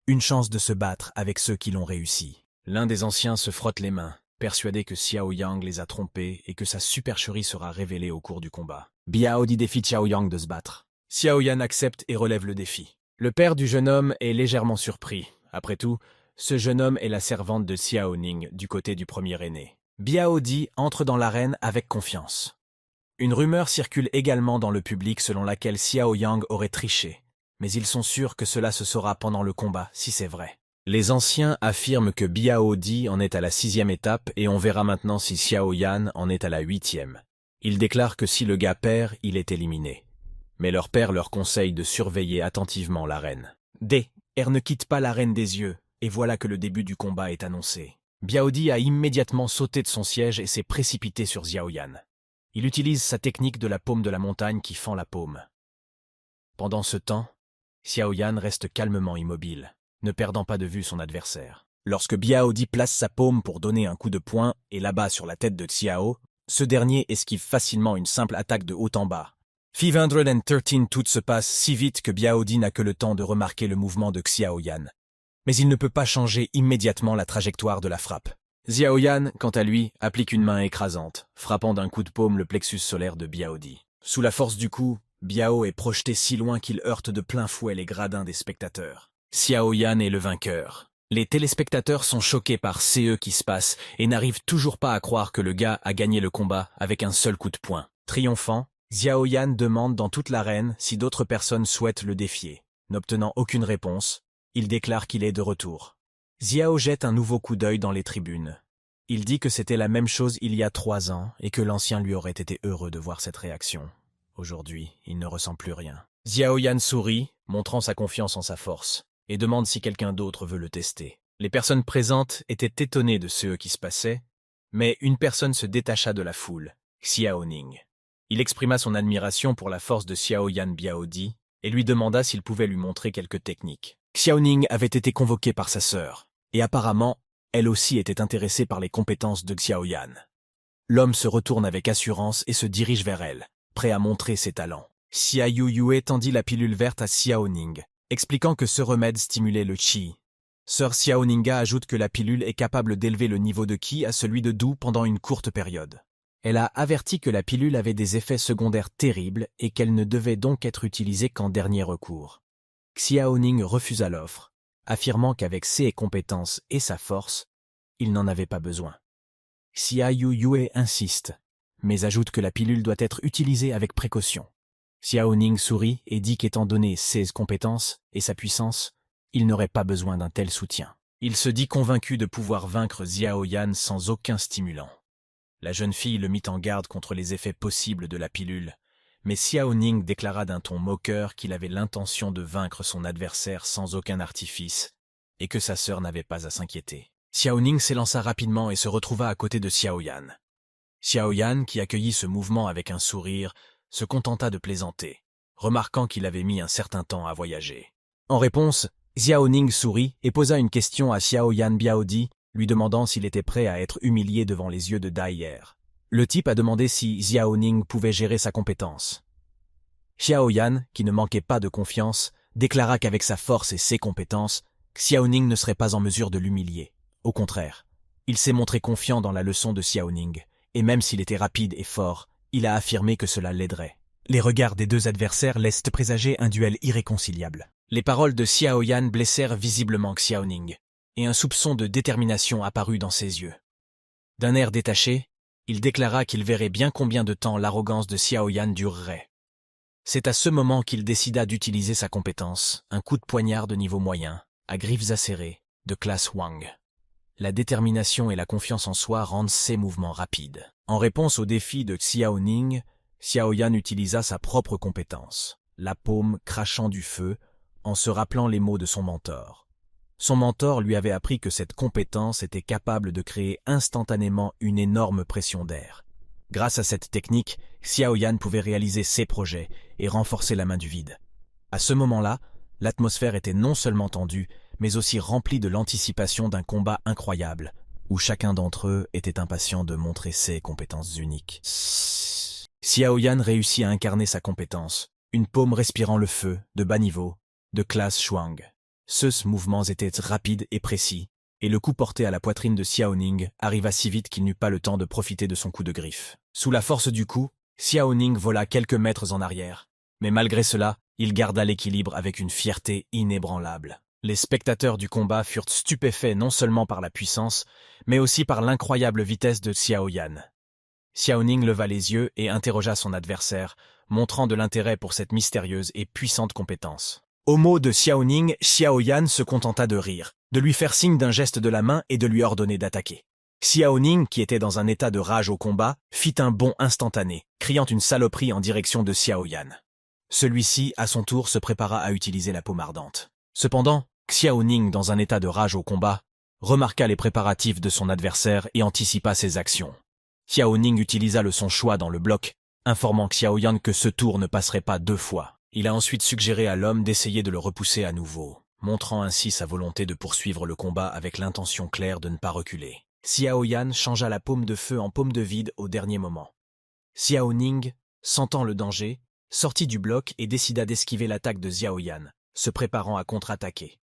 une chance de se battre avec ceux qui l'ont réussi. L'un des anciens se frotte les mains, persuadé que Xiao Yang les a trompés et que sa supercherie sera révélée au cours du combat. Biao dit défie Xiao Yang de se battre. Xiao Yan accepte et relève le défi. Le père du jeune homme est légèrement surpris. Après tout, ce jeune homme est la servante de Xiao Ning du côté du premier aîné. Biao Di entre dans l'arène avec confiance. Une rumeur circule également dans le public selon laquelle Xiao Yang aurait triché, mais ils sont sûrs que cela se saura pendant le combat, si c'est vrai. Les anciens affirment que Biao Di en est à la 6e étape et on verra maintenant si Xiao Yan en est à la 8e. Ils déclarent que si le gars perd, il est éliminé. Mais leur père leur conseille de surveiller attentivement l'arène. Er ne quitte pas l'arène des yeux, et voilà que le début du combat est annoncé. Biao Di a immédiatement sauté de son siège et s'est précipité sur Xiao Yan. Il utilise sa technique de la paume de la montagne qui fend la paume. Pendant ce temps, Xiao Yan reste calmement immobile, ne perdant pas de vue son adversaire. Lorsque Biao Di place sa paume pour donner un coup de poing et l'abat sur la tête de Xiao, ce dernier esquive facilement une simple attaque de haut en bas. 513 tout se passe si vite que Biao Di n'a que le temps de remarquer le mouvement de Xiao Yan. Mais il ne peut pas changer immédiatement la trajectoire de la frappe. Xiao Yan, quant à lui, applique une main écrasante, frappant d'un coup de paume le plexus solaire de Biao Di. Sous la force du coup, Biao est projeté si loin qu'il heurte de plein fouet les gradins des spectateurs. Xiao Yan est le vainqueur. Les téléspectateurs sont choqués par ce qui se passe et n'arrivent toujours pas à croire que le gars a gagné le combat avec un seul coup de poing. Triomphant, Xiao Yan demande dans toute l'arène si d'autres personnes souhaitent le défier. N'obtenant aucune réponse, il déclare qu'il est de retour. Xiao jette un nouveau coup d'œil dans les tribunes. Il dit que c'était la même chose il y a 3 ans et que l'ancien lui aurait été heureux de voir cette réaction. Aujourd'hui, il ne ressent plus rien. Xiao Yan sourit, montrant sa confiance en sa force, et demande si quelqu'un d'autre veut le tester. Les personnes présentes étaient étonnées de ce qui se passait, mais une personne se détacha de la foule, Xiao Ning. Il exprima son admiration pour la force de Xiao Yan Biaodi et lui demanda s'il pouvait lui montrer quelques techniques. Xiao Ning avait été convoquée par sa sœur, et apparemment, elle aussi était intéressée par les compétences de Xiao Yan. L'homme se retourne avec assurance et se dirige vers elle, prêt à montrer ses talents. Xia Yue tendit la pilule verte à Xiao Ning, expliquant que ce remède stimulait le Qi. Sœur Xiao Ninga ajoute que la pilule est capable d'élever le niveau de Qi à celui de Du pendant une courte période. Elle a averti que la pilule avait des effets secondaires terribles et qu'elle ne devait donc être utilisée qu'en dernier recours. Xiao Ning refusa l'offre, affirmant qu'avec ses compétences et sa force, il n'en avait pas besoin. Xia Yue insiste, mais ajoute que la pilule doit être utilisée avec précaution. Xiao Ning sourit et dit qu'étant donné ses compétences et sa puissance, il n'aurait pas besoin d'un tel soutien. Il se dit convaincu de pouvoir vaincre Xiao Yan sans aucun stimulant. La jeune fille le mit en garde contre les effets possibles de la pilule, mais Xiao Ning déclara d'un ton moqueur qu'il avait l'intention de vaincre son adversaire sans aucun artifice, et que sa sœur n'avait pas à s'inquiéter. Xiao Ning s'élança rapidement et se retrouva à côté de Xiao Yan. Xiao Yan, qui accueillit ce mouvement avec un sourire, se contenta de plaisanter, remarquant qu'il avait mis un certain temps à voyager. En réponse, Xiao Ning sourit et posa une question à Xiao Yan Biaodi, lui demandant s'il était prêt à être humilié devant les yeux de Dai Er. Le type a demandé si Xiao Ning pouvait gérer sa compétence. Xiao Yan, qui ne manquait pas de confiance, déclara qu'avec sa force et ses compétences, Xiao Ning ne serait pas en mesure de l'humilier. Au contraire, il s'est montré confiant dans la leçon de Xiao Ning, et même s'il était rapide et fort, il a affirmé que cela l'aiderait. Les regards des deux adversaires laissent présager un duel irréconciliable. Les paroles de Xiao Yan blessèrent visiblement Xiao Ning, et un soupçon de détermination apparut dans ses yeux. D'un air détaché, il déclara qu'il verrait bien combien de temps l'arrogance de Xiao Yan durerait. C'est à ce moment qu'il décida d'utiliser sa compétence, un coup de poignard de niveau moyen, à griffes acérées, de classe Wang. La détermination et la confiance en soi rendent ses mouvements rapides. En réponse au défi de Xiao Ning, Xiao Yan utilisa sa propre compétence, la paume crachant du feu, en se rappelant les mots de son mentor. Son mentor lui avait appris que cette compétence était capable de créer instantanément une énorme pression d'air. Grâce à cette technique, Xiao Yan pouvait réaliser ses projets et renforcer la main du vide. À ce moment-là, l'atmosphère était non seulement tendue, mais aussi remplie de l'anticipation d'un combat incroyable, où chacun d'entre eux était impatient de montrer ses compétences uniques. Xiao Yan réussit à incarner sa compétence, une paume respirant le feu, de bas niveau, de classe Shuang. Ces mouvements étaient rapides et précis, et le coup porté à la poitrine de Xiao Ning arriva si vite qu'il n'eut pas le temps de profiter de son coup de griffe. Sous la force du coup, Xiao Ning vola quelques mètres en arrière, mais malgré cela, il garda l'équilibre avec une fierté inébranlable. Les spectateurs du combat furent stupéfaits non seulement par la puissance, mais aussi par l'incroyable vitesse de Xiao Yan. Xiao Ning leva les yeux et interrogea son adversaire, montrant de l'intérêt pour cette mystérieuse et puissante compétence. Au mot de Xiao Ning, Xiao Yan se contenta de rire, de lui faire signe d'un geste de la main et de lui ordonner d'attaquer. Xiao Ning, qui était dans un état de rage au combat, fit un bond instantané, criant une saloperie en direction de Xiao Yan. Celui-ci, à son tour, se prépara à utiliser la paume ardente. Cependant, Xiao Ning, dans un état de rage au combat, remarqua les préparatifs de son adversaire et anticipa ses actions. Xiao Ning utilisa le son choix dans le bloc, informant Xiao Yan que ce tour ne passerait pas 2 fois. Il a ensuite suggéré à l'homme d'essayer de le repousser à nouveau, montrant ainsi sa volonté de poursuivre le combat avec l'intention claire de ne pas reculer. Xiao Yan changea la paume de feu en paume de vide au dernier moment. Xiao Ning, sentant le danger, sortit du bloc et décida d'esquiver l'attaque de Xiao Yan, se préparant à contre-attaquer.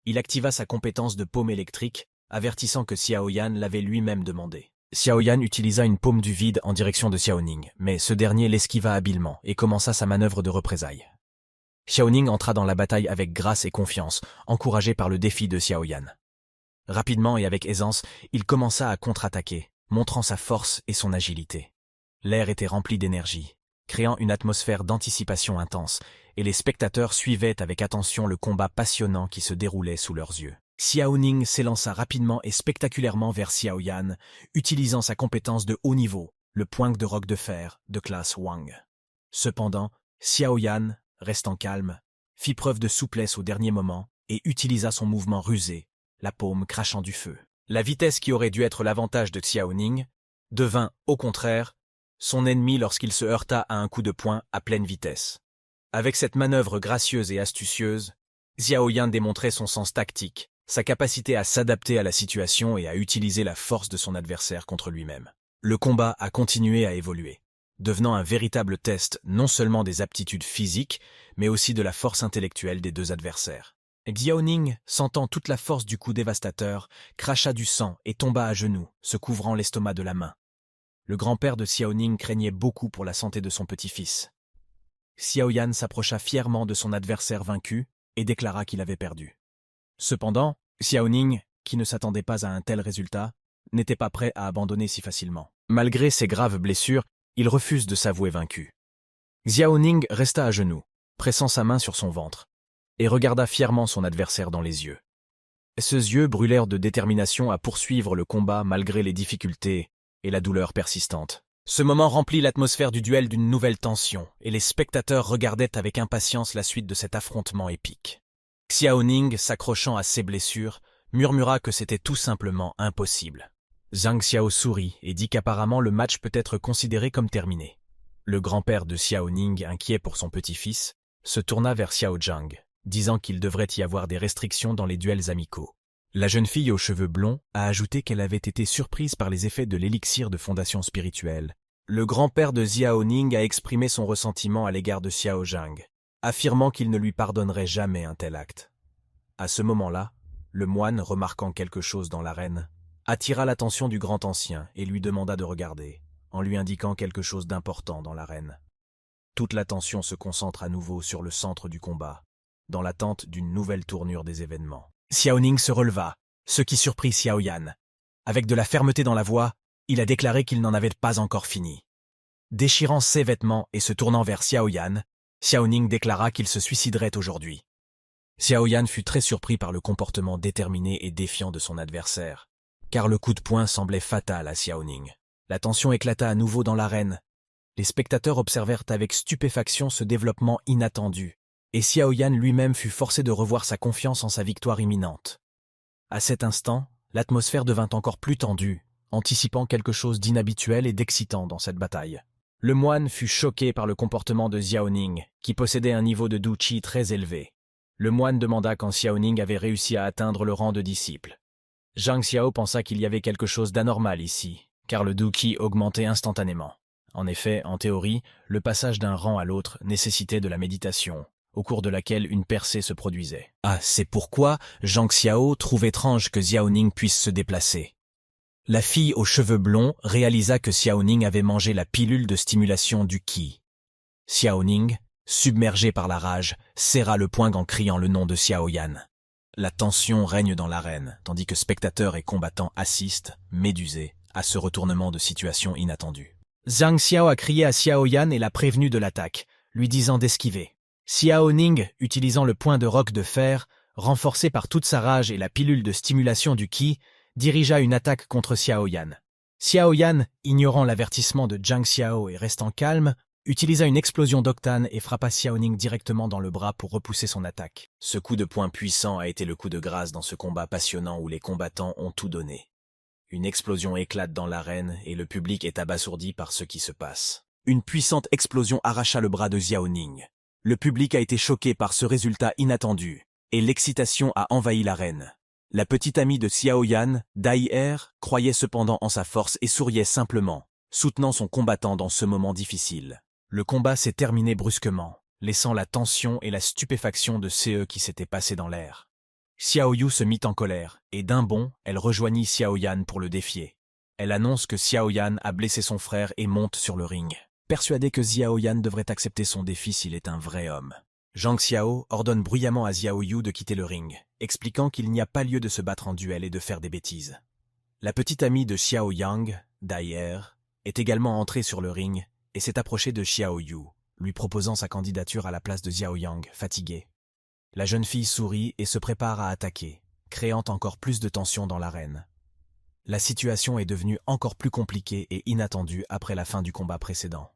Il activa sa compétence de paume électrique, avertissant que Xiao Yan l'avait lui-même demandé. Xiao Yan utilisa une paume du vide en direction de Xiao Ning, mais ce dernier l'esquiva habilement et commença sa manœuvre de représailles. Xiao Ning entra dans la bataille avec grâce et confiance, encouragé par le défi de Xiao Yan. Rapidement et avec aisance, il commença à contre-attaquer, montrant sa force et son agilité. L'air était rempli d'énergie, créant une atmosphère d'anticipation intense, et les spectateurs suivaient avec attention le combat passionnant qui se déroulait sous leurs yeux. Xiao Ning s'élança rapidement et spectaculairement vers Xiao Yan, utilisant sa compétence de haut niveau, le poing de roc de fer de classe Wang. Cependant, Xiao Yan, restant calme, fit preuve de souplesse au dernier moment et utilisa son mouvement rusé, la paume crachant du feu. La vitesse qui aurait dû être l'avantage de Xiao Ning devint, au contraire, son ennemi lorsqu'il se heurta à un coup de poing à pleine vitesse. Avec cette manœuvre gracieuse et astucieuse, Xiao Yan démontrait son sens tactique, sa capacité à s'adapter à la situation et à utiliser la force de son adversaire contre lui-même. Le combat a continué à évoluer, devenant un véritable test non seulement des aptitudes physiques, mais aussi de la force intellectuelle des deux adversaires. Xiao Ning, sentant toute la force du coup dévastateur, cracha du sang et tomba à genoux, se couvrant l'estomac de la main. Le grand-père de Xiao Ning craignait beaucoup pour la santé de son petit-fils. Xiao Yan s'approcha fièrement de son adversaire vaincu et déclara qu'il avait perdu. Cependant, Xiao Ning, qui ne s'attendait pas à un tel résultat, n'était pas prêt à abandonner si facilement. Malgré ses graves blessures, il refuse de s'avouer vaincu. Xiao Ning resta à genoux, pressant sa main sur son ventre, et regarda fièrement son adversaire dans les yeux. Ses yeux brûlèrent de détermination à poursuivre le combat malgré les difficultés et la douleur persistante. Ce moment remplit l'atmosphère du duel d'une nouvelle tension, et les spectateurs regardaient avec impatience la suite de cet affrontement épique. Xiao Ning, s'accrochant à ses blessures, murmura que c'était tout simplement impossible. Zhang Xiao sourit et dit qu'apparemment le match peut être considéré comme terminé. Le grand-père de Xiao Ning, inquiet pour son petit-fils, se tourna vers Xiao Zhang, disant qu'il devrait y avoir des restrictions dans les duels amicaux. La jeune fille aux cheveux blonds a ajouté qu'elle avait été surprise par les effets de l'élixir de fondation spirituelle. Le grand-père de Xiao Ning a exprimé son ressentiment à l'égard de Xiao Zhang, affirmant qu'il ne lui pardonnerait jamais un tel acte. À ce moment-là, le moine, remarquant quelque chose dans l'arène, attira l'attention du grand ancien et lui demanda de regarder, en lui indiquant quelque chose d'important dans l'arène. Toute l'attention se concentre à nouveau sur le centre du combat, dans l'attente d'une nouvelle tournure des événements. Xiao Ning se releva, ce qui surprit Xiao Yan. Avec de la fermeté dans la voix, il a déclaré qu'il n'en avait pas encore fini. Déchirant ses vêtements et se tournant vers Xiao Yan, Xiao Ning déclara qu'il se suiciderait aujourd'hui. Xiao Yan fut très surpris par le comportement déterminé et défiant de son adversaire, car le coup de poing semblait fatal à Xiao Ning. La tension éclata à nouveau dans l'arène. Les spectateurs observèrent avec stupéfaction ce développement inattendu, et Xiao Yan lui-même fut forcé de revoir sa confiance en sa victoire imminente. À cet instant, l'atmosphère devint encore plus tendue, anticipant quelque chose d'inhabituel et d'excitant dans cette bataille. Le moine fut choqué par le comportement de Xiao Ning, qui possédait un niveau de Du-Chi très élevé. Le moine demanda quand Xiao Ning avait réussi à atteindre le rang de disciple. Zhang Xiao pensa qu'il y avait quelque chose d'anormal ici, car le Du-Chi augmentait instantanément. En effet, en théorie, le passage d'un rang à l'autre nécessitait de la méditation, au cours de laquelle une percée se produisait. Ah, c'est pourquoi Zhang Xiao trouve étrange que Xiao Ning puisse se déplacer. La fille aux cheveux blonds réalisa que Xiao Ning avait mangé la pilule de stimulation du Qi. Xiao Ning, submergé par la rage, serra le poing en criant le nom de Xiao Yan. La tension règne dans l'arène, tandis que spectateurs et combattants assistent, médusés, à ce retournement de situation inattendu. Zhang Xiao a crié à Xiao Yan et l'a prévenu de l'attaque, lui disant d'esquiver. Xiao Ning, utilisant le poing de roc de fer, renforcé par toute sa rage et la pilule de stimulation du Qi, dirigea une attaque contre Xiao Yan. Xiao Yan, ignorant l'avertissement de Zhang Xiao et restant calme, utilisa une explosion d'octane et frappa Xiao Ning directement dans le bras pour repousser son attaque. Ce coup de poing puissant a été le coup de grâce dans ce combat passionnant où les combattants ont tout donné. Une explosion éclate dans l'arène et le public est abasourdi par ce qui se passe. Une puissante explosion arracha le bras de Xiao Ning. Le public a été choqué par ce résultat inattendu, et l'excitation a envahi l'arène. La petite amie de Xiao Yan, Dai Er, croyait cependant en sa force et souriait simplement, soutenant son combattant dans ce moment difficile. Le combat s'est terminé brusquement, laissant la tension et la stupéfaction de ce qui s'était passé dans l'air. Xiao Yu se mit en colère, et d'un bond, elle rejoignit Xiao Yan pour le défier. Elle annonce que Xiao Yan a blessé son frère et monte sur le ring. Persuadée que Xiao Yan devrait accepter son défi s'il est un vrai homme. Zhang Xiao ordonne bruyamment à Xiao Yu de quitter le ring, expliquant qu'il n'y a pas lieu de se battre en duel et de faire des bêtises. La petite amie de Xiao Yang, Dai Er, est également entrée sur le ring et s'est approchée de Xiao Yu, lui proposant sa candidature à la place de Xiao Yang, fatiguée. La jeune fille sourit et se prépare à attaquer, créant encore plus de tension dans l'arène. La situation est devenue encore plus compliquée et inattendue après la fin du combat précédent.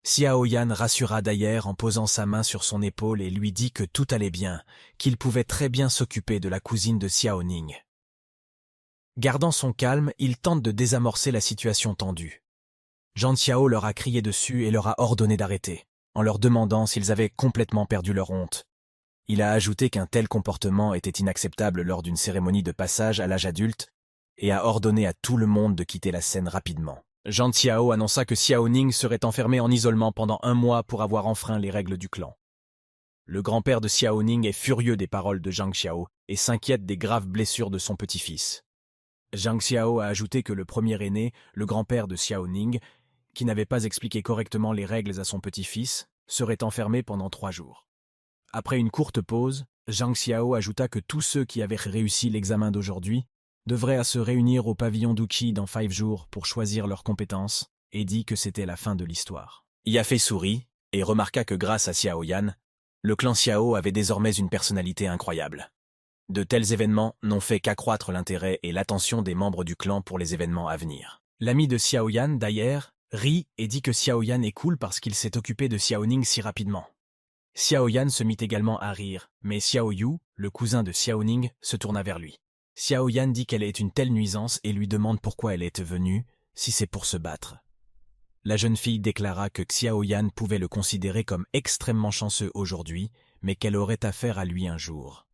Xiao Yan rassura Dai Er en posant sa main sur son épaule et lui dit que tout allait bien, qu'il pouvait très bien s'occuper de la cousine de Xiao Ning. Gardant son calme, il tente de désamorcer la situation tendue. Zhang Xiao leur a crié dessus et leur a ordonné d'arrêter, en leur demandant s'ils avaient complètement perdu leur honte. Il a ajouté qu'un tel comportement était inacceptable lors d'une cérémonie de passage à l'âge adulte et a ordonné à tout le monde de quitter la scène rapidement. Zhang Xiao annonça que Xiao Ning serait enfermé en isolement pendant 1 mois pour avoir enfreint les règles du clan. Le grand-père de Xiao Ning est furieux des paroles de Zhang Xiao et s'inquiète des graves blessures de son petit-fils. Zhang Xiao a ajouté que le premier aîné, le grand-père de Xiao Ning, qui n'avait pas expliqué correctement les règles à son petit-fils, serait enfermé pendant 3 jours. Après une courte pause, Zhang Xiao ajouta que tous ceux qui avaient réussi l'examen d'aujourd'hui devraient se réunir au pavillon Duqi dans 5 jours pour choisir leurs compétences et dit que c'était la fin de l'histoire. Yafei sourit et remarqua que grâce à Xiao Yan, le clan Xiao avait désormais une personnalité incroyable. De tels événements n'ont fait qu'accroître l'intérêt et l'attention des membres du clan pour les événements à venir. L'ami de Xiao Yan, Dai Er, rit et dit que Xiao Yan est cool parce qu'il s'est occupé de Xiao Ning si rapidement. Xiao Yan se mit également à rire, mais Xiao Yu, le cousin de Xiao Ning, se tourna vers lui. Xiao Yan dit qu'elle est une telle nuisance et lui demande pourquoi elle est venue, si c'est pour se battre. La jeune fille déclara que Xiao Yan pouvait le considérer comme extrêmement chanceux aujourd'hui, mais qu'elle aurait affaire à lui un jour.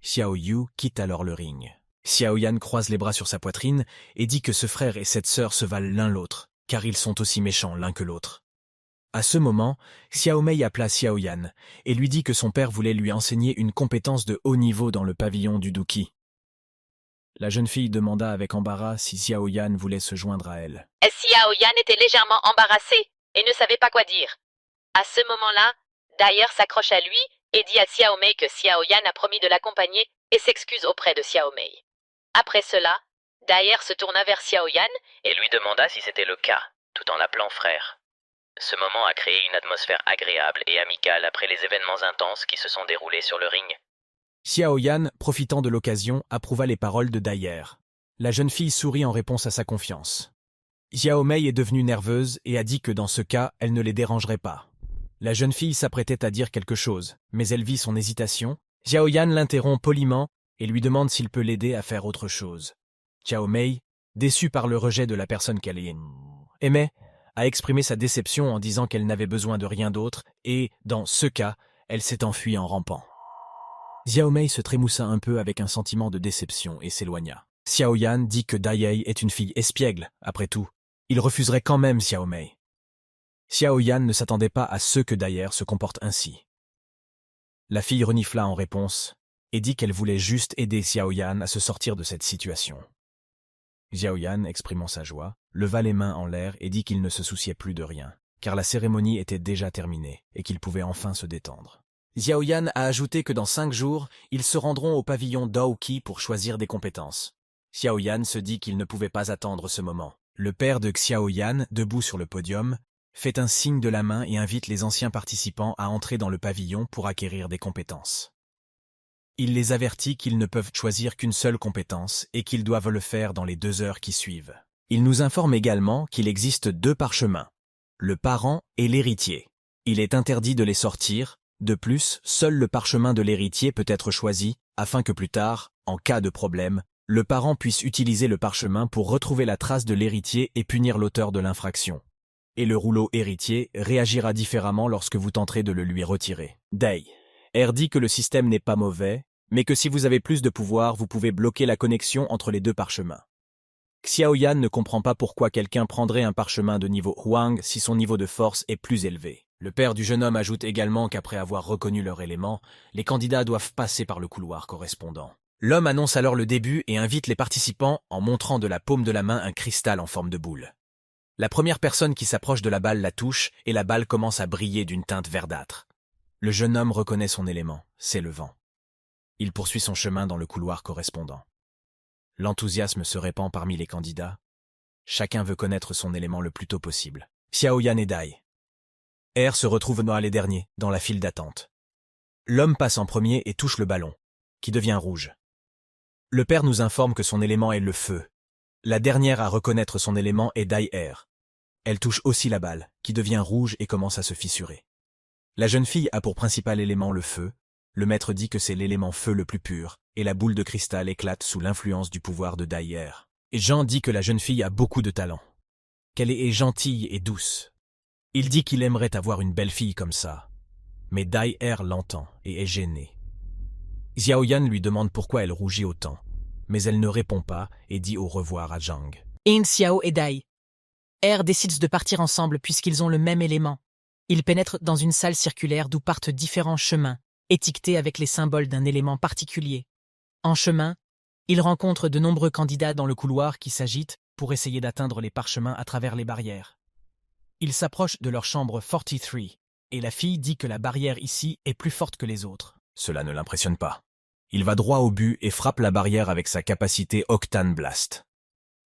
Xiao Yu quitte alors le ring. Xiao Yan croise les bras sur sa poitrine et dit que ce frère et cette sœur se valent l'un l'autre, car ils sont aussi méchants l'un que l'autre. À ce moment, Xiao Mei appela Xiao Yan et lui dit que son père voulait lui enseigner une compétence de haut niveau dans le pavillon du Duqi. La jeune fille demanda avec embarras si Xiao Yan voulait se joindre à elle. Xiao Yan était légèrement embarrassé et ne savait pas quoi dire. À ce moment-là, Dai Er s'accroche à lui et dit à Xiao Mei que Xiao Yan a promis de l'accompagner et s'excuse auprès de Xiao Mei. Après cela, Dai Er se tourna vers Xiao Yan et lui demanda si c'était le cas, tout en l'appelant frère. Ce moment a créé une atmosphère agréable et amicale après les événements intenses qui se sont déroulés sur le ring. Xiao Yan, profitant de l'occasion, approuva les paroles de Dai Er. La jeune fille sourit en réponse à sa confiance. Xiao Mei est devenue nerveuse et a dit que dans ce cas, elle ne les dérangerait pas. La jeune fille s'apprêtait à dire quelque chose, mais elle vit son hésitation. Xiao Yan l'interrompt poliment et lui demande s'il peut l'aider à faire autre chose. Xiao Mei, déçue par le rejet de la personne qu'elle aimait, a exprimé sa déception en disant qu'elle n'avait besoin de rien d'autre et, dans ce cas, elle s'est enfuie en rampant. Xiao Mei se trémoussa un peu avec un sentiment de déception et s'éloigna. Xiao Yan dit que Dai Er est une fille espiègle, après tout. Il refuserait quand même Xiao Mei. Xiao Yan ne s'attendait pas à ce que Dai Er se comporte ainsi. La fille renifla en réponse et dit qu'elle voulait juste aider Xiao Yan à se sortir de cette situation. Xiao Yan, exprimant sa joie, leva les mains en l'air et dit qu'il ne se souciait plus de rien, car la cérémonie était déjà terminée et qu'il pouvait enfin se détendre. Xiao Yan a ajouté que dans 5 jours, ils se rendront au pavillon Daoqi pour choisir des compétences. Xiao Yan se dit qu'il ne pouvait pas attendre ce moment. Le père de Xiao Yan, debout sur le podium, fait un signe de la main et invite les anciens participants à entrer dans le pavillon pour acquérir des compétences. Il les avertit qu'ils ne peuvent choisir qu'une seule compétence et qu'ils doivent le faire dans les 2 heures qui suivent. Il nous informe également qu'il existe 2 parchemins, le parent et l'héritier. Il est interdit de les sortir. De plus, seul le parchemin de l'héritier peut être choisi, afin que plus tard, en cas de problème, le parent puisse utiliser le parchemin pour retrouver la trace de l'héritier et punir l'auteur de l'infraction. Et le rouleau héritier réagira différemment lorsque vous tenterez de le lui retirer. Dai Er dit que le système n'est pas mauvais, mais que si vous avez plus de pouvoir, vous pouvez bloquer la connexion entre les 2 parchemins. Xiao Yan ne comprend pas pourquoi quelqu'un prendrait un parchemin de niveau Huang si son niveau de force est plus élevé. Le père du jeune homme ajoute également qu'après avoir reconnu leur élément, les candidats doivent passer par le couloir correspondant. L'homme annonce alors le début et invite les participants en montrant de la paume de la main un cristal en forme de boule. La première personne qui s'approche de la balle la touche et la balle commence à briller d'une teinte verdâtre. Le jeune homme reconnaît son élément, c'est le vent. Il poursuit son chemin dans le couloir correspondant. L'enthousiasme se répand parmi les candidats. Chacun veut connaître son élément le plus tôt possible. Xiaoyan et Dai. R se retrouve les derniers, dans la file d'attente. L'homme passe en premier et touche le ballon, qui devient rouge. Le père nous informe que son élément est le feu. La dernière à reconnaître son élément est Dai R. Elle touche aussi la balle, qui devient rouge et commence à se fissurer. La jeune fille a pour principal élément le feu. Le maître dit que c'est l'élément feu le plus pur, et la boule de cristal éclate sous l'influence du pouvoir de Dai R. Et Jean dit que la jeune fille a beaucoup de talent, qu'elle est gentille et douce. Il dit qu'il aimerait avoir une belle fille comme ça. Mais Dai R l'entend et est gênée. Xiaoyan lui demande pourquoi elle rougit autant, mais elle ne répond pas et dit au revoir à Zhang. In Xiao et Dai. R décident de partir ensemble puisqu'ils ont le même élément. Ils pénètrent dans une salle circulaire d'où partent différents chemins, étiquetés avec les symboles d'un élément particulier. En chemin, ils rencontrent de nombreux candidats dans le couloir qui s'agitent pour essayer d'atteindre les parchemins à travers les barrières. Ils s'approchent de leur chambre 43, et la fille dit que la barrière ici est plus forte que les autres. Cela ne l'impressionne pas. Il va droit au but et frappe la barrière avec sa capacité Octane Blast.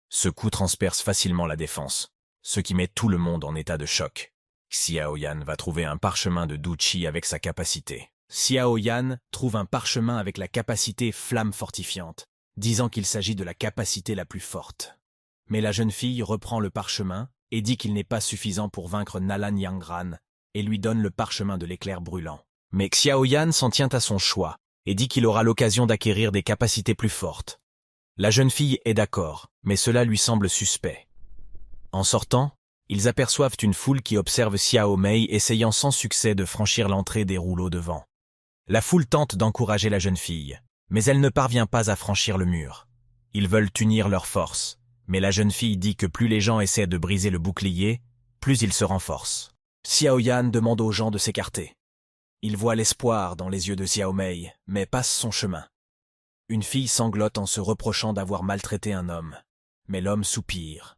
Ce coup transperce facilement la défense, ce qui met tout le monde en état de choc. Xiaoyan va trouver un parchemin de Duqi avec sa capacité. Xiaoyan trouve un parchemin avec la capacité Flamme Fortifiante, disant qu'il s'agit de la capacité la plus forte. Mais la jeune fille reprend le parchemin et dit qu'il n'est pas suffisant pour vaincre Nalan Yangran et lui donne le parchemin de l'éclair brûlant. Mais Xiaoyan s'en tient à son choix et dit qu'il aura l'occasion d'acquérir des capacités plus fortes. La jeune fille est d'accord, mais cela lui semble suspect. En sortant, ils aperçoivent une foule qui observe Xiao Mei essayant sans succès de franchir l'entrée des rouleaux de vent. La foule tente d'encourager la jeune fille, mais elle ne parvient pas à franchir le mur. Ils veulent unir leurs forces, mais la jeune fille dit que plus les gens essaient de briser le bouclier, plus ils se renforcent. Xiaoyan demande aux gens de s'écarter. Il voit l'espoir dans les yeux de Xiao Mei, mais passe son chemin. Une fille sanglote en se reprochant d'avoir maltraité un homme, mais l'homme soupire,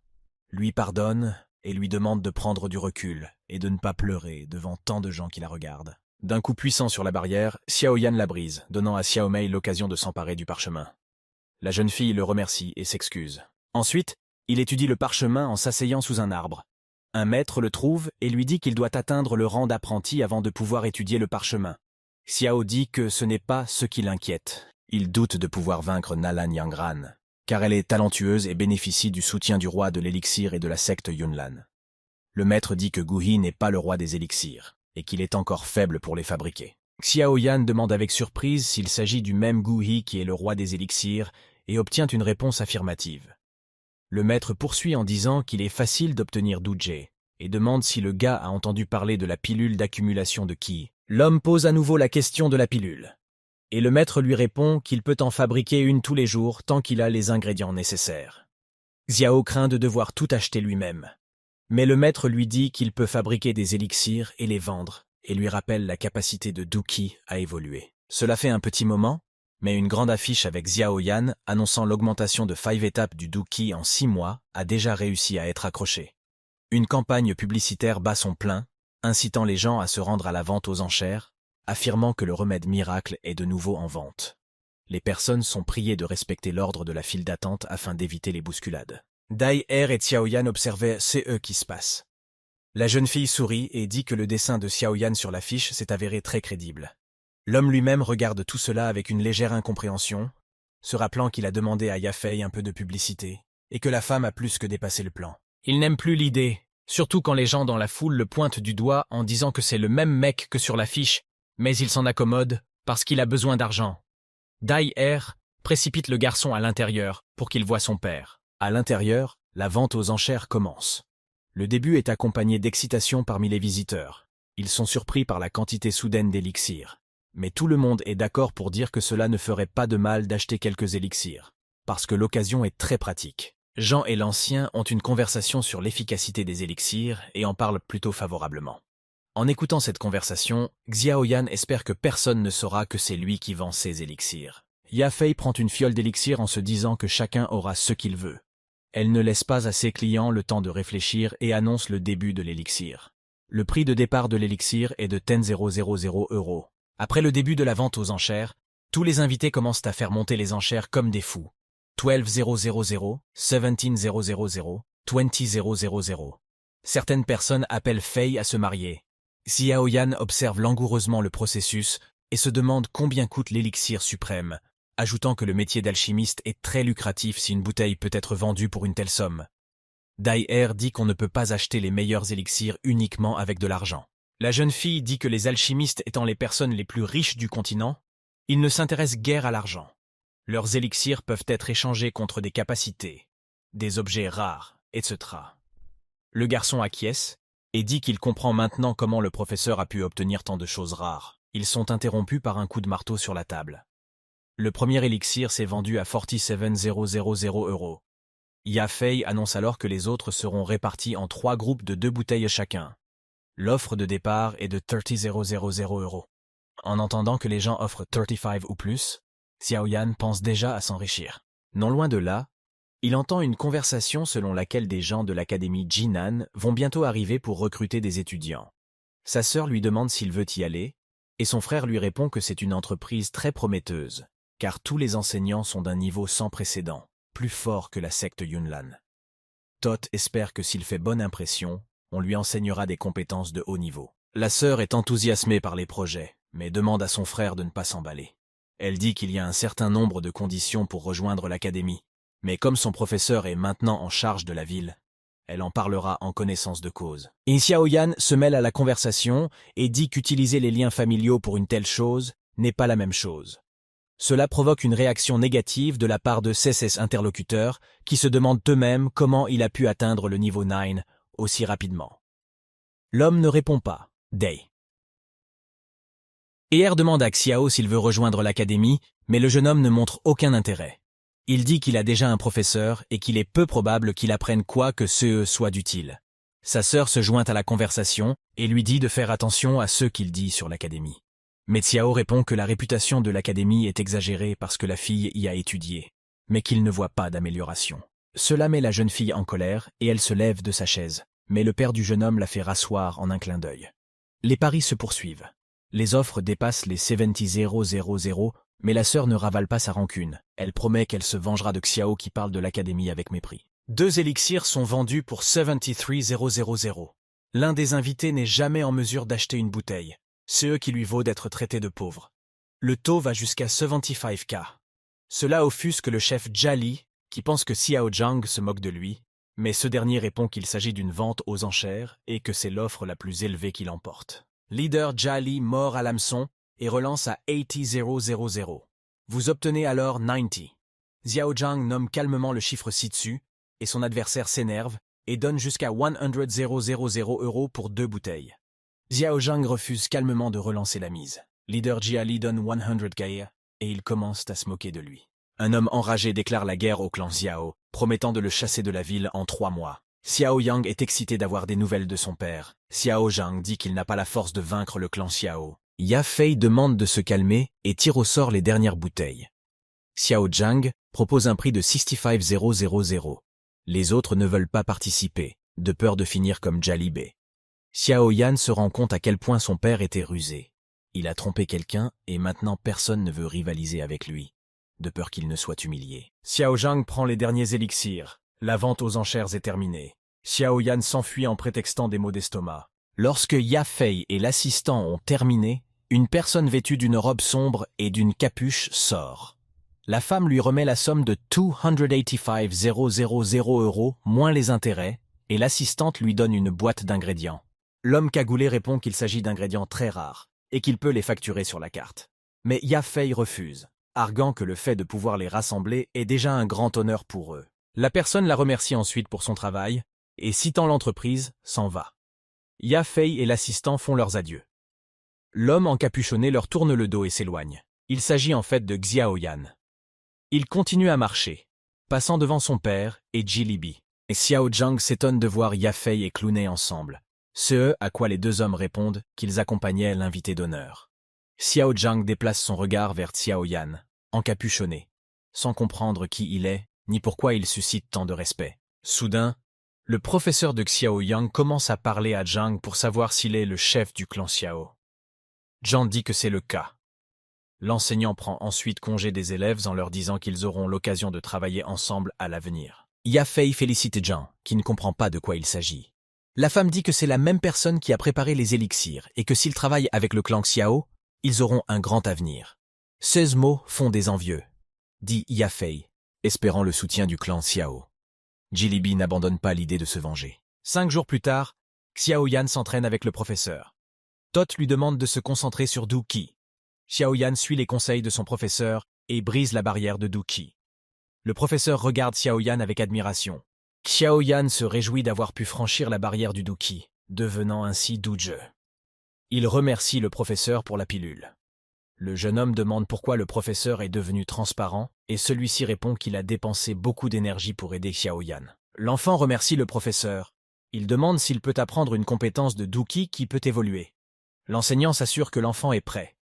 lui pardonne et lui demande de prendre du recul et de ne pas pleurer devant tant de gens qui la regardent. D'un coup puissant sur la barrière, Xiaoyan la brise, donnant à Xiao Mei l'occasion de s'emparer du parchemin. La jeune fille le remercie et s'excuse. Ensuite, il étudie le parchemin en s'asseyant sous un arbre. Un maître le trouve et lui dit qu'il doit atteindre le rang d'apprenti avant de pouvoir étudier le parchemin. Xiao dit que ce n'est pas ce qui l'inquiète. Il doute de pouvoir vaincre Nalan Yangran, car elle est talentueuse et bénéficie du soutien du roi de l'élixir et de la secte Yunlan. Le maître dit que Guhi n'est pas le roi des élixirs, et qu'il est encore faible pour les fabriquer. Xiaoyan demande avec surprise s'il s'agit du même Guhi qui est le roi des élixirs, et obtient une réponse affirmative. Le maître poursuit en disant qu'il est facile d'obtenir Duje, et demande si le gars a entendu parler de la pilule d'accumulation de Qi. L'homme pose à nouveau la question de la pilule. Et le maître lui répond qu'il peut en fabriquer une tous les jours tant qu'il a les ingrédients nécessaires. Xiao craint de devoir tout acheter lui-même. Mais le maître lui dit qu'il peut fabriquer des élixirs et les vendre, et lui rappelle la capacité de Duqi à évoluer. Cela fait un petit moment, mais une grande affiche avec Xiaoyan annonçant l'augmentation de 5 étapes du Duqi en 6 mois a déjà réussi à être accrochée. Une campagne publicitaire bat son plein, incitant les gens à se rendre à la vente aux enchères, affirmant que le remède miracle est de nouveau en vente. Les personnes sont priées de respecter l'ordre de la file d'attente afin d'éviter les bousculades. Dai R et Xiaoyan observaient ce qui se passe. La jeune fille sourit et dit que le dessin de Xiaoyan sur l'affiche s'est avéré très crédible. L'homme lui-même regarde tout cela avec une légère incompréhension, se rappelant qu'il a demandé à Yafei un peu de publicité, et que la femme a plus que dépassé le plan. Il n'aime plus l'idée, surtout quand les gens dans la foule le pointent du doigt en disant que c'est le même mec que sur l'affiche, mais il s'en accommode parce qu'il a besoin d'argent. Dai R précipite le garçon à l'intérieur pour qu'il voie son père. À l'intérieur, la vente aux enchères commence. Le début est accompagné d'excitation parmi les visiteurs. Ils sont surpris par la quantité soudaine d'élixirs. Mais tout le monde est d'accord pour dire que cela ne ferait pas de mal d'acheter quelques élixirs, parce que l'occasion est très pratique. Jean et l'Ancien ont une conversation sur l'efficacité des élixirs et en parlent plutôt favorablement. En écoutant cette conversation, Xiaoyan espère que personne ne saura que c'est lui qui vend ces élixirs. Yafei prend une fiole d'élixir en se disant que chacun aura ce qu'il veut. Elle ne laisse pas à ses clients le temps de réfléchir et annonce le début de l'élixir. Le prix de départ de l'élixir est de 10,000 €. Après le début de la vente aux enchères, tous les invités commencent à faire monter les enchères comme des fous. 12,000, 17,000, 20,000. Certaines personnes appellent Fei à se marier. Xiao Yan observe langoureusement le processus et se demande combien coûte l'élixir suprême, ajoutant que le métier d'alchimiste est très lucratif si une bouteille peut être vendue pour une telle somme. Dai Er dit qu'on ne peut pas acheter les meilleurs élixirs uniquement avec de l'argent. La jeune fille dit que les alchimistes étant les personnes les plus riches du continent, ils ne s'intéressent guère à l'argent. Leurs élixirs peuvent être échangés contre des capacités, des objets rares, etc. Le garçon acquiesce et dit qu'il comprend maintenant comment le professeur a pu obtenir tant de choses rares. Ils sont interrompus par un coup de marteau sur la table. Le premier élixir s'est vendu à 47,000 €. Ya Fei annonce alors que les autres seront répartis en 3 groupes de 2 bouteilles chacun. L'offre de départ est de 30,000 €. En entendant que les gens offrent 35 ou plus, Xiao Yan pense déjà à s'enrichir. Non loin de là, il entend une conversation selon laquelle des gens de l'académie Jinan vont bientôt arriver pour recruter des étudiants. Sa sœur lui demande s'il veut y aller, et son frère lui répond que c'est une entreprise très prometteuse, car tous les enseignants sont d'un niveau sans précédent, plus fort que la secte Yunlan. Tot espère que s'il fait bonne impression, on lui enseignera des compétences de haut niveau. La sœur est enthousiasmée par les projets, mais demande à son frère de ne pas s'emballer. Elle dit qu'il y a un certain nombre de conditions pour rejoindre l'académie, mais comme son professeur est maintenant en charge de la ville, elle en parlera en connaissance de cause. Et Xiao Yan se mêle à la conversation et dit qu'utiliser les liens familiaux pour une telle chose n'est pas la même chose. Cela provoque une réaction négative de la part de ses interlocuteurs qui se demandent eux-mêmes comment il a pu atteindre le niveau 9 aussi rapidement. L'homme ne répond pas. Day. Er demande à Xiao s'il veut rejoindre l'académie, mais le jeune homme ne montre aucun intérêt. Il dit qu'il a déjà un professeur et qu'il est peu probable qu'il apprenne quoi que ce soit d'utile. Sa sœur se joint à la conversation et lui dit de faire attention à ce qu'il dit sur l'académie. Mais Xiao répond que la réputation de l'académie est exagérée parce que la fille y a étudié, mais qu'il ne voit pas d'amélioration. Cela met la jeune fille en colère et elle se lève de sa chaise, mais le père du jeune homme la fait rasseoir en un clin d'œil. Les paris se poursuivent. Les offres dépassent les 70,000, mais la sœur ne ravale pas sa rancune. Elle promet qu'elle se vengera de Xiao qui parle de l'académie avec mépris. 2 élixirs sont vendus pour 73,000. L'un des invités n'est jamais en mesure d'acheter une bouteille, ce qui lui vaut d'être traité de pauvre. Le taux va jusqu'à 75K. Cela offusque le chef Jali, qui pense que Xiao Zhang se moque de lui, mais ce dernier répond qu'il s'agit d'une vente aux enchères et que c'est l'offre la plus élevée qu'il emporte. Leader Jali mord à l'hameçon et relance à 80,000. Vous obtenez alors 90. Xiao Zhang nomme calmement le chiffre ci-dessus, et son adversaire s'énerve et donne jusqu'à 100,000 € pour 2 bouteilles. Xiao Zhang refuse calmement de relancer la mise. Leader Jiali donne 100K et il commence à se moquer de lui. Un homme enragé déclare la guerre au clan Xiao, promettant de le chasser de la ville en 3 mois. Xiao Yang est excité d'avoir des nouvelles de son père. Xiao Zhang dit qu'il n'a pas la force de vaincre le clan Xiao. Ya Fei demande de se calmer et tire au sort les dernières bouteilles. Xiao Zhang propose un prix de 65,000. Les autres ne veulent pas participer, de peur de finir comme Jalibé. Xiao Yan se rend compte à quel point son père était rusé. Il a trompé quelqu'un et maintenant personne ne veut rivaliser avec lui, de peur qu'il ne soit humilié. Xiao Zhang prend les derniers élixirs. La vente aux enchères est terminée. Xiao Yan s'enfuit en prétextant des maux d'estomac. Lorsque Ya Fei et l'assistant ont terminé, une personne vêtue d'une robe sombre et d'une capuche sort. La femme lui remet la somme de 285,000 € moins les intérêts, et l'assistante lui donne une boîte d'ingrédients. L'homme cagoulé répond qu'il s'agit d'ingrédients très rares, et qu'il peut les facturer sur la carte. Mais Ya Fei refuse, arguant que le fait de pouvoir les rassembler est déjà un grand honneur pour eux. La personne la remercie ensuite pour son travail, et citant l'entreprise, s'en va. Ya Fei et l'assistant font leurs adieux. L'homme encapuchonné leur tourne le dos et s'éloigne. Il s'agit en fait de Xiao Yan. Il continue à marcher, passant devant son père et Jilibi. Et Xiao Zhang s'étonne de voir Ya Fei et Clooney ensemble, ce à quoi les 2 hommes répondent qu'ils accompagnaient l'invité d'honneur. Xiao Zhang déplace son regard vers Xiao Yan, encapuchonné, sans comprendre qui il est, ni pourquoi il suscite tant de respect. Soudain, Le professeur de Xiaoyang commence à parler à Zhang pour savoir s'il est le chef du clan Xiao. Zhang dit que c'est le cas. L'enseignant prend ensuite congé des élèves en leur disant qu'ils auront l'occasion de travailler ensemble à l'avenir. Yafei félicite Zhang, qui ne comprend pas de quoi il s'agit. La femme dit que c'est la même personne qui a préparé les élixirs et que s'ils travaillent avec le clan Xiao, ils auront un grand avenir. 16 mots font des envieux, dit Yafei, espérant le soutien du clan Xiao. Jilibi n'abandonne pas l'idée de se venger. 5 jours plus tard, Xiaoyan s'entraîne avec le professeur. Tot lui demande de se concentrer sur Du Qi. Xiaoyan suit les conseils de son professeur et brise la barrière de Du Qi. Le professeur regarde Xiaoyan avec admiration. Xiaoyan se réjouit d'avoir pu franchir la barrière du Du Qi, devenant ainsi Duje. Il remercie le professeur pour la pilule. Le jeune homme demande pourquoi le professeur est devenu transparent et celui-ci répond qu'il a dépensé beaucoup d'énergie pour aider Xiaoyan. L'enfant remercie le professeur. Il demande s'il peut apprendre une compétence de Du Qi qui peut évoluer. L'enseignant s'assure que l'enfant est prêt.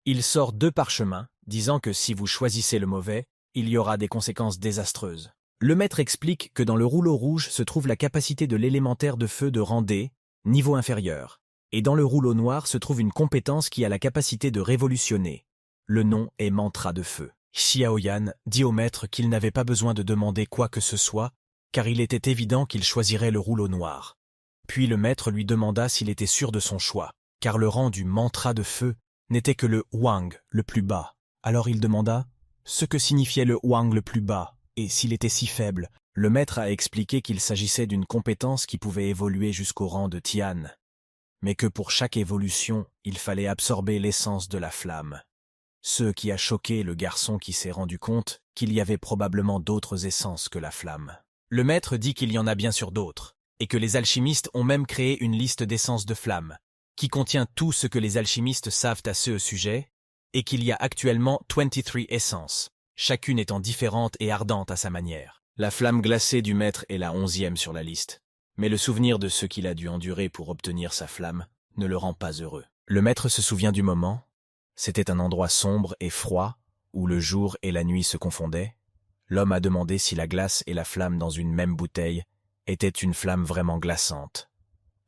Il sort 2 parchemins, disant que si vous choisissez le mauvais, il y aura des conséquences désastreuses. Le maître explique que dans le rouleau rouge se trouve la capacité de l'élémentaire de feu de rang D, niveau inférieur. Et dans le rouleau noir se trouve une compétence qui a la capacité de révolutionner. Le nom est mantra de feu. Xiaoyan dit au maître qu'il n'avait pas besoin de demander quoi que ce soit, car il était évident qu'il choisirait le rouleau noir. Puis le maître lui demanda s'il était sûr de son choix, car le rang du mantra de feu n'était que le Wang le plus bas. Alors il demanda ce que signifiait le Wang le plus bas, et s'il était si faible. Le maître a expliqué qu'il s'agissait d'une compétence qui pouvait évoluer jusqu'au rang de Tian, mais que pour chaque évolution, il fallait absorber l'essence de la flamme. Ce qui a choqué le garçon qui s'est rendu compte qu'il y avait probablement d'autres essences que la flamme. Le maître dit qu'il y en a bien sûr d'autres, et que les alchimistes ont même créé une liste d'essences de flamme, qui contient tout ce que les alchimistes savent à ce sujet, et qu'il y a actuellement 23 essences, chacune étant différente et ardente à sa manière. La flamme glacée du maître est la 11e sur la liste. Mais le souvenir de ce qu'il a dû endurer pour obtenir sa flamme ne le rend pas heureux. Le maître se souvient du moment. C'était un endroit sombre et froid, où le jour et la nuit se confondaient. L'homme a demandé si la glace et la flamme dans une même bouteille étaient une flamme vraiment glaçante.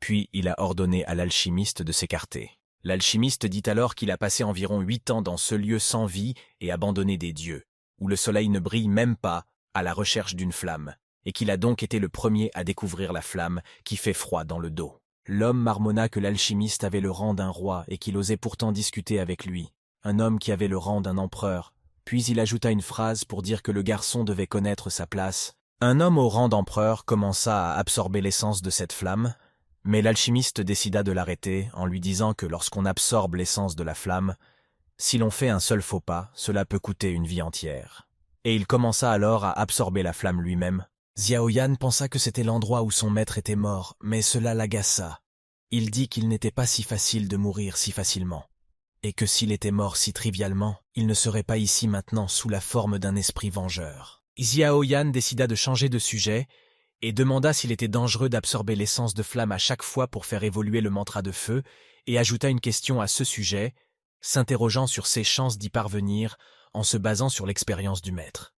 Puis il a ordonné à l'alchimiste de s'écarter. L'alchimiste dit alors qu'il a passé environ 8 ans dans ce lieu sans vie et abandonné des dieux, où le soleil ne brille même pas, à la recherche d'une flamme, et qu'il a donc été le premier à découvrir la flamme qui fait froid dans le dos. L'homme marmonna que l'alchimiste avait le rang d'un roi et qu'il osait pourtant discuter avec lui, un homme qui avait le rang d'un empereur, puis il ajouta une phrase pour dire que le garçon devait connaître sa place. Un homme au rang d'empereur commença à absorber l'essence de cette flamme, mais l'alchimiste décida de l'arrêter en lui disant que lorsqu'on absorbe l'essence de la flamme, si l'on fait un seul faux pas, cela peut coûter une vie entière. Et il commença alors à absorber la flamme lui-même. Xiaoyan pensa que c'était l'endroit où son maître était mort, mais cela l'agaça. Il dit qu'il n'était pas si facile de mourir si facilement, et que s'il était mort si trivialement, il ne serait pas ici maintenant sous la forme d'un esprit vengeur. Xiaoyan décida de changer de sujet et demanda s'il était dangereux d'absorber l'essence de flamme à chaque fois pour faire évoluer le mantra de feu, et ajouta une question à ce sujet, s'interrogeant sur ses chances d'y parvenir en se basant sur l'expérience du maître.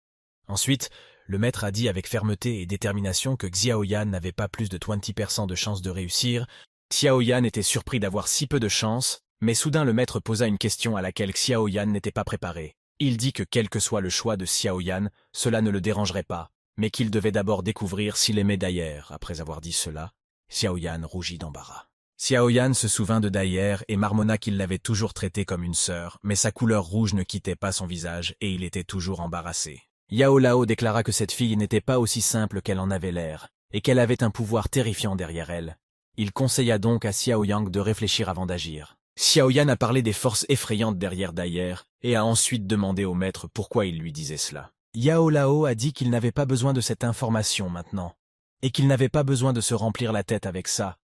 Ensuite, le maître a dit avec fermeté et détermination que Xiaoyan n'avait pas plus de 20% de chance de réussir. Xiaoyan était surpris d'avoir si peu de chance, mais soudain le maître posa une question à laquelle Xiaoyan n'était pas préparé. Il dit que quel que soit le choix de Xiaoyan, cela ne le dérangerait pas, mais qu'il devait d'abord découvrir s'il aimait Daier. Après avoir dit cela, Xiaoyan rougit d'embarras. Xiaoyan se souvint de Daier et marmonna qu'il l'avait toujours traité comme une sœur, mais sa couleur rouge ne quittait pas son visage et il était toujours embarrassé. Yao Lao déclara que cette fille n'était pas aussi simple qu'elle en avait l'air, et qu'elle avait un pouvoir terrifiant derrière elle. Il conseilla donc à Xiaoyang de réfléchir avant d'agir. Xiaoyan a parlé des forces effrayantes derrière Daier, et a ensuite demandé au maître pourquoi il lui disait cela. Yao Lao a dit qu'il n'avait pas besoin de cette information maintenant, et qu'il n'avait pas besoin de se remplir la tête avec ça.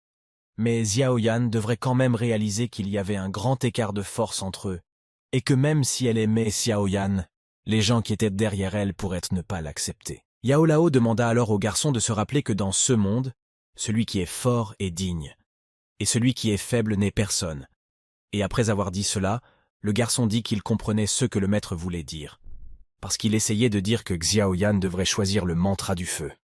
Mais Xiaoyan devrait quand même réaliser qu'il y avait un grand écart de force entre eux, et que même si elle aimait Xiaoyan, les gens qui étaient derrière elle pourraient ne pas l'accepter. Yao Lao demanda alors au garçon de se rappeler que dans ce monde, celui qui est fort est digne, et celui qui est faible n'est personne. Et après avoir dit cela, le garçon dit qu'il comprenait ce que le maître voulait dire, parce qu'il essayait de dire que Xiaoyan devrait choisir le mantra du feu.